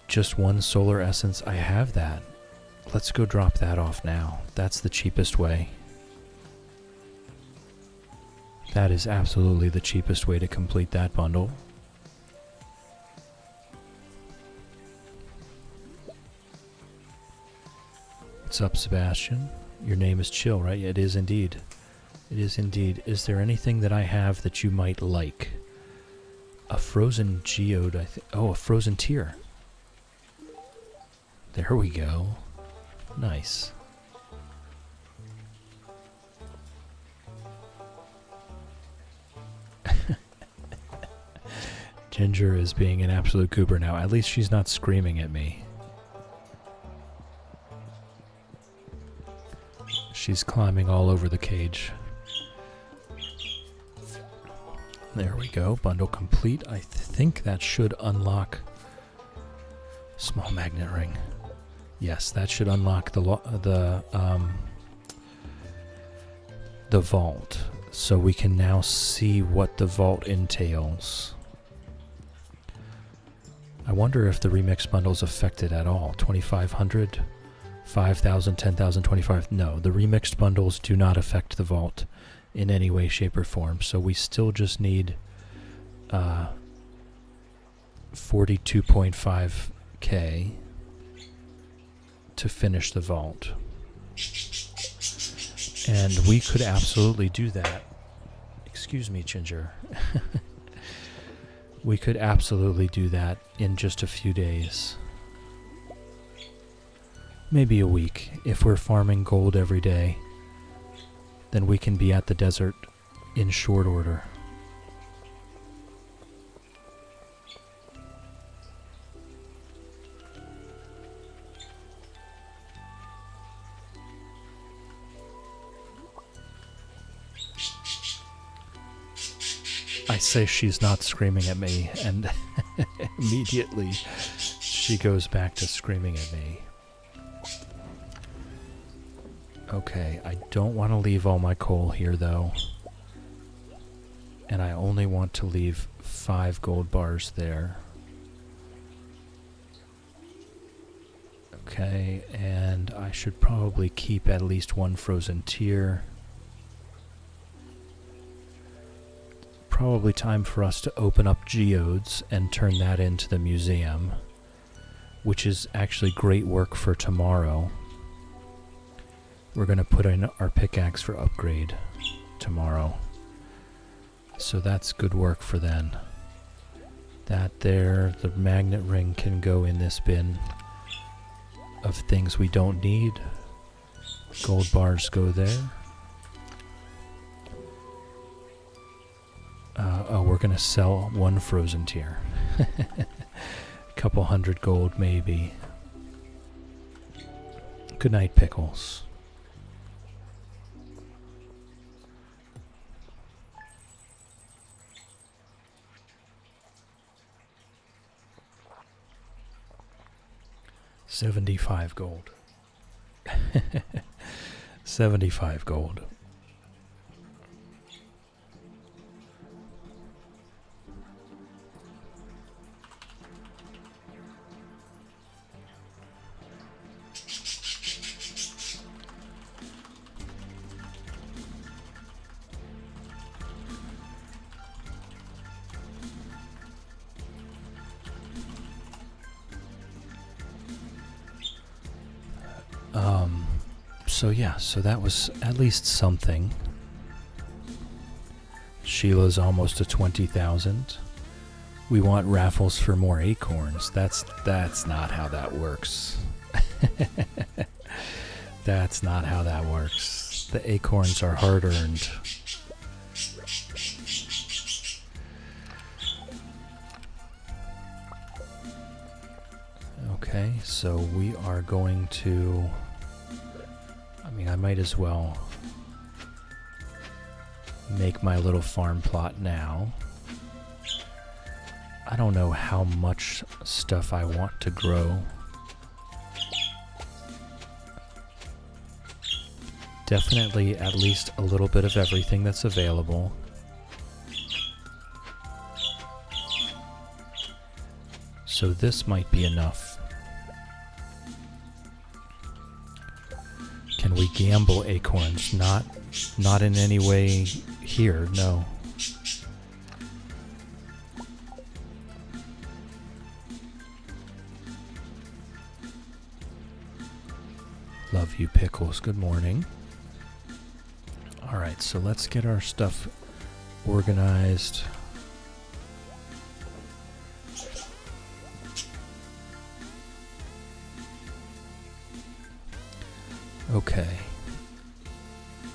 Just 1 solar essence. I have that. Let's go drop that off now. That's the cheapest way. That is absolutely the cheapest way to complete that bundle. What's up, Sebastian? Your name is Chill, right? It is indeed. It is indeed. Is there anything that I have that you might like? A frozen geode, I think. Oh, a frozen tear. There we go. Nice. Ginger is being an absolute goober now. At least she's not screaming at me. She's climbing all over the cage. There we go. Bundle complete. I think that should unlock... Small magnet ring. Yes, that should unlock the vault. So we can now see what the vault entails. I wonder if the remix bundle's affected at all. 2,500, 5,000, 10,000, 25. No, the remixed bundles do not affect the vault in any way, shape, or form. So we still just need 42.5K to finish the vault. And we could absolutely do that. Excuse me, Ginger. We could absolutely do that in just a few days. Maybe a week. If we're farming gold every day, then we can be at the desert in short order. I say she's not screaming at me, and immediately she goes back to screaming at me. Okay, I don't want to leave all my coal here, though. And I only want to leave 5 gold bars there. Okay, and I should probably keep at least 1 frozen tear. Probably time for us to open up geodes and turn that into the museum. which is actually great work for tomorrow. We're going to put in our pickaxe for upgrade tomorrow. So that's good work for then. That there, the magnet ring can go in this bin of things we don't need. Gold bars go there. Oh, we're going to sell one frozen tier. Couple hundred gold maybe. Good night, Pickles. $75 gold. 75 gold. So yeah, so that was at least something. Sheila's almost to 20,000. We want raffles for more acorns. That's not how that works. That's not how that works. The acorns are hard earned. Okay, so we are going to... I might as well make my little farm plot now. I don't know how much stuff I want to grow. Definitely at least a little bit of everything that's available. So this might be enough. Can we gamble acorns? Not in any way here, no. Love you, Pickles. Good morning. Alright, so let's get our stuff organized. Okay,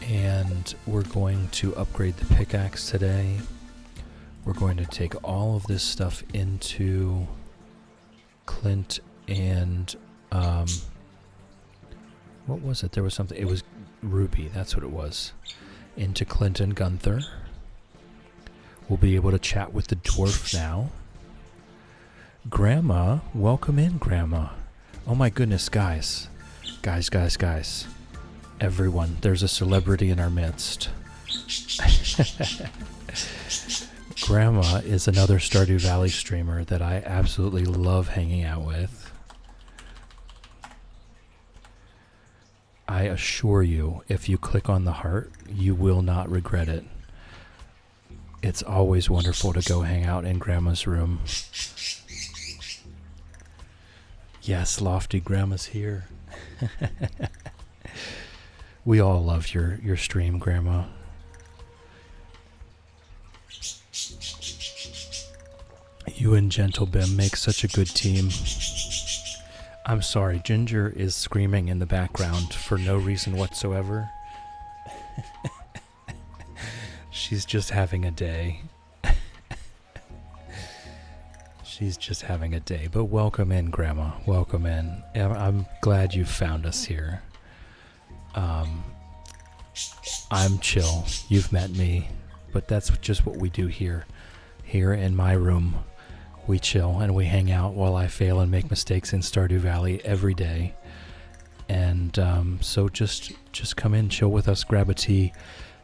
and we're going to upgrade the pickaxe today. We're going to take all of this stuff into Clint and, what was it? There was something, it was Ruby, that's what it was. Into Clint and Gunther. We'll be able to chat with the dwarf now. Grandma, welcome in, Grandma. Oh my goodness, guys. Guys. Everyone, there's a celebrity in our midst. Grandma is another Stardew Valley streamer that I absolutely love hanging out with. I assure you, if you click on the heart, you will not regret it. It's always wonderful to go hang out in Grandma's room. Yes, Lofty Grandma's here. We all love your stream, Grandma. You and Gentle Bim make such a good team. I'm sorry, Ginger is screaming in the background for no reason whatsoever. She's just having a day. She's just having a day. But welcome in, Grandma. Welcome in. I'm glad you found us here. I'm chill. You've met me. But that's just what we do here. Here in my room, we chill and we hang out while I fail and make mistakes in Stardew Valley every day. And so just come in, chill with us, grab a tea,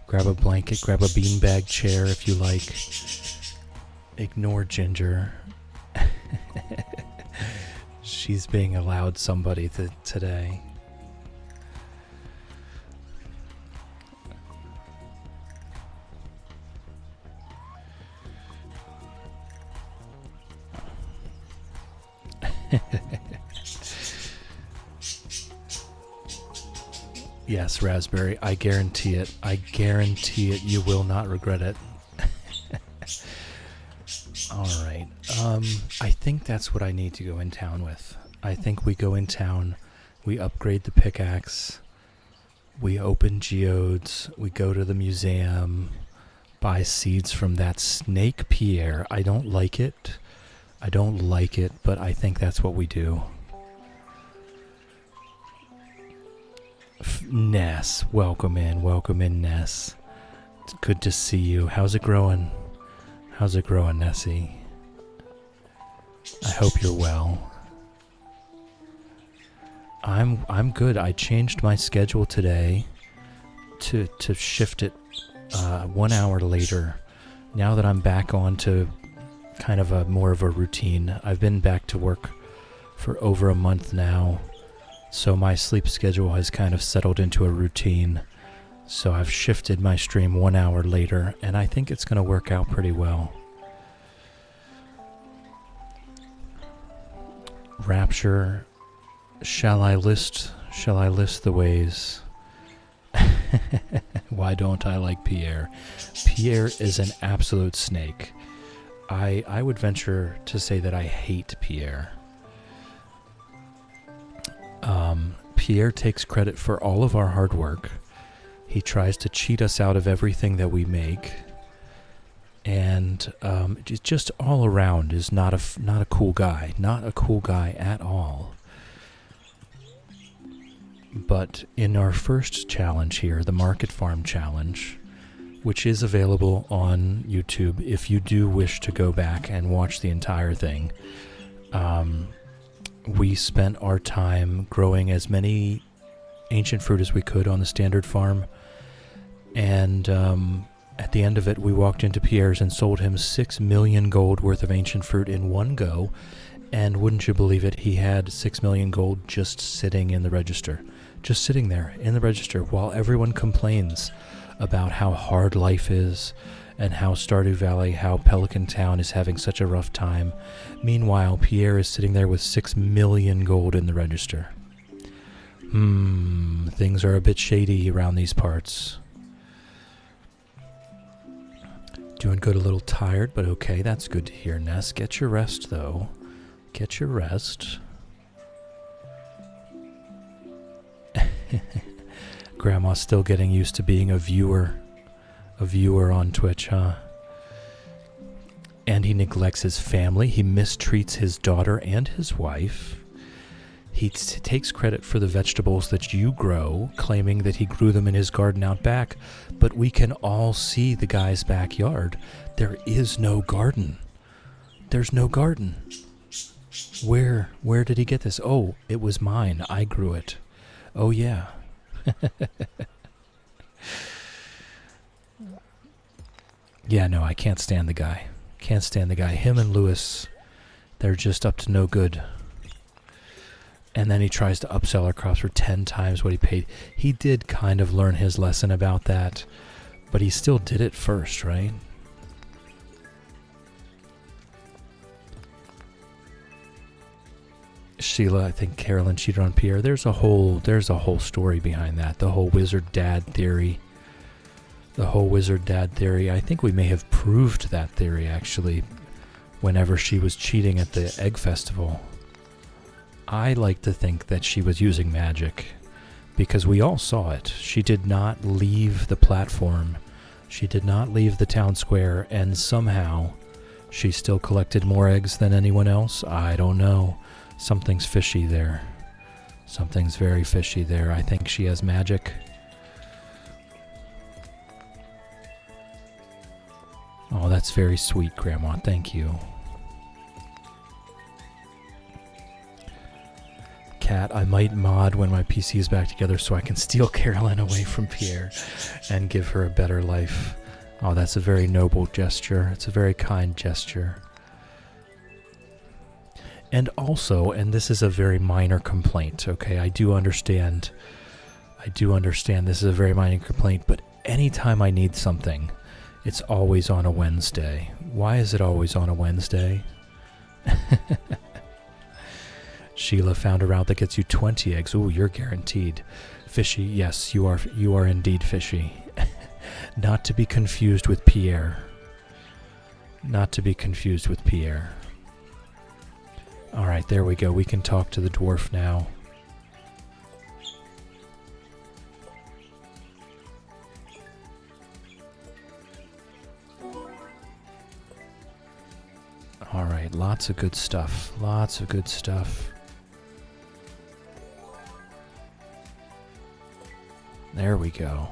grab a blanket, grab a beanbag chair if you like. Ignore Ginger. She's being allowed somebody today. Yes, Raspberry, I guarantee it. I guarantee it. You will not regret it. Alright, I think that's what I need to go in town with. I think we go in town, we upgrade the pickaxe, we open geodes, we go to the museum, buy seeds from that snake Pierre. I don't like it. I don't like it, but I think that's what we do. Ness, welcome in, Ness. It's good to see you. How's it growing? How's it growing, Nessie? I hope you're well. I'm good. I changed my schedule today to shift it 1 hour later. Now that I'm back on to kind of a more of a routine. I've been back to work for over a month now, so my sleep schedule has kind of settled into a routine. So I've shifted my stream 1 hour later, and I think it's going to work out pretty well. Rapture, shall I list the ways? Why don't I like Pierre? Pierre is an absolute snake. I would venture to say that I hate Pierre. Pierre takes credit for all of our hard work. He tries to cheat us out of everything that we make, and just all around is not a cool guy. Not a cool guy at all. But in our first challenge here, the Market Farm Challenge, which is available on YouTube if you do wish to go back and watch the entire thing, we spent our time growing as many ancient fruit as we could on the standard farm, and at the end of it we walked into Pierre's and sold him 6 million gold worth of ancient fruit in one go, and wouldn't you believe it, he had 6 million gold just sitting in the register, just sitting there in the register, while everyone complains about how hard life is and how Stardew Valley, how Pelican Town is having such a rough time. Meanwhile, Pierre is sitting there with 6 million gold in the register. Things are a bit shady around these parts. Doing good, a little tired, but okay, that's good to hear, Ness. Get your rest, though. Get your rest. Grandma's still getting used to being a viewer on Twitch, huh? And he neglects his family. He mistreats his daughter and his wife. He takes credit for the vegetables that you grow, claiming that he grew them in his garden out back, but we can all see the guy's backyard. There is no garden. There's no garden. Where did he get this? Oh, it was mine. I grew it. Oh, yeah. Yeah, no, I can't stand the guy. Can't stand the guy. Him and Lewis, they're just up to no good. And then he tries to upsell our crops for 10 times what he paid. He did kind of learn his lesson about that, but he still did it first, right? Sheila, I think Carolyn cheated on Pierre. There's a whole story behind that. The whole wizard dad theory. I think we may have proved that theory, actually, whenever she was cheating at the egg festival. I like to think that she was using magic, because we all saw it. She did not leave the platform. She did not leave the town square, and somehow she still collected more eggs than anyone else. I don't know. Something's fishy there. Something's very fishy there. I think she has magic. Oh, that's very sweet, Grandma. Thank you. Cat, I might mod when my PC is back together so I can steal Carolyn away from Pierre and give her a better life. Oh, that's a very noble gesture. It's a very kind gesture. And also, and this is a very minor complaint, okay? I do understand this is a very minor complaint, but anytime I need something, it's always on a Wednesday. Why is it always on a Wednesday? Sheila found a route that gets you 20 eggs. Ooh, you're guaranteed. Fishy, yes, you are indeed fishy. Not to be confused with Pierre. Not to be confused with Pierre. Alright, there we go. We can talk to the dwarf now. Alright, lots of good stuff. Lots of good stuff. There we go.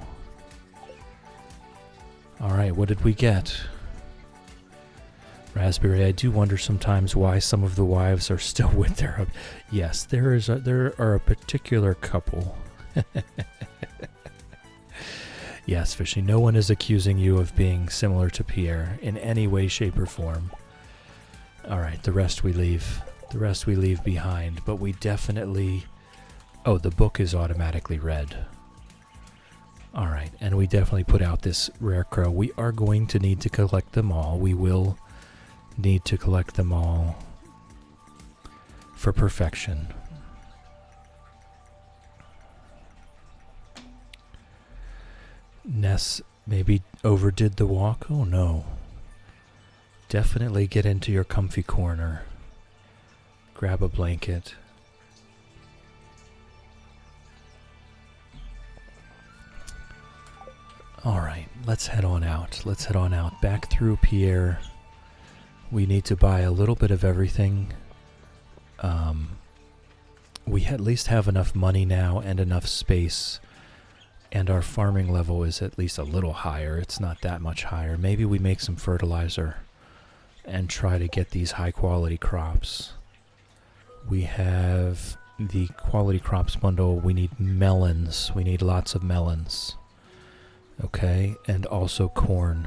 Alright, what did we get? Raspberry, I do wonder sometimes why some of the wives are still with their... Yes, there are a particular couple. Yes, Fishy, no one is accusing you of being similar to Pierre in any way, shape, or form. Alright, the rest we leave. The rest we leave behind, but we definitely... Oh, the book is automatically read. Alright, and we definitely put out this rare crow. We are going to need to collect them all. We will need to collect them all for perfection. Ness maybe overdid the walk. Oh no. Definitely get into your comfy corner. Grab a blanket. Alright, let's head on out. Let's head on out. Back through Pierre. We need to buy a little bit of everything. We at least have enough money now and enough space. And our farming level is at least a little higher. It's not that much higher. Maybe we make some fertilizer and try to get these high quality crops. We have the quality crops bundle. We need melons. We need lots of melons. Okay, and also corn.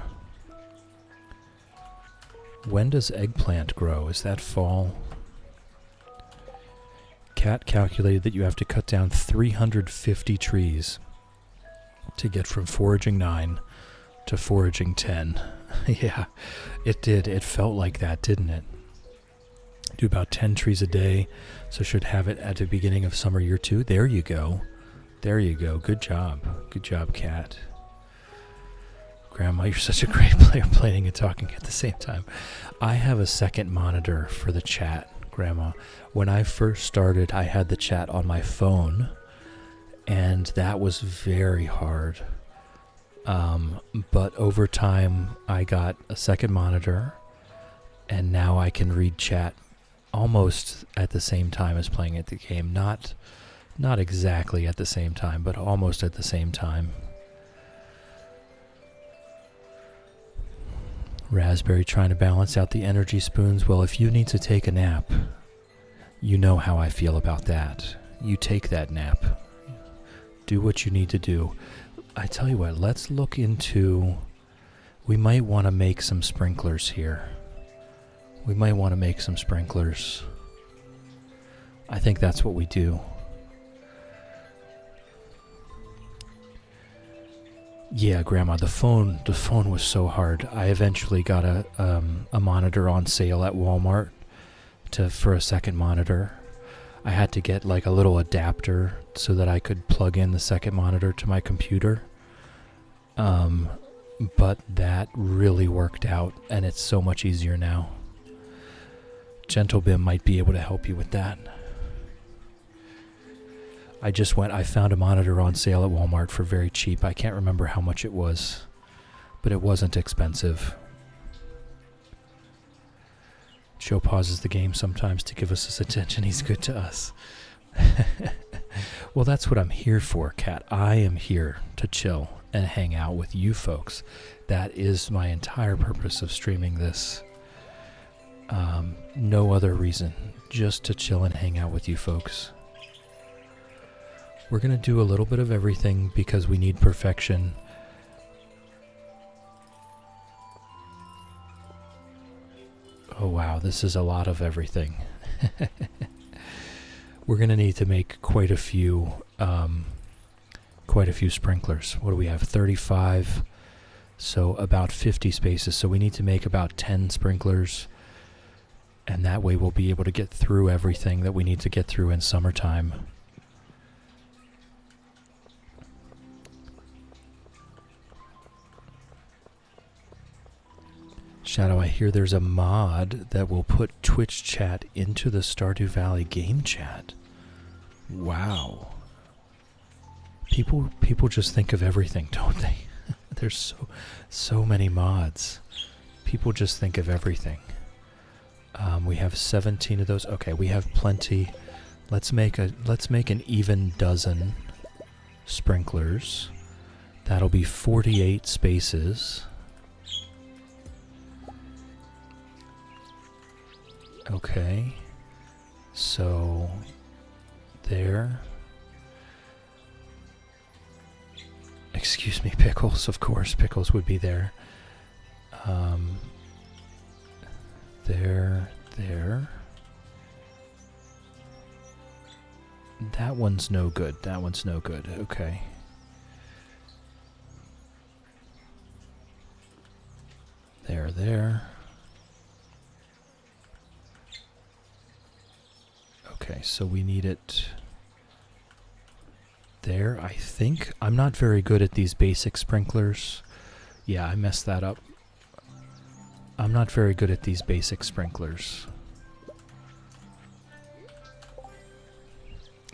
When does eggplant grow? Is that fall? Cat calculated that you have to cut down 350 trees to get from foraging 9 to foraging 10. Yeah, it did. It felt like that, didn't it? Do about 10 trees a day, so should have it at the beginning of summer year 2. There you go. There you go. Good job. Good job, Cat. Grandma, you're such a great player, playing and talking at the same time. I have a second monitor for the chat, Grandma. When I first started, I had the chat on my phone, and that was very hard. But over time, I got a second monitor, and now I can read chat almost at the same time as playing at the game. Not exactly at the same time, but almost at the same time. Raspberry trying to balance out the energy spoons. Well, if you need to take a nap, you know how I feel about that. You take that nap. Do what you need to do. I tell you what, let's look into... We might want to make some sprinklers here. We might want to make some sprinklers. I think that's what we do. Yeah, Grandma, the phone was so hard. I eventually got a monitor on sale at Walmart for a second monitor. I had to get like a little adapter so that I could plug in the second monitor to my computer. But that really worked out, and it's so much easier now. GentleBim might be able to help you with that. I found a monitor on sale at Walmart for very cheap. I can't remember how much it was, but it wasn't expensive. Joe pauses the game sometimes to give us his attention. He's good to us. Well, that's what I'm here for, Kat. I am here to chill and hang out with you folks. That is my entire purpose of streaming this. No other reason, just to chill and hang out with you folks. We're going to do a little bit of everything because we need perfection. Oh wow, this is a lot of everything. We're going to need to make quite a few sprinklers. What do we have? 35, so about 50 spaces. So we need to make about 10 sprinklers, and that way we'll be able to get through everything that we need to get through in summertime. Shadow, I hear there's a mod that will put Twitch chat into the Stardew Valley game chat. Wow. People just think of everything, don't they? There's so many mods. People just think of everything. We have 17 of those. Okay, we have plenty. Let's make an even dozen sprinklers. That'll be 48 spaces. Okay. So there. Excuse me, Pickles. Of course, Pickles would be there. There. That one's no good. That one's no good. Okay. There. Okay, so we need it there, I think. I'm not very good at these basic sprinklers. Yeah, I messed that up. I'm not very good at these basic sprinklers.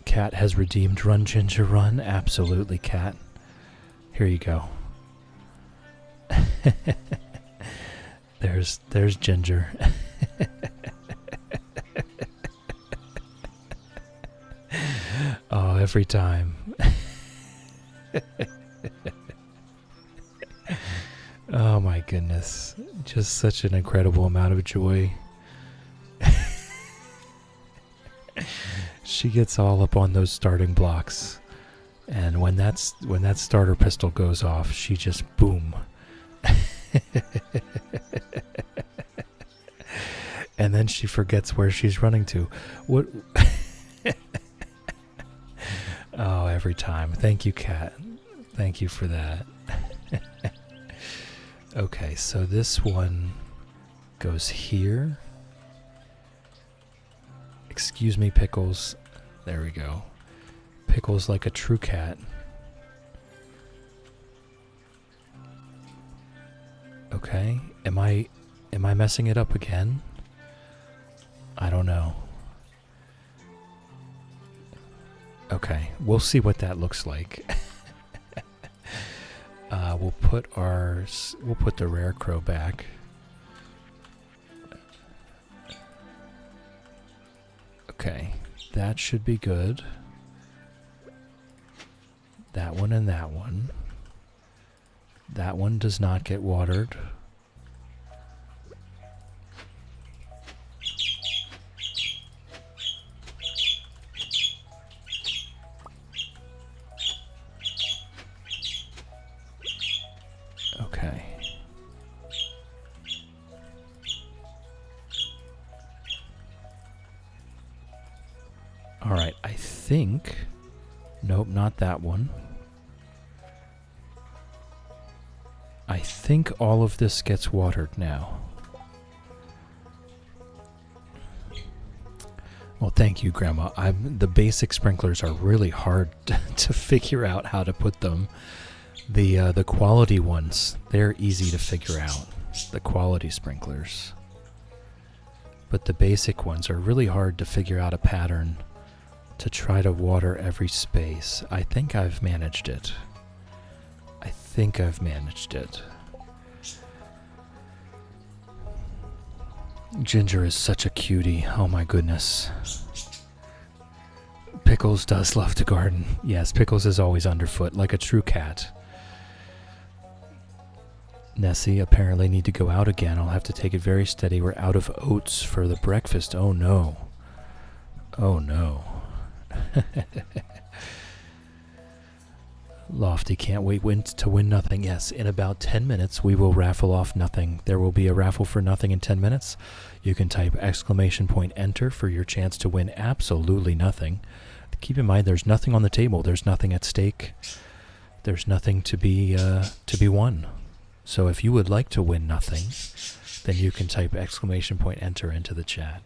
Cat has redeemed Run Ginger Run. Absolutely, Cat. Here you go. There's Ginger. Oh, every time. Oh my goodness. Just such an incredible amount of joy. She gets all up on those starting blocks. And when that starter pistol goes off, she just boom. And then she forgets where she's running to. What? Oh, every time. Thank you, Kat. Thank you for that. Okay, so this one goes here. Excuse me, Pickles. There we go. Pickles like a true cat. Okay. Am I messing it up again? I don't know. Okay, we'll see what that looks like. We'll put the rare crow back. Okay, that should be good. That one and that one. That one does not get watered. Okay. All right, I think... Nope, not that one. I think all of this gets watered now. Well, thank you, Grandma. The basic sprinklers are really hard to figure out how to put them. The quality ones, they're easy to figure out. The quality sprinklers. But the basic ones are really hard to figure out a pattern to try to water every space. I think I've managed it. Ginger is such a cutie. Oh my goodness. Pickles does love to garden. Yes, Pickles is always underfoot, like a true cat. Nessie apparently need to go out again. I'll have to take it very steady. We're out of oats for the breakfast. Oh no. Oh no. Lofty can't wait to win nothing. Yes, in about 10 minutes we will raffle off nothing. There will be a raffle for nothing in 10 minutes. You can type !enter for your chance to win absolutely nothing. Keep in mind there's nothing on the table. There's nothing at stake. There's nothing to be won. So if you would like to win nothing, then you can type !enter into the chat.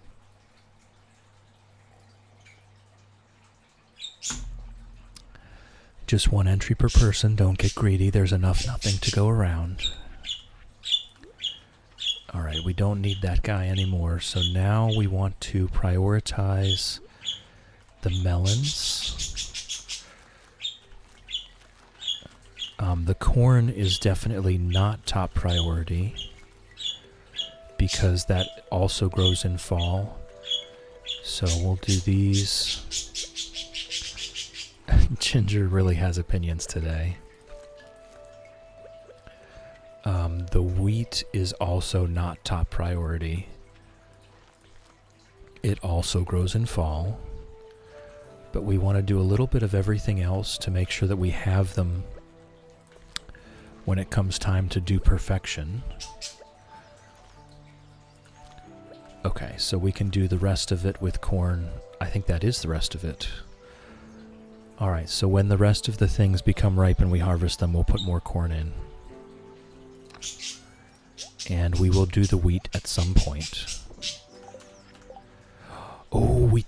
Just one entry per person. Don't get greedy. There's enough nothing to go around. All Alright, we don't need that guy anymore, so now we want to prioritize the melons. The corn is definitely not top priority because that also grows in fall. So we'll do these. Ginger really has opinions today. The wheat is also not top priority. It also grows in fall. But we want to do a little bit of everything else to make sure that we have them when it comes time to do perfection. Okay, so we can do the rest of it with corn. I think that is the rest of it. Alright, so when the rest of the things become ripe and we harvest them, we'll put more corn in. And we will do the wheat at some point. Oh, we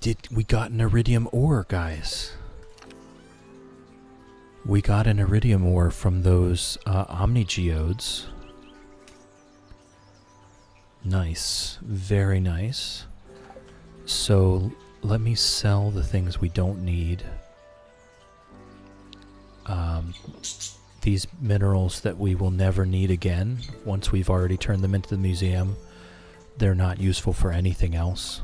got an iridium ore, guys. We got an iridium ore from those omnigeodes. Nice. Very nice. So let me sell the things we don't need. These minerals that we will never need again, once we've already turned them into the museum, they're not useful for anything else.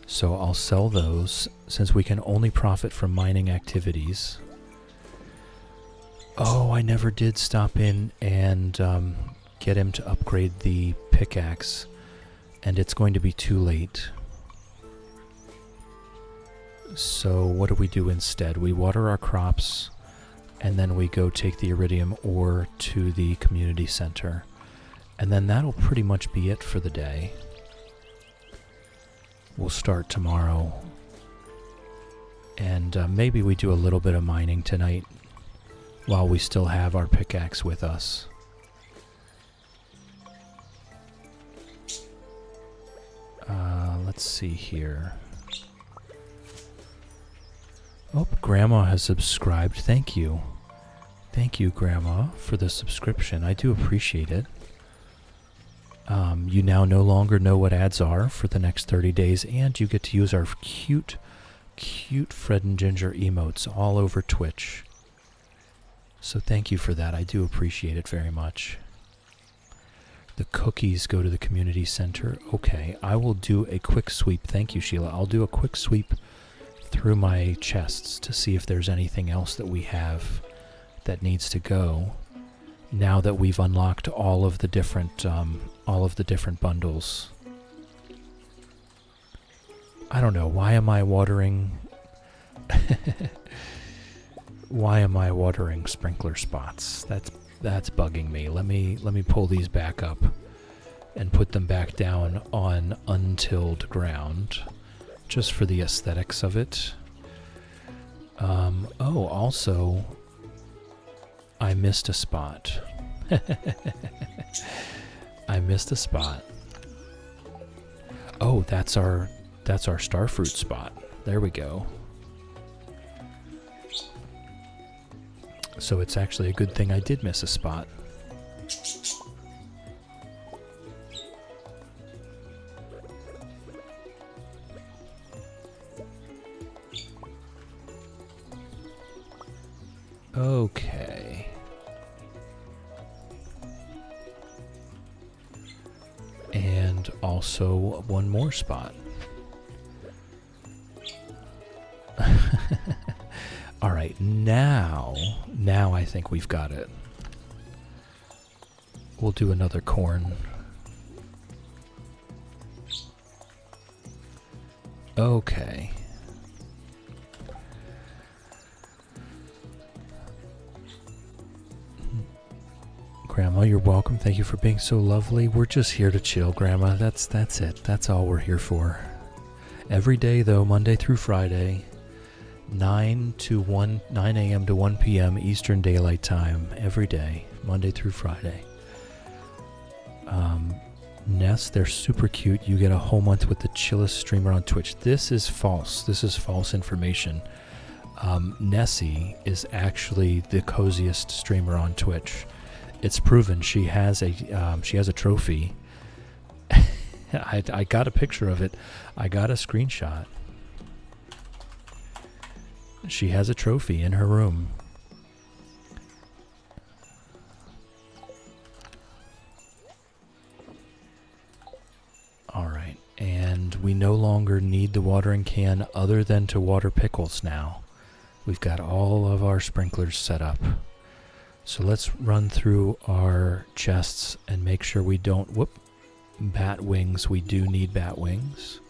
So I'll sell those, since we can only profit from mining activities. Oh, I never did stop in and get him to upgrade the pickaxe, and it's going to be too late. So what do we do instead? We water our crops, and then we go take the iridium ore to the community center. And then that'll pretty much be it for the day. We'll start tomorrow. And maybe we do a little bit of mining tonight while we still have our pickaxe with us. Let's see here. Oh, Grandma has subscribed. Thank you. Thank you, Grandma, for the subscription. I do appreciate it. You now no longer know what ads are for the next 30 days, and you get to use our cute Fred and Ginger emotes all over Twitch. So thank you for that. I do appreciate it very much. The cookies go to the community center. Okay, I will do a quick sweep. Thank you, Sheila. I'll do a quick sweep through my chests to see if there's anything else that we have that needs to go. Now that we've unlocked all of the different bundles. I don't know. Why am I watering? Why am I watering sprinkler spots? That's bugging me. Let me pull these back up and put them back down on untilled ground, just for the aesthetics of it. Oh, also, I missed a spot. I missed a spot. Oh, that's our starfruit spot. There we go. So it's actually a good thing I did miss a spot. Okay. And also one more spot. All right, now I think we've got it. We'll do another corn. Okay. Grandma, you're welcome. Thank you for being so lovely. We're just here to chill, Grandma. That's it. That's all we're here for. Every day, though, Monday through Friday, 9 a.m. to 1 p.m. Eastern Daylight Time. Every day, Monday through Friday. Ness, they're super cute. You get a whole month with the chillest streamer on Twitch. This is false. This is false information. Nessie is actually the coziest streamer on Twitch. It's proven. She has a trophy I got a picture of it. I got a screenshot. She has a trophy in her room. Alright, and we no longer need the watering can other than to water pickles now. We've got all of our sprinklers set up. So let's run through our chests and make sure we don't... Whoop! Bat wings. We do need bat wings.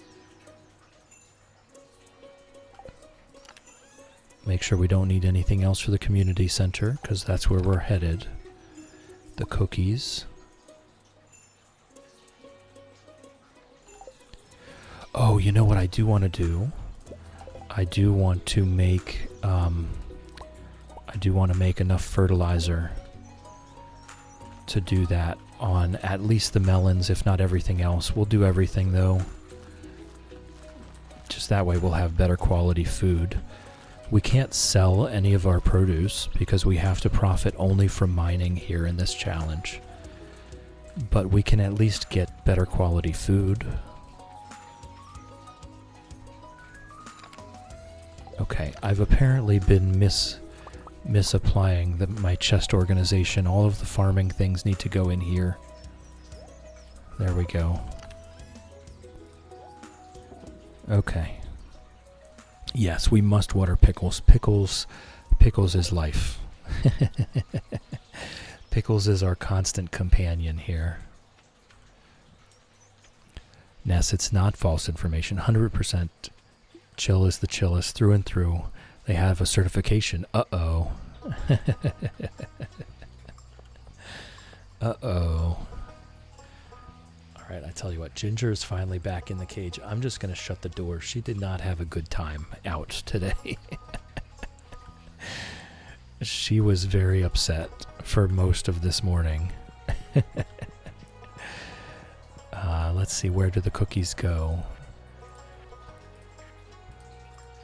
Make sure we don't need anything else for the community center, because that's where we're headed. The cookies. Oh, you know what I do want to do? I do want to make enough fertilizer to do that on at least the melons, if not everything else. We'll do everything though. Just that way we'll have better quality food. We can't sell any of our produce because we have to profit only from mining here in this challenge. But we can at least get better quality food. Okay, I've apparently been misapplying my chest organization. All of the farming things need to go in here. There we go. Okay. Yes, we must water pickles. Pickles is life. Pickles is our constant companion here. Ness, it's not false information. 100% Chill is the chillest through and through. They have a certification. Uh-oh. Uh-oh. Alright, I tell you what, Ginger is finally back in the cage. I'm just going to shut the door. She did not have a good time out today. She was very upset for most of this morning. Let's see, where do the cookies go?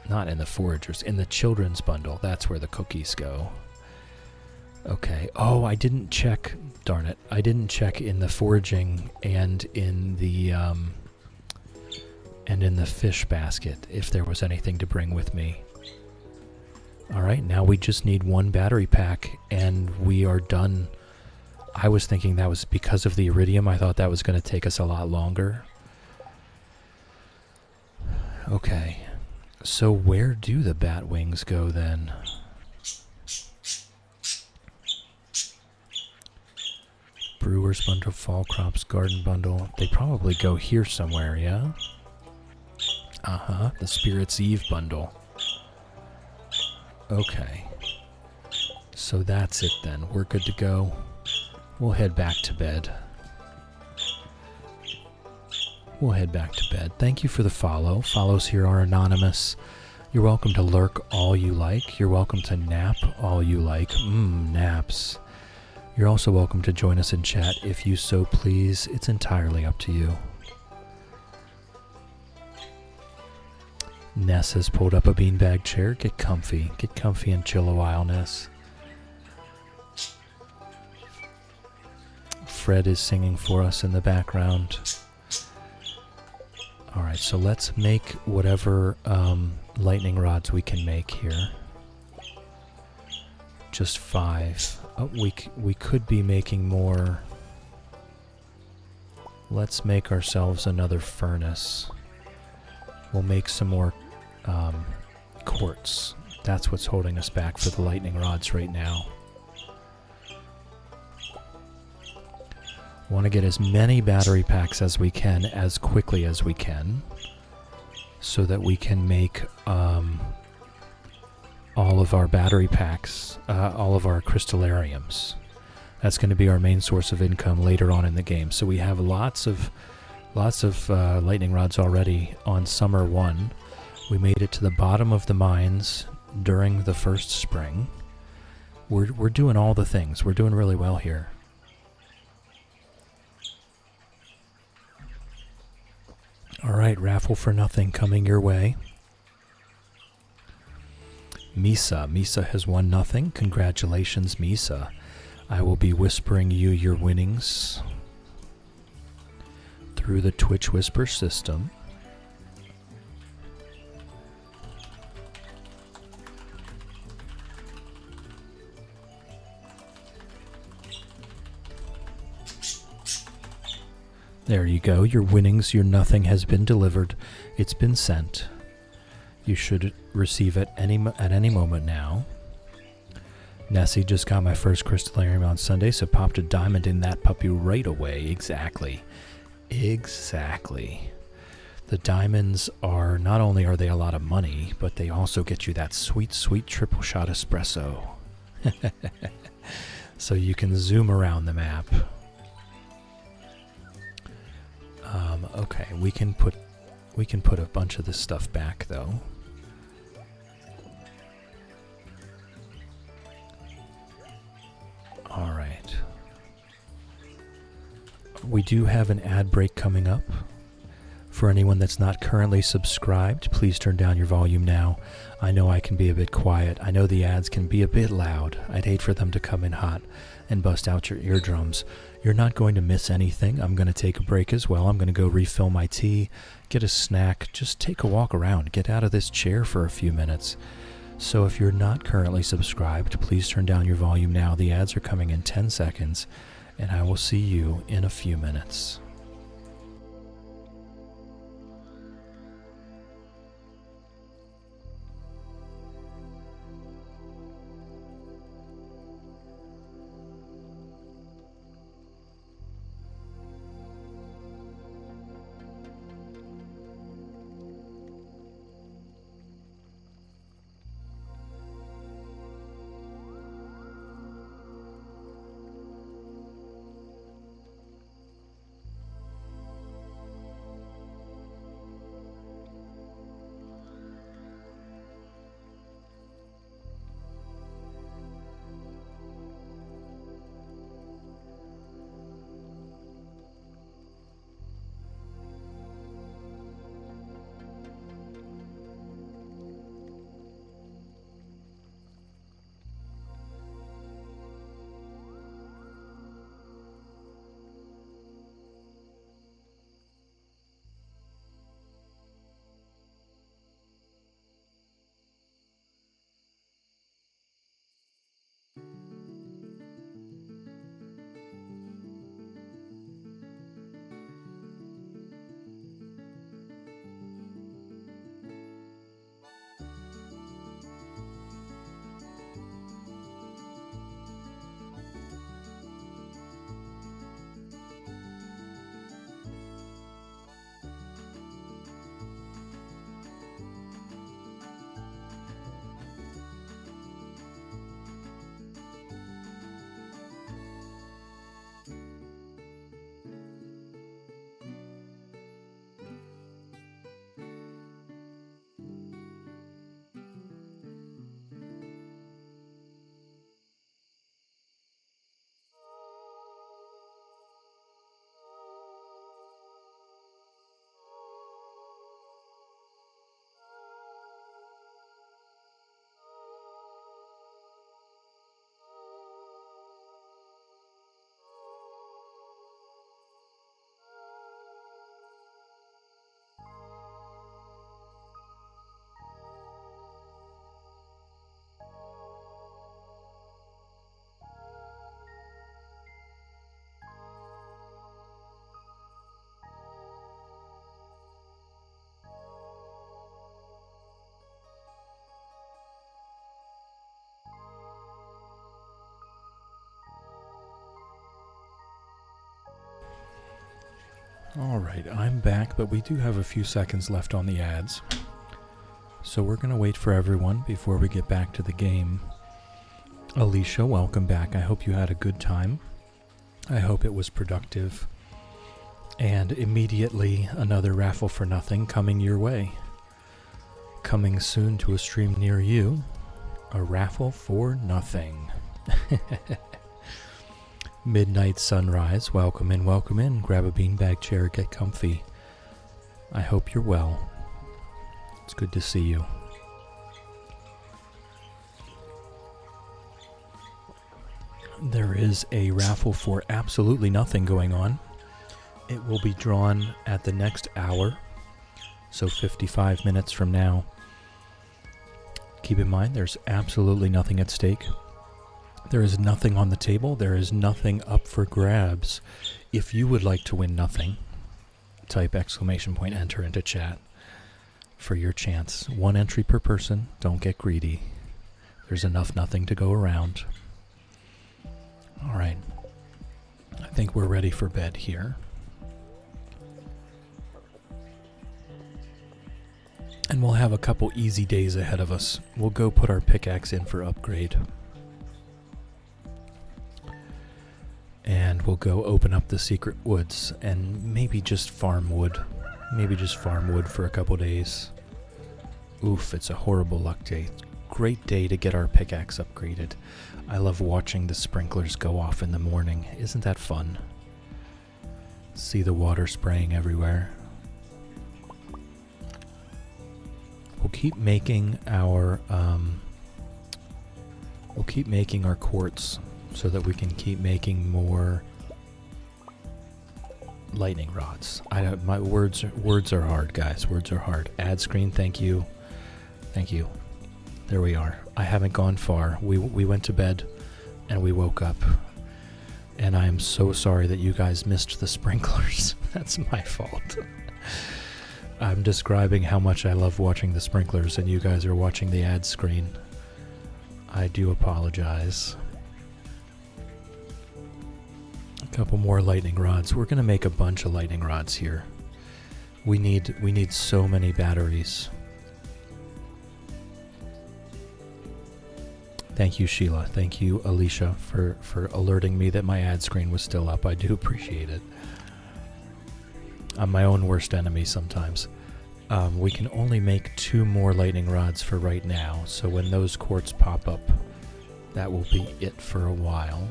Not in the foragers, in the children's bundle. That's where the cookies go. Okay. Oh, I didn't check. Darn it. I didn't check in the foraging and in the fish basket if there was anything to bring with me. All right. Now we just need one battery pack and we are done. I was thinking that was because of the iridium. I thought that was going to take us a lot longer. Okay. So where do the bat wings go then? Brewer's bundle, fall crops, garden bundle. They probably go here somewhere, yeah? Uh-huh, the Spirit's Eve bundle. Okay. So that's it then. We're good to go. We'll head back to bed. We'll head back to bed. Thank you for the follow. Follows here are anonymous. You're welcome to lurk all you like. You're welcome to nap all you like. Naps. You're also welcome to join us in chat if you so please. It's entirely up to you. Ness has pulled up a beanbag chair. Get comfy. Get comfy and chill a while, Ness. Fred is singing for us in the background. Alright, so let's make whatever lightning rods we can make here. Just 5. Oh, we could be making more. Let's make ourselves another furnace. We'll make some more quartz. That's what's holding us back for the lightning rods right now. Want to get as many battery packs as we can as quickly as we can so that we can make all of our battery packs, all of our crystallariums. That's going to be our main source of income later on in the game. So we have lots of lightning rods already on Summer 1. We made it to the bottom of the mines during the first spring. We're doing all the things. We're doing really well here. Alright, raffle for nothing coming your way. Misa. Misa has won nothing. Congratulations, Misa. I will be whispering you your winnings through the Twitch Whisper system. There you go. Your winnings, your nothing has been delivered. It's been sent. You should receive it at any moment now. Nessie just got my first crystallarium on Sunday, so popped a diamond in that puppy right away. Exactly. Exactly. The diamonds are, not only are they a lot of money, but they also get you that sweet, sweet triple shot espresso. So you can zoom around the map. Okay, we can put a bunch of this stuff back though. All right. We do have an ad break coming up. For anyone that's not currently subscribed, please turn down your volume now. I know I can be a bit quiet. I know the ads can be a bit loud. I'd hate for them to come in hot and bust out your eardrums. You're not going to miss anything. I'm going to take a break as well. I'm going to go refill my tea, get a snack, just take a walk around, get out of this chair for a few minutes. So if you're not currently subscribed, please turn down your volume now. The ads are coming in 10 seconds, and I will see you in a few minutes. Alright, I'm back, but we do have a few seconds left on the ads. So we're going to wait for everyone before we get back to the game. Alicia, welcome back. I hope you had a good time. I hope it was productive. And immediately another raffle for nothing coming your way. Coming soon to a stream near you. A raffle for nothing. Midnight Sunrise, welcome in, welcome in. Grab a beanbag chair, get comfy. I hope you're well. It's good to see you. There is a raffle for absolutely nothing going on. It will be drawn at the next hour, so 55 minutes from now. Keep in mind, there's absolutely nothing at stake. There is nothing on the table. There is nothing up for grabs. If you would like to win nothing, type !enter into chat for your chance. 1 entry per person. Don't get greedy. There's enough nothing to go around. All right. I think we're ready for bed here. And we'll have a couple easy days ahead of us. We'll go put our pickaxe in for upgrade. And we'll go open up the secret woods and maybe just farm wood. Maybe just farm wood for a couple days. Oof, it's a horrible luck day. Great day to get our pickaxe upgraded. I love watching the sprinklers go off in the morning. Isn't that fun? See the water spraying everywhere. We'll keep making our quartz so that we can keep making more lightning rods. My words are hard, guys. Words are hard. Ad screen, thank you. Thank you. There we are. I haven't gone far. We went to bed and we woke up. And I am so sorry that you guys missed the sprinklers. That's my fault. I'm describing how much I love watching the sprinklers and you guys are watching the ad screen. I do apologize. A couple more lightning rods. We're going to make a bunch of lightning rods here. We need so many batteries. Thank you, Sheila. Thank you, Alicia, for alerting me that my ad screen was still up. I do appreciate it. I'm my own worst enemy sometimes. We can only make 2 more lightning rods for right now, so when those quartz pop up, that will be it for a while.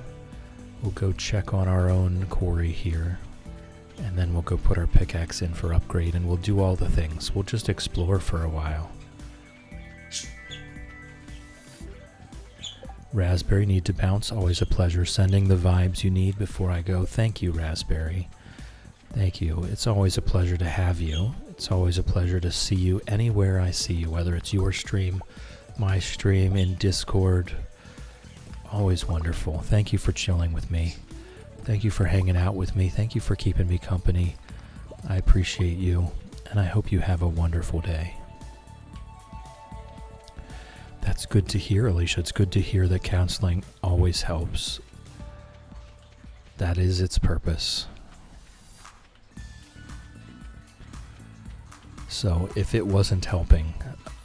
We'll go check on our own quarry here, and then we'll go put our pickaxe in for upgrade, and we'll do all the things. We'll just explore for a while. Raspberry, need to bounce. Always a pleasure. Sending the vibes you need before I go. Thank you, Raspberry. Thank you. It's always a pleasure to have you. It's always a pleasure to see you anywhere I see you, whether it's your stream, my stream, in Discord. Always wonderful. Thank you for chilling with me. Thank you for hanging out with me. Thank you for keeping me company. I appreciate you, and I hope you have a wonderful day. That's good to hear, Alicia. It's good to hear that counseling always helps. That is its purpose. So if it wasn't helping,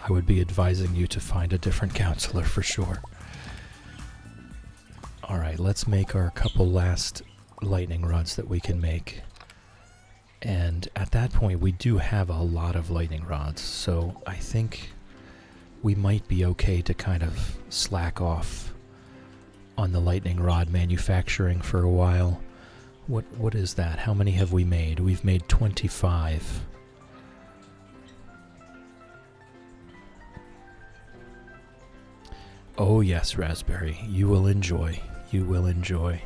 I would be advising you to find a different counselor for sure. Alright, let's make our couple last lightning rods that we can make. And at that point, we do have a lot of lightning rods, so I think we might be okay to kind of slack off on the lightning rod manufacturing for a while. What is that? How many have we made? We've made 25. Oh yes, Raspberry, you will enjoy. You will enjoy.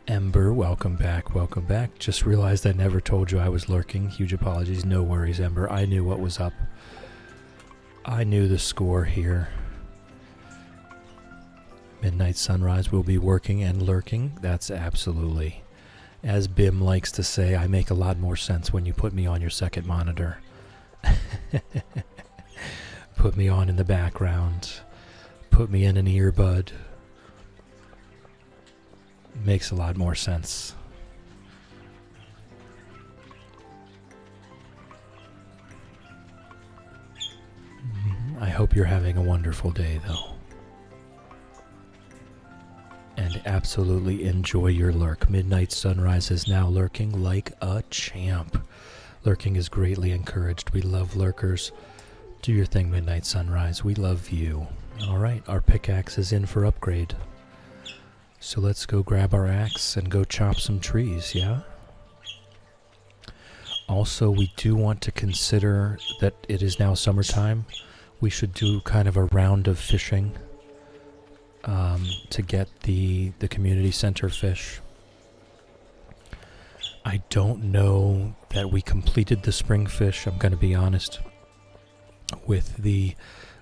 Ember, welcome back, welcome back. Just realized I never told you I was lurking. Huge apologies. No worries, Ember. I knew what was up. I knew the score here. Midnight Sunrise will be working and lurking. That's absolutely. As Bim likes to say, I make a lot more sense when you put me on your second monitor. Put me on in the background. Put me in an earbud. Makes a lot more sense. I hope you're having a wonderful day, though. And absolutely enjoy your lurk. Midnight Sunrise is now lurking like a champ. Lurking is greatly encouraged. We love lurkers. Do your thing, Midnight Sunrise. We love you. Alright, our pickaxe is in for upgrade. So let's go grab our axe and go chop some trees, yeah? Also, we do want to consider that it is now summertime. We should do kind of a round of fishing to get the community center fish. I don't know that we completed the spring fish, I'm going to be honest. With the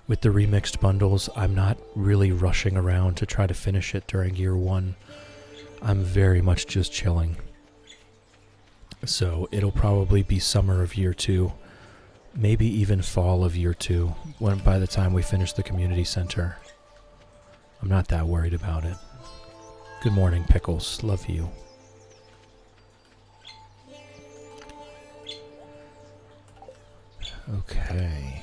remixed bundles, I'm not really rushing around to try to finish it during year 1. I'm very much just chilling. So it'll probably be summer of year 2, maybe even fall of year 2, by the time we finish the community center. I'm not that worried about it. Good morning, Pickles. Love you. Okay.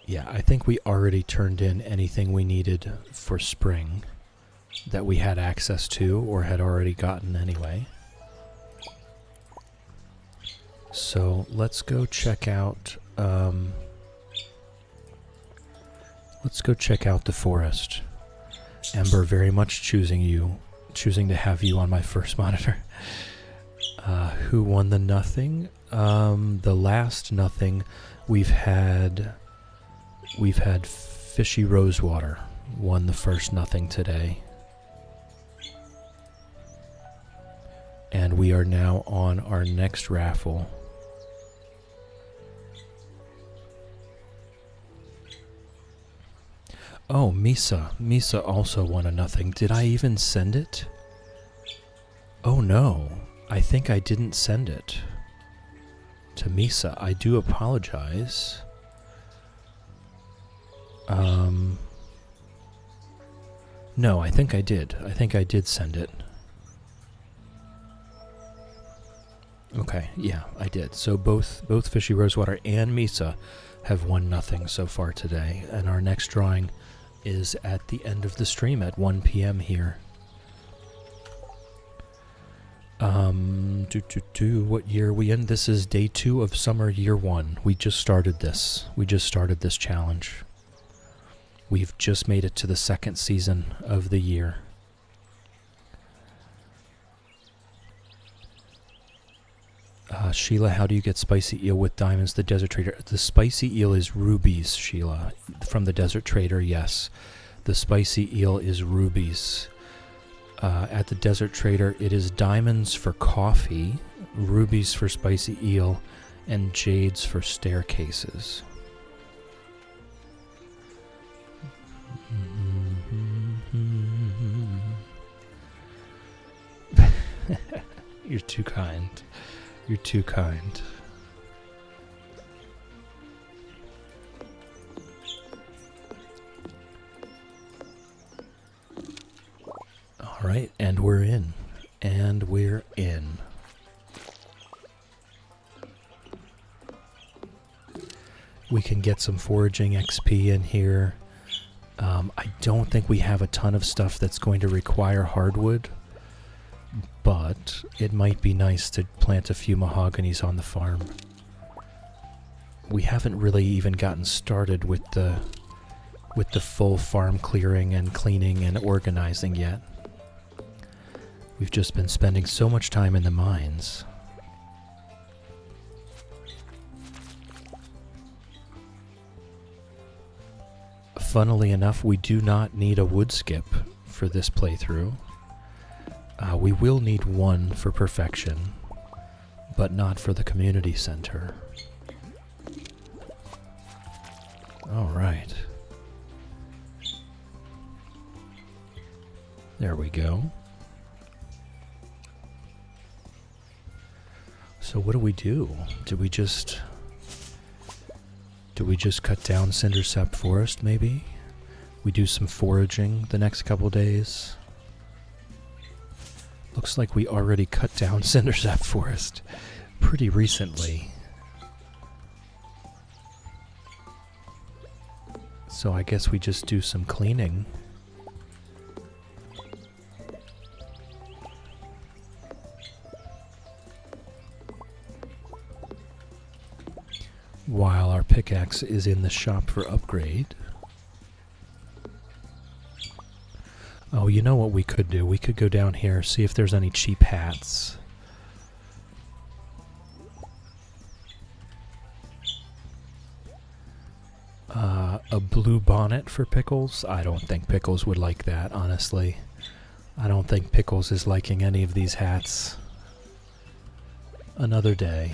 Yeah, I think we already turned in anything we needed for spring that we had access to or had already gotten anyway. So let's go check out the forest. Ember, very much choosing to have you on my first monitor. Who won the nothing? The last nothing we've had Fishy Rosewater won the first nothing today. And we are now on our next raffle. Oh, Misa. Misa also won a nothing. Did I even send it? Oh no. I think I didn't send it to Misa. I do apologize. No, I think I did. I think I did send it. Okay, yeah, I did. So both Fishy Rosewater and Misa have won nothing so far today, and our next drawing is at the end of the stream at 1 p.m. here. What year are we in? This is day 2 of summer year 1. We just started this. We just started this challenge. We've just made it to the 2nd season of the year. Sheila, how do you get spicy eel with diamonds? The Desert Trader. The spicy eel is rubies, Sheila. From the Desert Trader, yes. The spicy eel is rubies. At the Desert Trader, it is diamonds for coffee, rubies for spicy eel, and jades for staircases. You're too kind. You're too kind. All right, and we're in. And we're in. We can get some foraging XP in here. I don't think we have a ton of stuff that's going to require hardwood, but it might be nice to plant a few mahoganies on the farm. We haven't really even gotten started with the full farm clearing and cleaning and organizing yet. We've just been spending so much time in the mines. Funnily enough, we do not need a wood skip for this playthrough. We will need one for perfection, but not for the community center. All right. There we go. So what do we do? Do we just cut down Cindersap Forest, maybe? We do some foraging the next couple days. Looks like we already cut down Cindersap Forest pretty recently. So I guess we just do some cleaning. While our pickaxe is in the shop for upgrade. Oh, you know what we could do? We could go down here, see if there's any cheap hats. A blue bonnet for Pickles? I don't think Pickles would like that, honestly. I don't think Pickles is liking any of these hats. Another day.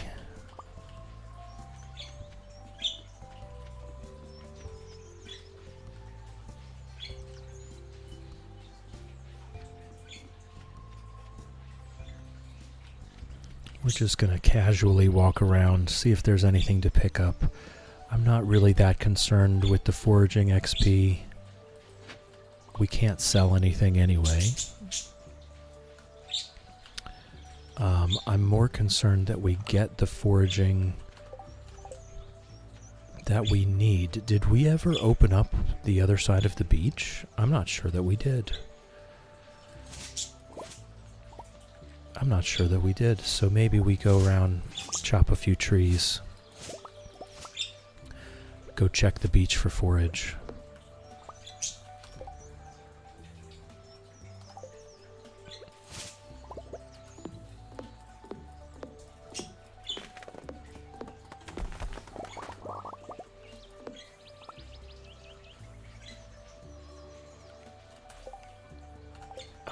We're just going to casually walk around, see if there's anything to pick up. I'm not really that concerned with the foraging XP. We can't sell anything anyway. I'm more concerned that we get the foraging that we need. Did we ever open up the other side of the beach? I'm not sure that we did. I'm not sure that we did, so maybe we go around, chop a few trees, go check the beach for forage.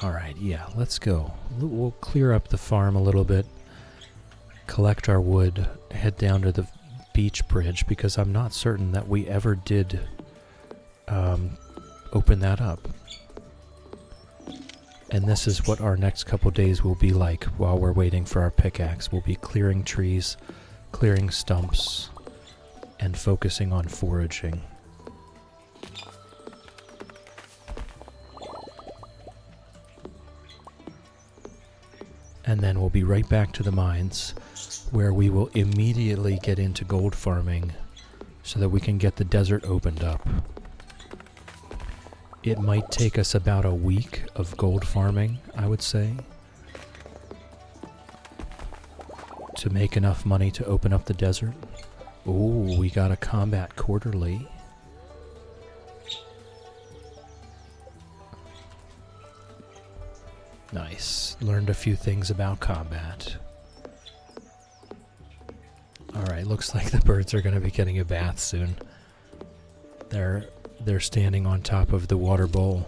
Alright, yeah, let's go. We'll clear up the farm a little bit, collect our wood, head down to the beach bridge, because I'm not certain that we ever did open that up. And this is what our next couple days will be like while we're waiting for our pickaxe. We'll be clearing trees, clearing stumps, and focusing on foraging. And then we'll be right back to the mines, where we will immediately get into gold farming so that we can get the desert opened up. It might take us about a week of gold farming, I would say, to make enough money to open up the desert. Ooh, we got a combat quarterly. Nice. Learned a few things about combat. Alright, looks like the birds are going to be getting a bath soon. They're standing on top of the water bowl,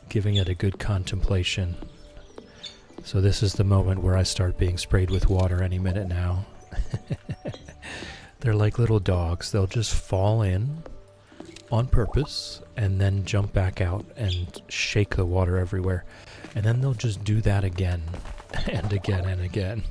giving it a good contemplation. So this is the moment where I start being sprayed with water any minute now. They're like little dogs. They'll just fall in on purpose and then jump back out and shake the water everywhere. And then they'll just do that again and again and again.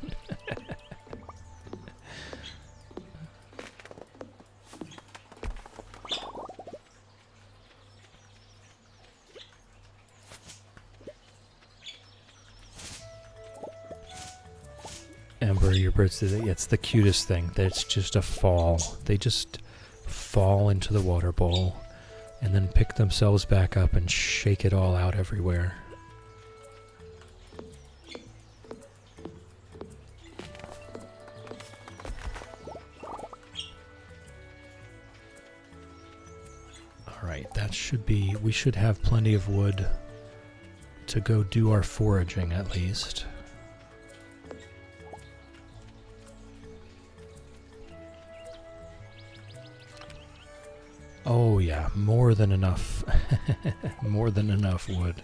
Ember, your birds, it's the cutest thing. It's just a fall. They just fall into the water bowl and then pick themselves back up and shake it all out everywhere. Alright, that should be... we should have plenty of wood to go do our foraging at least. Oh yeah, more than enough. More than enough wood.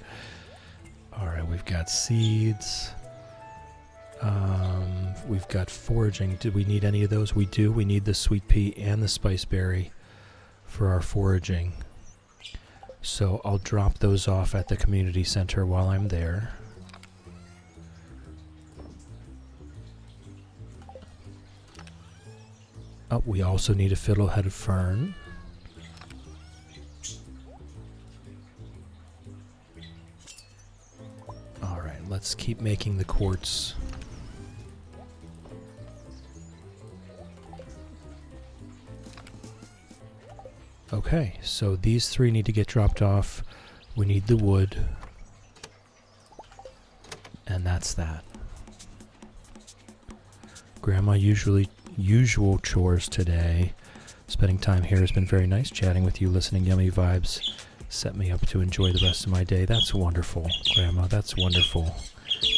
Alright, we've got seeds. We've got foraging. Did we need any of those? We do. We need the sweet pea and the spice berry for our foraging. So I'll drop those off at the community center while I'm there. Oh, we also need a fiddlehead fern. Alright, let's keep making the quartz. Okay, so these three need to get dropped off. We need the wood. And that's that. Grandma usual chores today. Spending time here has been very nice. Chatting with you, listening yummy vibes. Set me up to enjoy the rest of my day. That's wonderful, Grandma. That's wonderful.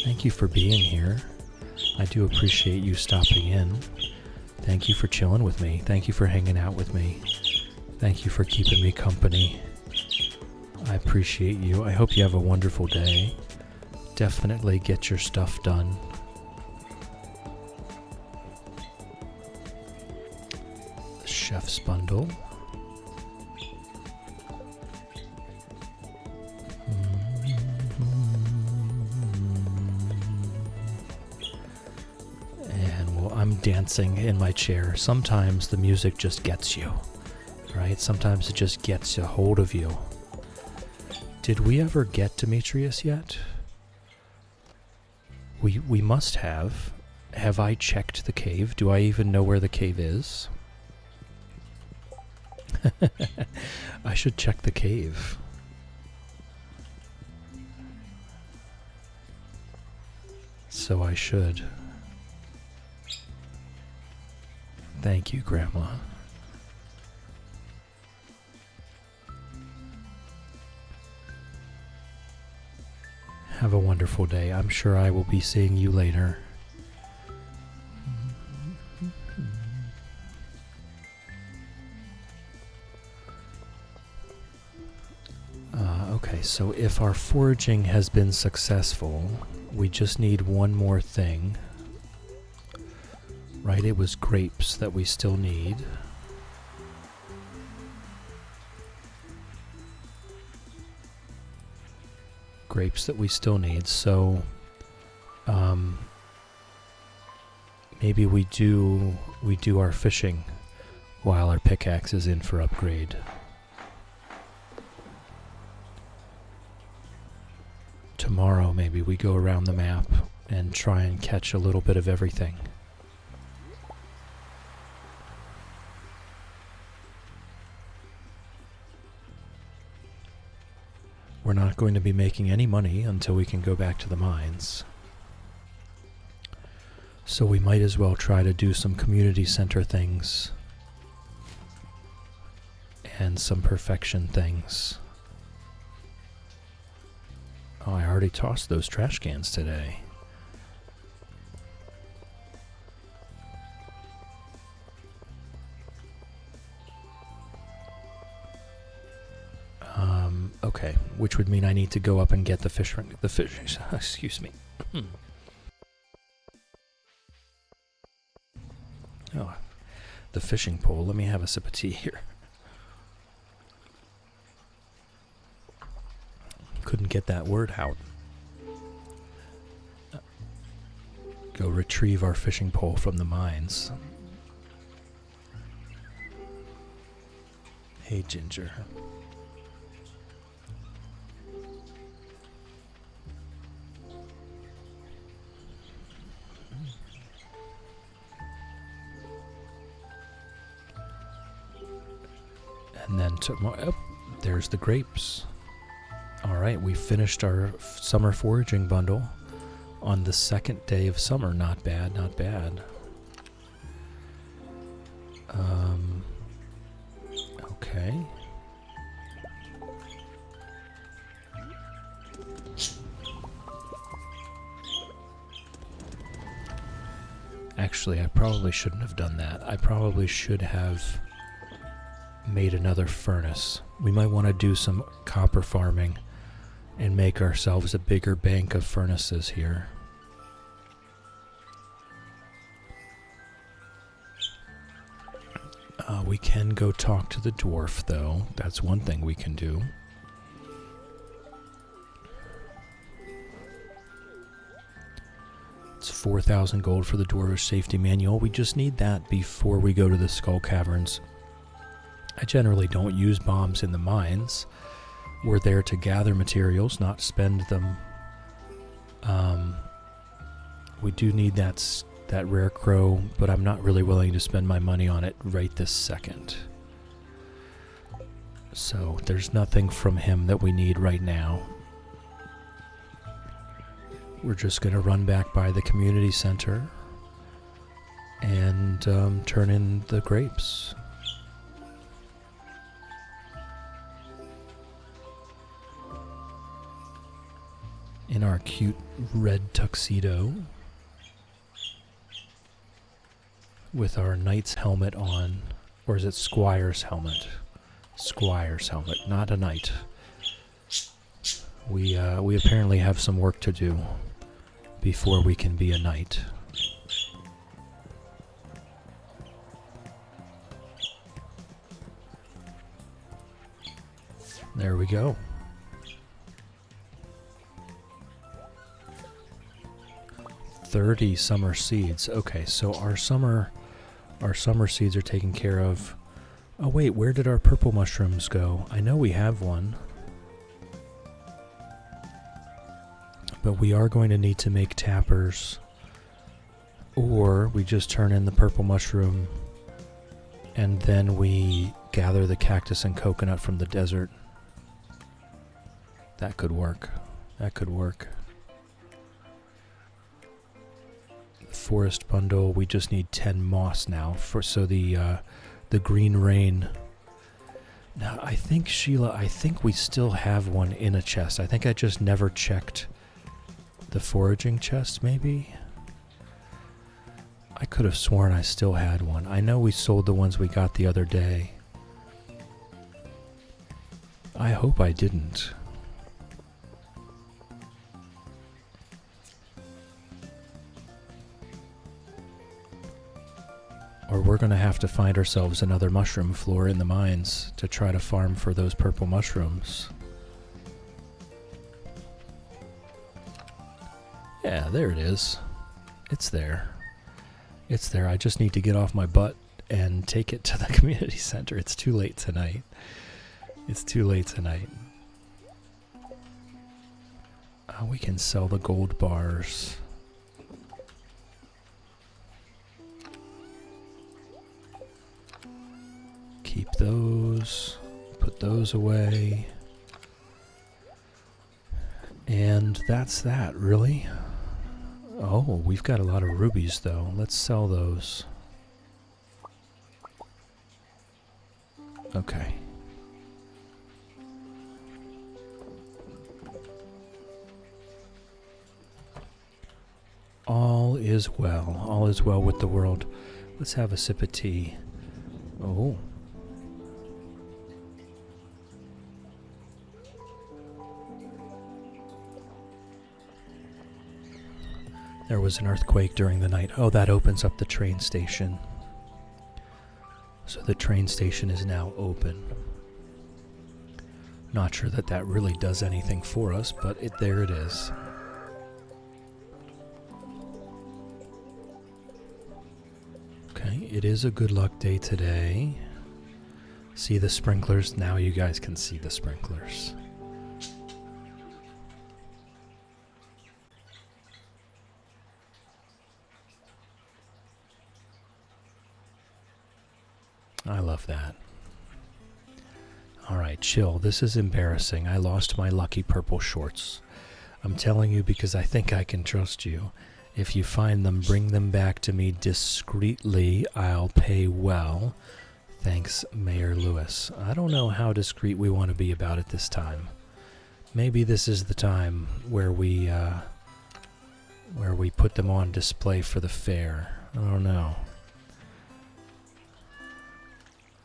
Thank you for being here. I do appreciate you stopping in. Thank you for chilling with me. Thank you for hanging out with me. Thank you for keeping me company. I appreciate you. I hope you have a wonderful day. Definitely get your stuff done. The chef's bundle. And well, I'm dancing in my chair. Sometimes the music just gets you, right? Sometimes it just gets a hold of you. Did we ever get Demetrius yet? We must have. Have I checked the cave? Do I even know where the cave is? I should check the cave. So I should. Thank you, Grandma. Have a wonderful day. I'm sure I will be seeing you later. Okay, so if our foraging has been successful, we just need one more thing. Right, it was grapes that we still need. Grapes that we still need, so maybe we do our fishing while our pickaxe is in for upgrade. Tomorrow maybe we go around the map and try and catch a little bit of everything. We're not going to be making any money until we can go back to the mines. So we might as well try to do some community center things and some perfection things. Oh, I already tossed those trash cans today. Okay, which would mean I need to go up and get the fish, excuse me. Oh, the fishing pole. Let me have a sip of tea here. Couldn't get that word out. Go retrieve our fishing pole from the mines. Hey, Ginger. And then tomorrow, oh, there's the grapes. Alright, we finished our summer foraging bundle on the second day of summer. Not bad, not bad. Okay. Actually, I probably shouldn't have done that. I probably should have made another furnace. We might want to do some copper farming and make ourselves a bigger bank of furnaces here. We can go talk to the dwarf, though. That's one thing we can do. It's 4,000 gold for the dwarvish safety manual. We just need that before we go to the skull caverns. I generally don't use bombs in the mines. We're there to gather materials, not spend them. We do need that rare crow, but I'm not really willing to spend my money on it right this second. So there's nothing from him that we need right now. We're just going to run back by the community center and turn in the grapes. In our cute red tuxedo with our knight's helmet on, or is it squire's helmet? Squire's helmet, not a knight. We apparently have some work to do before we can be a knight. There we go. $30 summer seeds. Okay, so our summer seeds are taken care of. Oh wait, where did our purple mushrooms go? I know we have one. But we are going to need to make tappers. Or we just turn in the purple mushroom and then we gather the cactus and coconut from the desert. That could work. That could work. The forest bundle, we just need 10 moss now so the green rain. Now I think, Sheila, we still have one in a chest. I think I just never checked the foraging chest, maybe? I could have sworn I still had one. I know we sold the ones we got the other day. I hope I didn't. Or we're going to have to find ourselves another mushroom floor in the mines to try to farm for those purple mushrooms. Yeah, there it is. It's there. It's there. I just need to get off my butt and take it to the community center. It's too late tonight. It's too late tonight. We can sell the gold bars. Keep those. Put those away. And that's that, really. Oh, we've got a lot of rubies, though. Let's sell those. Okay. All is well. All is well with the world. Let's have a sip of tea. Oh. There was an earthquake during the night. Oh, that opens up the train station. So the train station is now open. Not sure that that really does anything for us, but there it is. Okay, it is a good luck day today. See the sprinklers? Now you guys can see the sprinklers. I love that. Alright, chill. This is embarrassing. I lost my lucky purple shorts. I'm telling you because I think I can trust you. If you find them, bring them back to me discreetly. I'll pay well. Thanks, Mayor Lewis. I don't know how discreet we want to be about it this time. Maybe this is the time where we put them on display for the fair. I don't know.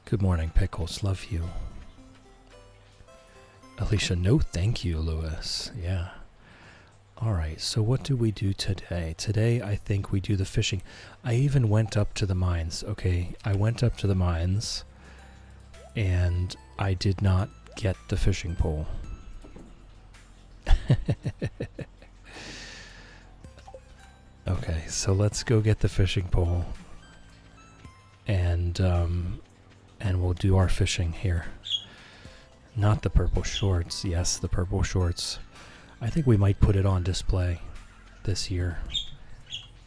Good morning, Pickles. Love you. Alicia, no thank you, Lewis. Yeah. Alright, so what do we do today? Today, I think we do the fishing. I even went up to the mines. Okay, I went up to the mines, and I did not get the fishing pole. Okay, so let's go get the fishing pole. And we'll do our fishing here. Not the purple shorts. Yes, the purple shorts. I think we might put it on display this year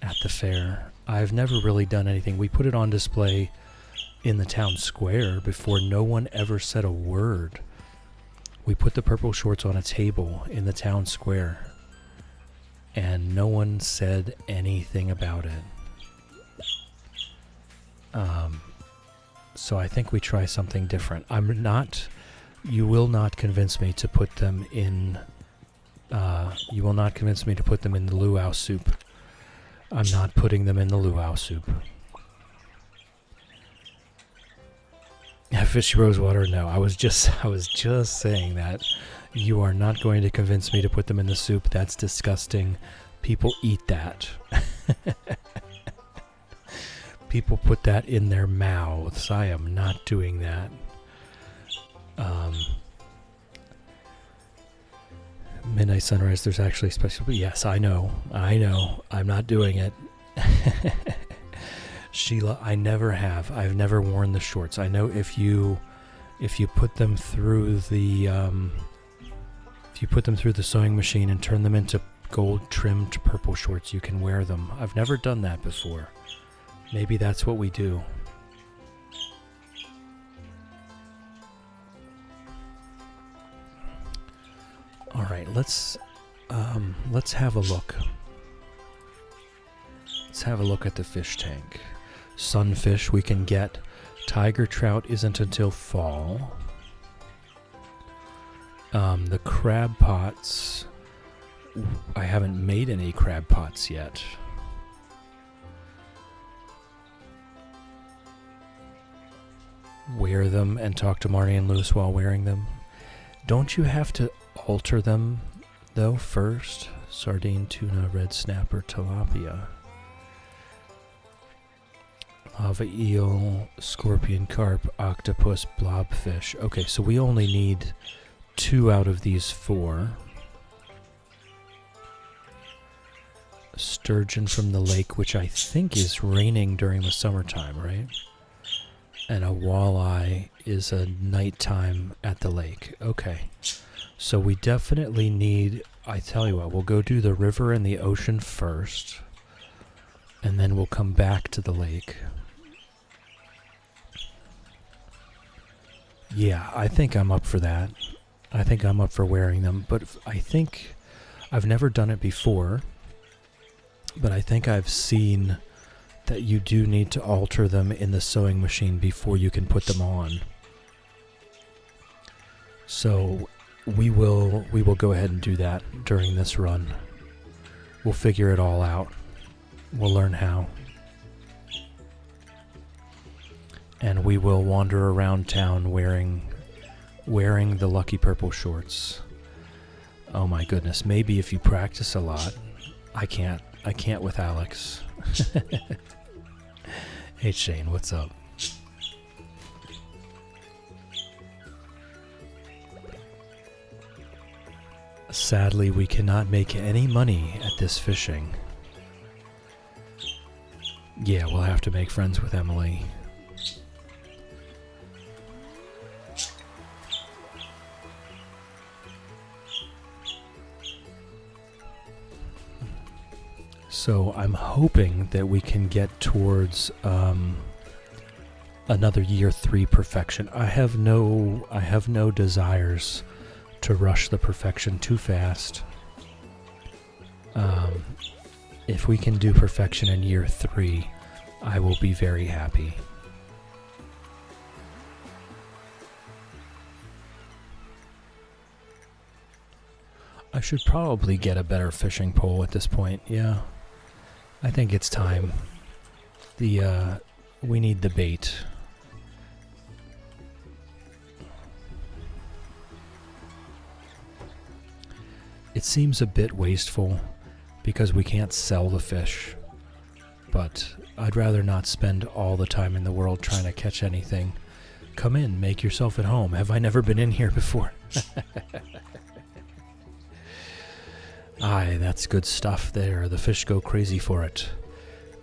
at the fair. I've never really done anything. We put it on display in the town square before no one ever said a word. We put the purple shorts on a table in the town square and no one said anything about it. So I think we try something different. You will not convince me to put them in, you will not convince me to put them in the luau soup. I'm not putting them in the luau soup. Fishy Rosewater, no. I was just saying that. You are not going to convince me to put them in the soup. That's disgusting. People eat that. People put that in their mouths. I am not doing that. Midnight Sunrise, there's actually special... Yes, I know. I'm not doing it. Sheila, I never have. I've never worn the shorts. I know if you put them through the sewing machine and turn them into gold trimmed purple shorts, you can wear them. I've never done that before. Maybe that's what we do. All right, let's have a look. Let's have a look at the fish tank. Sunfish we can get. Tiger trout isn't until fall. The crab pots, I haven't made any crab pots yet. Wear them and talk to Marnie and Lewis while wearing them. Don't you have to alter them, though, first? Sardine, tuna, red snapper, tilapia. Lava eel, scorpion carp, octopus, blobfish. Okay, so we only need 2 out of these 4. Sturgeon from the lake, which I think is raining during the summertime, right? And a walleye is a nighttime at the lake. Okay. So we definitely need... I tell you what, we'll go do the river and the ocean first. And then we'll come back to the lake. Yeah, I think I'm up for that. I think I'm up for wearing them. But I think... I've never done it before. But I think I've seen that you do need to alter them in the sewing machine before you can put them on. So we will go ahead and do that during this run. We'll figure it all out. We'll learn how. And we will wander around town wearing the lucky purple shorts. Oh my goodness, maybe if you practice a lot. I can't with Alex. Hey Shane, what's up? Sadly, we cannot make any money at this fishing. Yeah, we'll have to make friends with Emily. So I'm hoping that we can get towards another year 3 perfection. I have no desires to rush the perfection too fast. If we can do perfection in year 3, I will be very happy. I should probably get a better fishing pole at this point, yeah. I think it's time. We need the bait. It seems a bit wasteful because we can't sell the fish, but I'd rather not spend all the time in the world trying to catch anything. Come in, make yourself at home. Have I never been in here before? Aye, that's good stuff there. The fish go crazy for it.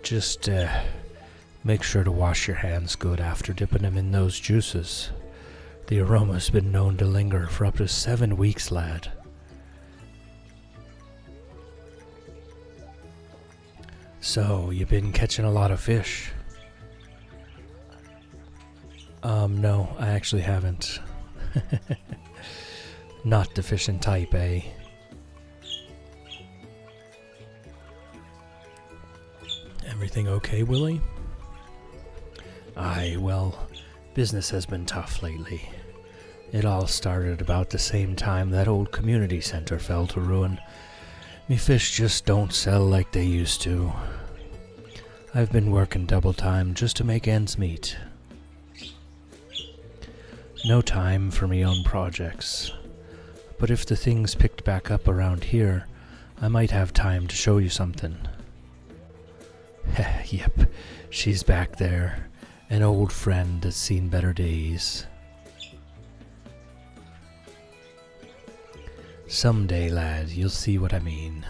Just make sure to wash your hands good after dipping them in those juices. The aroma's been known to linger for up to 7 weeks, lad. So, you been catching a lot of fish? No, I actually haven't. Not the fishing type, eh? Everything okay, Willie? Aye, well, business has been tough lately. It all started about the same time that old community center fell to ruin. Me fish just don't sell like they used to. I've been working double time just to make ends meet. No time for me own projects. But if the things picked back up around here, I might have time to show you something. Yep, she's back there. An old friend that's seen better days. Someday, lad, you'll see what I mean.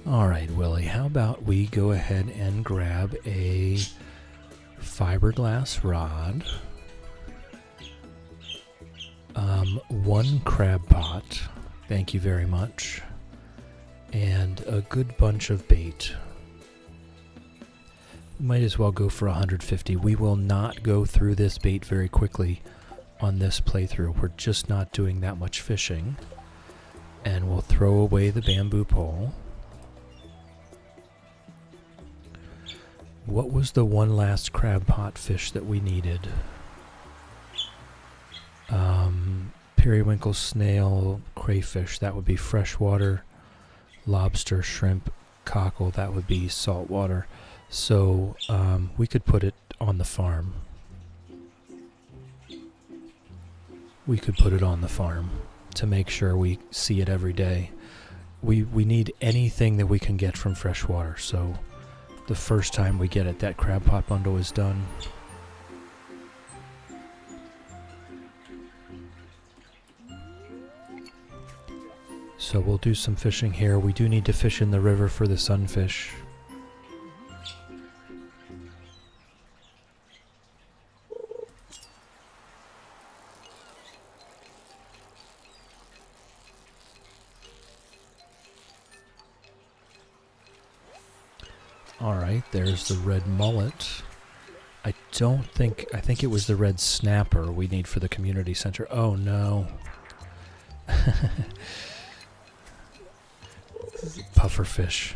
Alright, Willie, how about we go ahead and grab a fiberglass rod, one crab pot, thank you very much, and a good bunch of bait. Might as well go for 150. We will not go through this bait very quickly on this playthrough. We're just not doing that much fishing. And we'll throw away the bamboo pole. What was the one last crab pot fish that we needed? Periwinkle, snail, crayfish, that would be freshwater. Lobster, shrimp, cockle, that would be saltwater. So we could put it on the farm. We could put it on the farm to make sure we see it every day. We need anything that we can get from freshwater, so the first time we get it, that crab pot bundle is done. So we'll do some fishing here. We do need to fish in the river for the sunfish. Alright, there's the red mullet. I think it was the red snapper we need for the community center. Oh no. Pufferfish.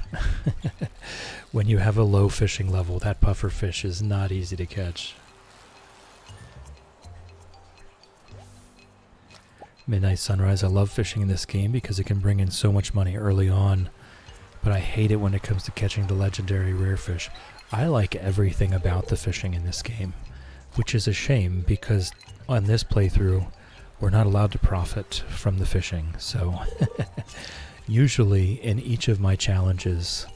When you have a low fishing level, that pufferfish is not easy to catch. Midnight Sunrise. I love fishing in this game because it can bring in so much money early on. But I hate it when it comes to catching the legendary rare fish. I like everything about the fishing in this game, which is a shame because on this playthrough, we're not allowed to profit from the fishing. So usually in each of my challenges,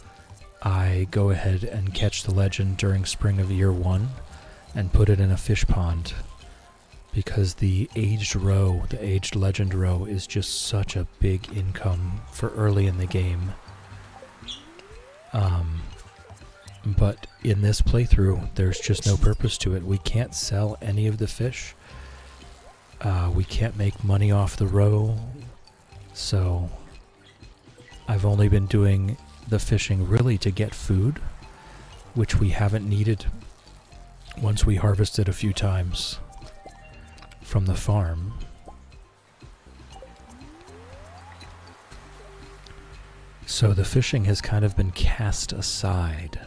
I go ahead and catch the legend during spring of year 1 and put it in a fish pond because the aged legend roe is just such a big income for early in the game. But in this playthrough, there's just no purpose to it. We can't sell any of the fish. We can't make money off the roe. So I've only been doing the fishing really to get food, which we haven't needed once we harvested a few times from the farm. So the fishing has kind of been cast aside.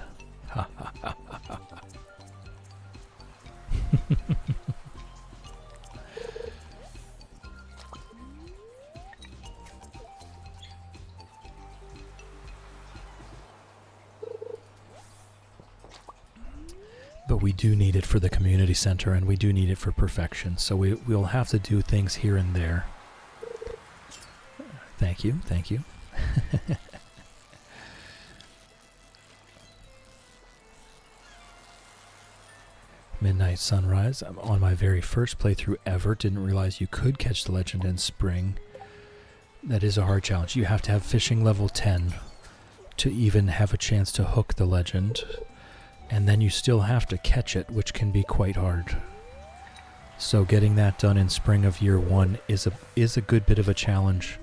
Ha ha ha ha ha. But we do need it for the community center, and we do need it for perfection. So we'll have to do things here and there. Thank you, thank you. Midnight Sunrise. I'm on my very first playthrough ever. Didn't realize you could catch the legend in spring. That is a hard challenge. You have to have fishing level 10 to even have a chance to hook the legend. And then you still have to catch it, which can be quite hard. So getting that done in spring of year 1 is a good bit of a challenge.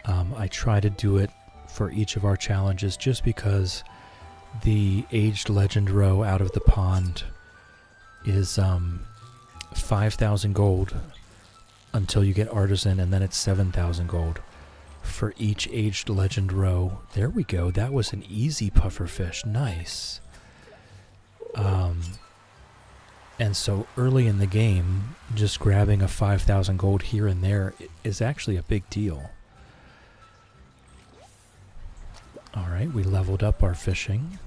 I try to do it for each of our challenges just because the aged legend roe out of the pond is 5,000 gold until you get artisan, and then it's 7,000 gold for each aged legend roe. There we go. That was an easy pufferfish. Nice. And so early in the game, just grabbing a 5,000 gold here and there is actually a big deal. Alright, we leveled up our fishing.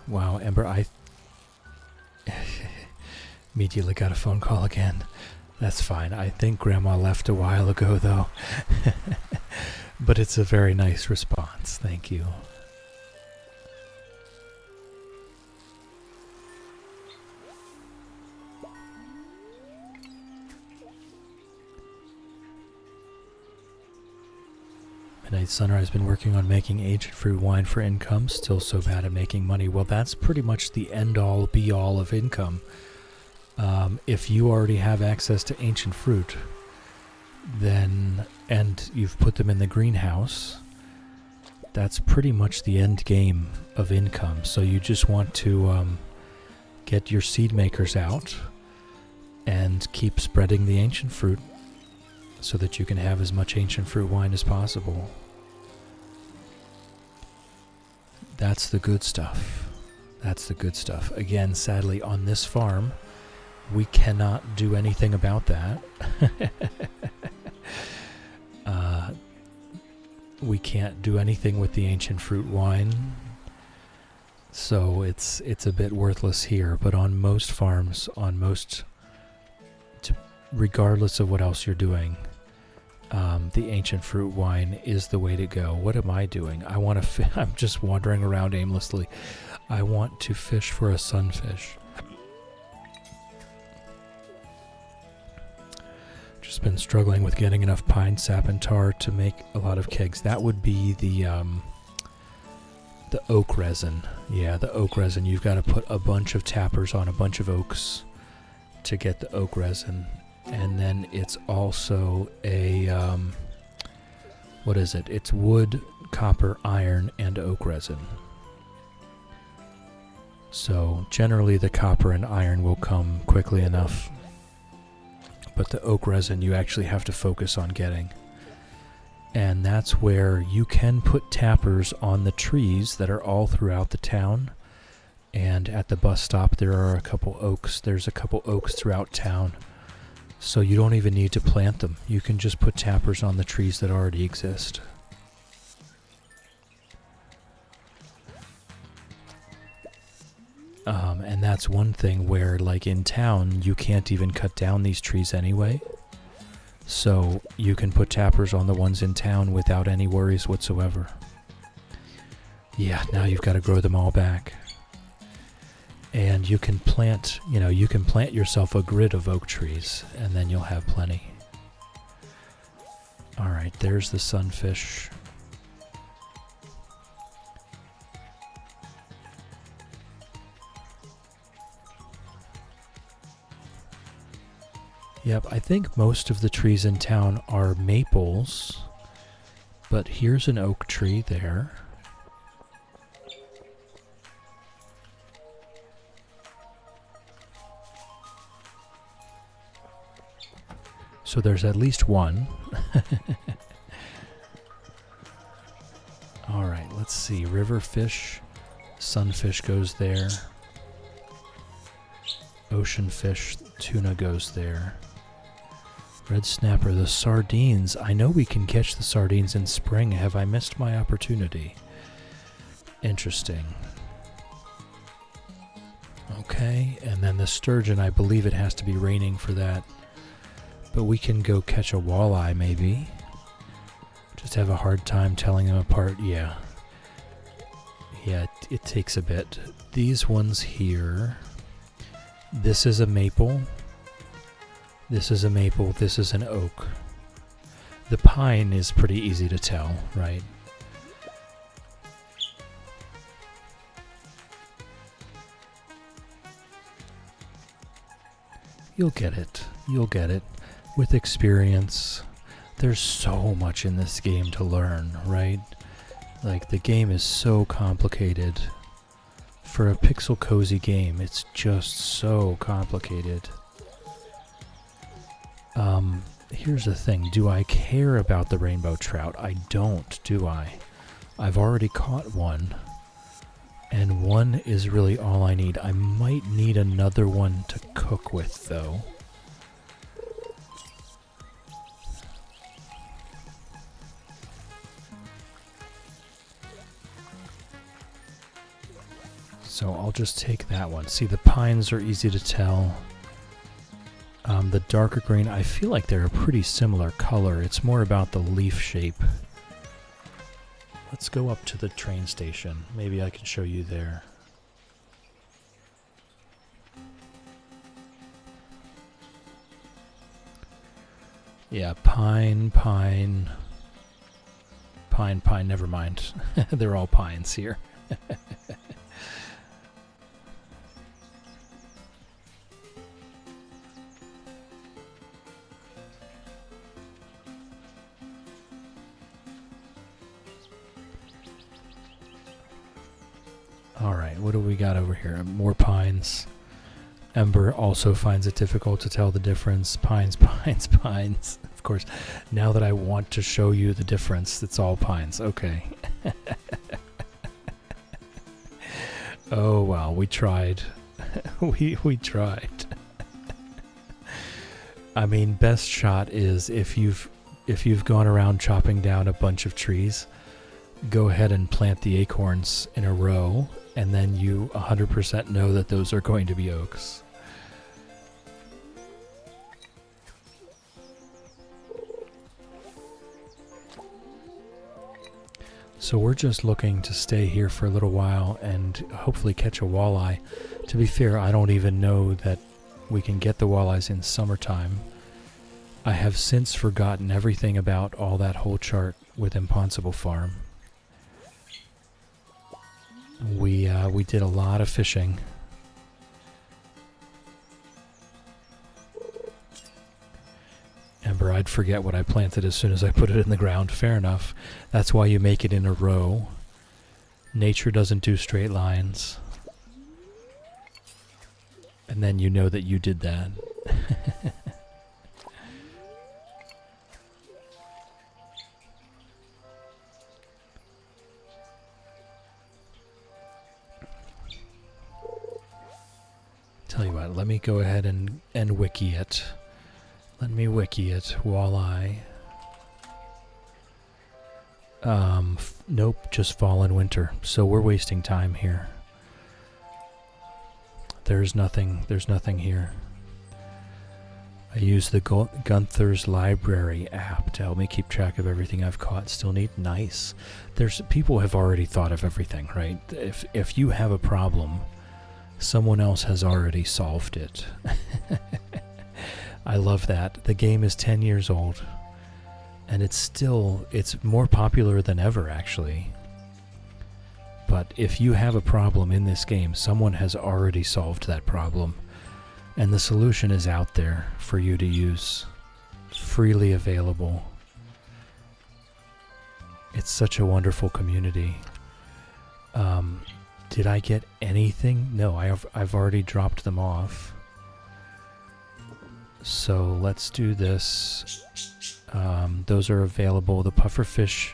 Wow, Ember, I immediately got a phone call again. That's fine. I think Grandma left a while ago, though. But it's a very nice response. Thank you. Midnight Sunrise has been working on making ancient fruit wine for income. Still so bad at making money. Well, that's pretty much the end-all, be-all of income. If you already have access to ancient fruit, then, and you've put them in the greenhouse, that's pretty much the end game of income. So you just want to get your seed makers out and keep spreading the ancient fruit so that you can have as much ancient fruit wine as possible. That's the good stuff. That's the good stuff. Again, sadly, on this farm, we cannot do anything about that. We can't do anything with the ancient fruit wine, so it's a bit worthless here. But on most farms, regardless of what else you're doing, the ancient fruit wine is the way to go. What am I doing? I'm just wandering around aimlessly. I want to fish for a sunfish. Just been struggling with getting enough pine sap and tar to make a lot of kegs. That would be the oak resin. Yeah, the oak resin. You've got to put a bunch of tappers on a bunch of oaks to get the oak resin. And then it's also a, what is it? It's wood, copper, iron, and oak resin. So generally the copper and iron will come quickly enough. But the oak resin you actually have to focus on getting. And that's where you can put tappers on the trees that are all throughout the town. And at the bus stop there are a couple oaks. There's a couple oaks throughout town. So you don't even need to plant them. You can just put tappers on the trees that already exist. And that's one thing where, like in town, you can't even cut down these trees anyway. So you can put tappers on the ones in town without any worries whatsoever. Yeah, now you've got to grow them all back. And you can plant, you can plant yourself a grid of oak trees, and then you'll have plenty. Alright, there's the sunfish. Yep, I think most of the trees in town are maples, but here's an oak tree there. So there's at least one. Alright, let's see. River fish, sunfish goes there. Ocean fish, tuna goes there. Red snapper, the sardines. I know we can catch the sardines in spring. Have I missed my opportunity? Interesting. Okay, and then the sturgeon, I believe it has to be raining for that. But we can go catch a walleye, maybe. Just have a hard time telling them apart. Yeah. Yeah, it takes a bit. These ones here. This is a maple. This is a maple. This is an oak. The pine is pretty easy to tell, right? You'll get it. You'll get it. With experience, there's so much in this game to learn, right? Like, the game is so complicated. For a pixel cozy game, it's just so complicated. Here's the thing. Do I care about the rainbow trout? I don't, do I? I've already caught one. And one is really all I need. I might need another one to cook with, though. So I'll just take that one. See, the pines are easy to tell. The darker green, I feel like they're a pretty similar color. It's more about the leaf shape. Let's go up to the train station. Maybe I can show you there. Yeah, pine, pine, pine, pine, never mind. They're all pines here. Alright, what do we got over here? More pines. Ember also finds it difficult to tell the difference. Pines, pines, pines. Of course, now that I want to show you the difference, it's all pines. Okay. Oh, well, we tried. we tried. I mean, best shot is if you've gone around chopping down a bunch of trees, go ahead and plant the acorns in a row, and then you 100% know that those are going to be oaks. So we're just looking to stay here for a little while and hopefully catch a walleye. To be fair, I don't even know that we can get the walleyes in summertime. I have since forgotten everything about all that whole chart with Impossible Farm. We did a lot of fishing. Ember, I'd forget what I planted as soon as I put it in the ground. Fair enough. That's why you make it in a row. Nature doesn't do straight lines. And then you know that you did that. Tell you what, let me go ahead and wiki it. Let me wiki it. Walleye. Nope, just fall and winter. So we're wasting time here. There's nothing here. I use the Gunther's Library app to help me keep track of everything I've caught. Still neat? Nice. People have already thought of everything, right? If you have a problem, someone else has already solved it. I love that. The game is 10 years old, and it's more popular than ever, actually. But if you have a problem in this game, someone has already solved that problem, and the solution is out there for you to use. It's freely available. It's such a wonderful community. Did I get anything? No, I've already dropped them off. So let's do this. Those are available. The pufferfish,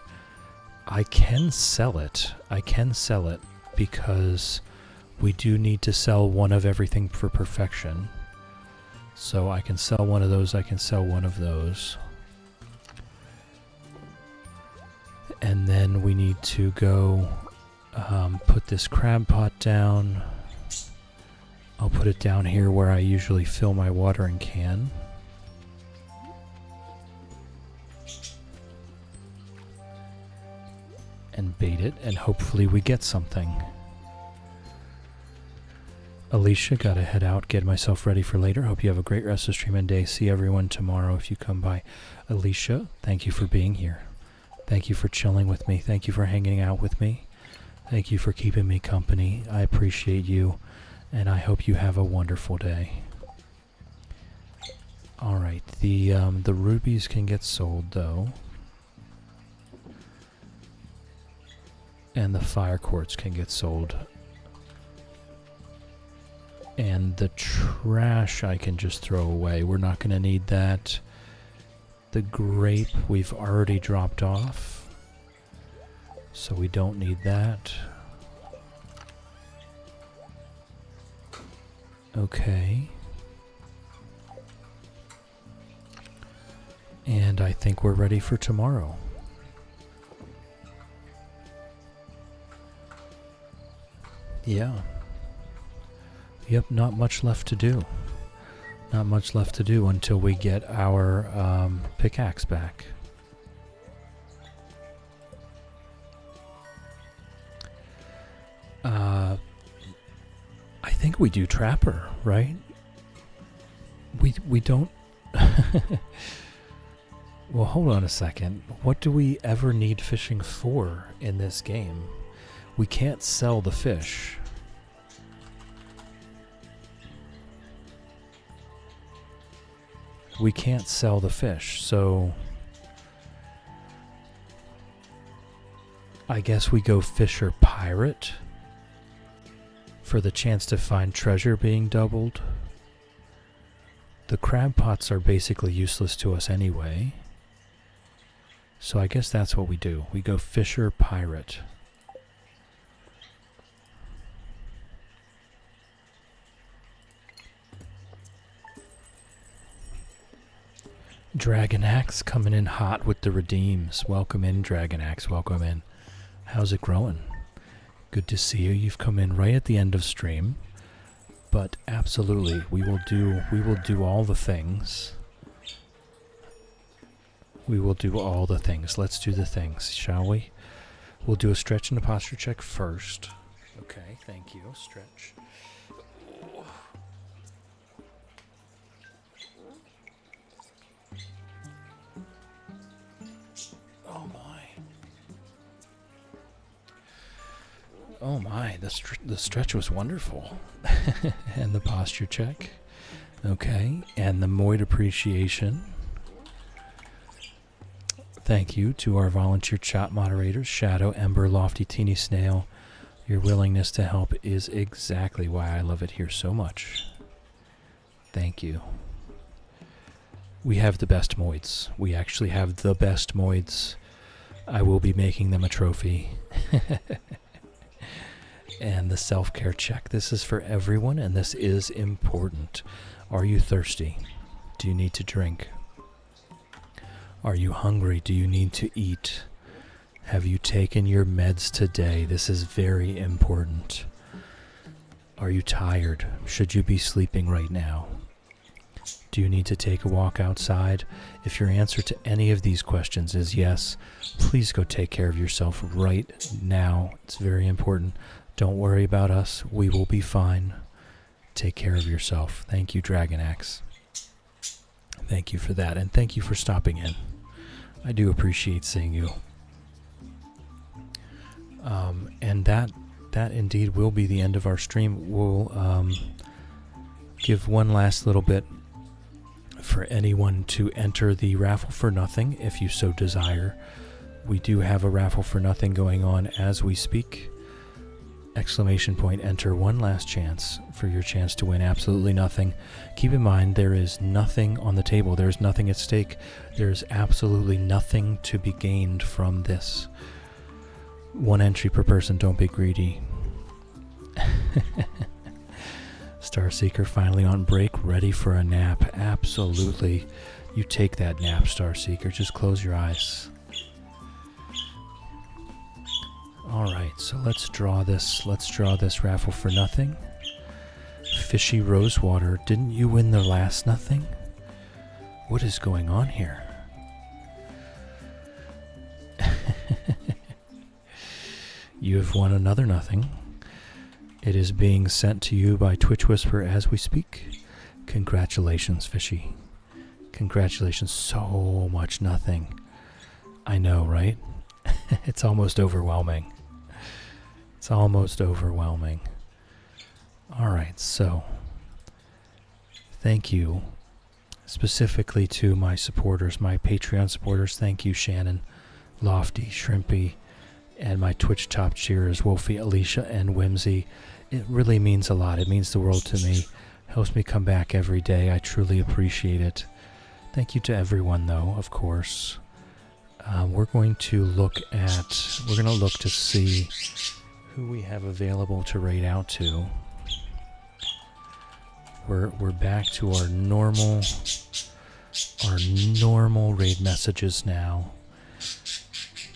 I can sell it. Because we do need to sell one of everything for perfection. So I can sell one of those, I can sell one of those. And then we need to go put this crab pot down. I'll put it down here where I usually fill my watering can. And bait it, and hopefully we get something. Alicia, gotta head out, get myself ready for later. Hope you have a great rest of the stream and day. See everyone tomorrow if you come by. Alicia, thank you for being here. Thank you for chilling with me. Thank you for hanging out with me. Thank you for keeping me company. I appreciate you. And I hope you have a wonderful day. Alright, the rubies can get sold though. And the fire quartz can get sold. And the trash I can just throw away. We're not going to need that. The grape we've already dropped off. So we don't need that. Okay. And I think we're ready for tomorrow. Yeah. Yep, not much left to do. Not much left to do until we get our pickaxe back. I think we do trapper, right? We don't... Well, hold on a second. What do we ever need fishing for in this game? We can't sell the fish. We can't sell the fish, so I guess we go fisher pirate for the chance to find treasure being doubled. The crab pots are basically useless to us anyway, so I guess that's what we do. We go fisher pirate. Dragon Axe coming in hot with the redeems. Welcome in, Dragon Axe. Welcome in. How's it growing? Good to see you. You've come in right at the end of stream, but absolutely, we will do all the things. We will do all the things. Let's do the things, shall we? We'll do a stretch and a posture check first. Okay, thank you. Stretch. Oh my, the stretch was wonderful. And the posture check. Okay, and the Moid appreciation. Thank you to our volunteer chat moderators, Shadow, Ember, Lofty, Teeny Snail. Your willingness to help is exactly why I love it here so much. Thank you. We have the best Moids. We actually have the best Moids. I will be making them a trophy. And the self-care check. This is for everyone, and this is important. Are you thirsty? Do you need to drink? Are you hungry? Do you need to eat? Have you taken your meds today? This is very important. Are you tired? Should you be sleeping right now? Do you need to take a walk outside? If your answer to any of these questions is yes, please go take care of yourself right now. It's very important. Don't worry about us. We will be fine. Take care of yourself. Thank you, Dragon Axe. Thank you for that, and thank you for stopping in. I do appreciate seeing you. And that indeed will be the end of our stream. We'll give one last little bit for anyone to enter the raffle for nothing, if you so desire. We do have a raffle for nothing going on as we speak. ! Enter one last chance for your chance to win absolutely nothing. Keep in mind, there is nothing on the table. There's nothing at stake. There's absolutely nothing to be gained from this. One entry per person. Don't be greedy. Starseeker finally on break, ready for a nap. Absolutely. You take that nap, Starseeker. Just close your eyes. Alright, so let's draw this raffle for nothing. Fishy Rosewater, didn't you win the last nothing? What is going on here? You have won another nothing. It is being sent to you by Twitch Whisper as we speak. Congratulations, Fishy. Congratulations, so much nothing. I know, right? It's almost overwhelming. It's almost overwhelming. Alright, so thank you specifically to my supporters, my Patreon supporters. Thank you, Shannon, Lofty, Shrimpy, and my Twitch top cheerers, Wolfie, Alicia, and Whimsy. It really means a lot. It means the world to me. Helps me come back every day. I truly appreciate it. Thank you to everyone, though, of course. We're going to look to see who we have available to raid out to. We're back to our normal raid messages now.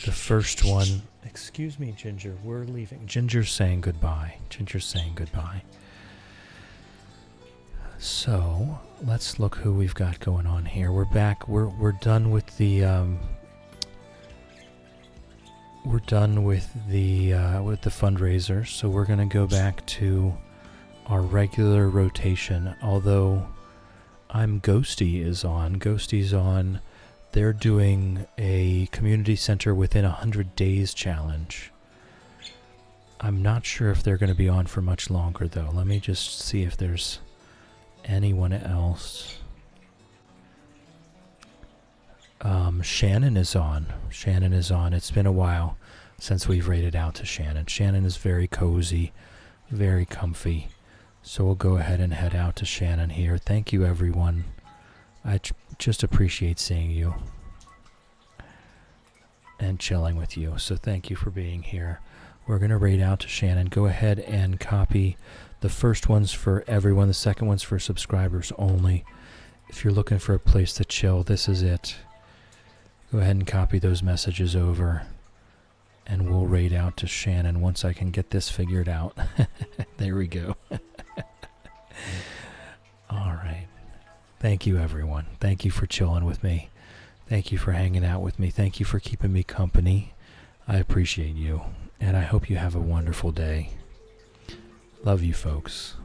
The first one, excuse me, Ginger, we're leaving. Ginger's saying goodbye. So let's look who we've got going on here. We're back. We're done with the fundraiser. So we're gonna go back to our regular rotation. Although Ghosty's on. They're doing a community center within 100 days challenge. I'm not sure if they're going to be on for much longer, though. Let me just see if there's anyone else. Shannon is on. It's been a while since we've raided out to Shannon. Shannon is very cozy, very comfy. So we'll go ahead and head out to Shannon here. Thank you, everyone. I just appreciate seeing you and chilling with you. So thank you for being here. We're going to raid out to Shannon. Go ahead and copy. The first one's for everyone. The second one's for subscribers only. If you're looking for a place to chill, this is it. Go ahead and copy those messages over. And we'll raid out to Shannon once I can get this figured out. There we go. All right. Thank you, everyone. Thank you for chilling with me. Thank you for hanging out with me. Thank you for keeping me company. I appreciate you. And I hope you have a wonderful day. Love you, folks.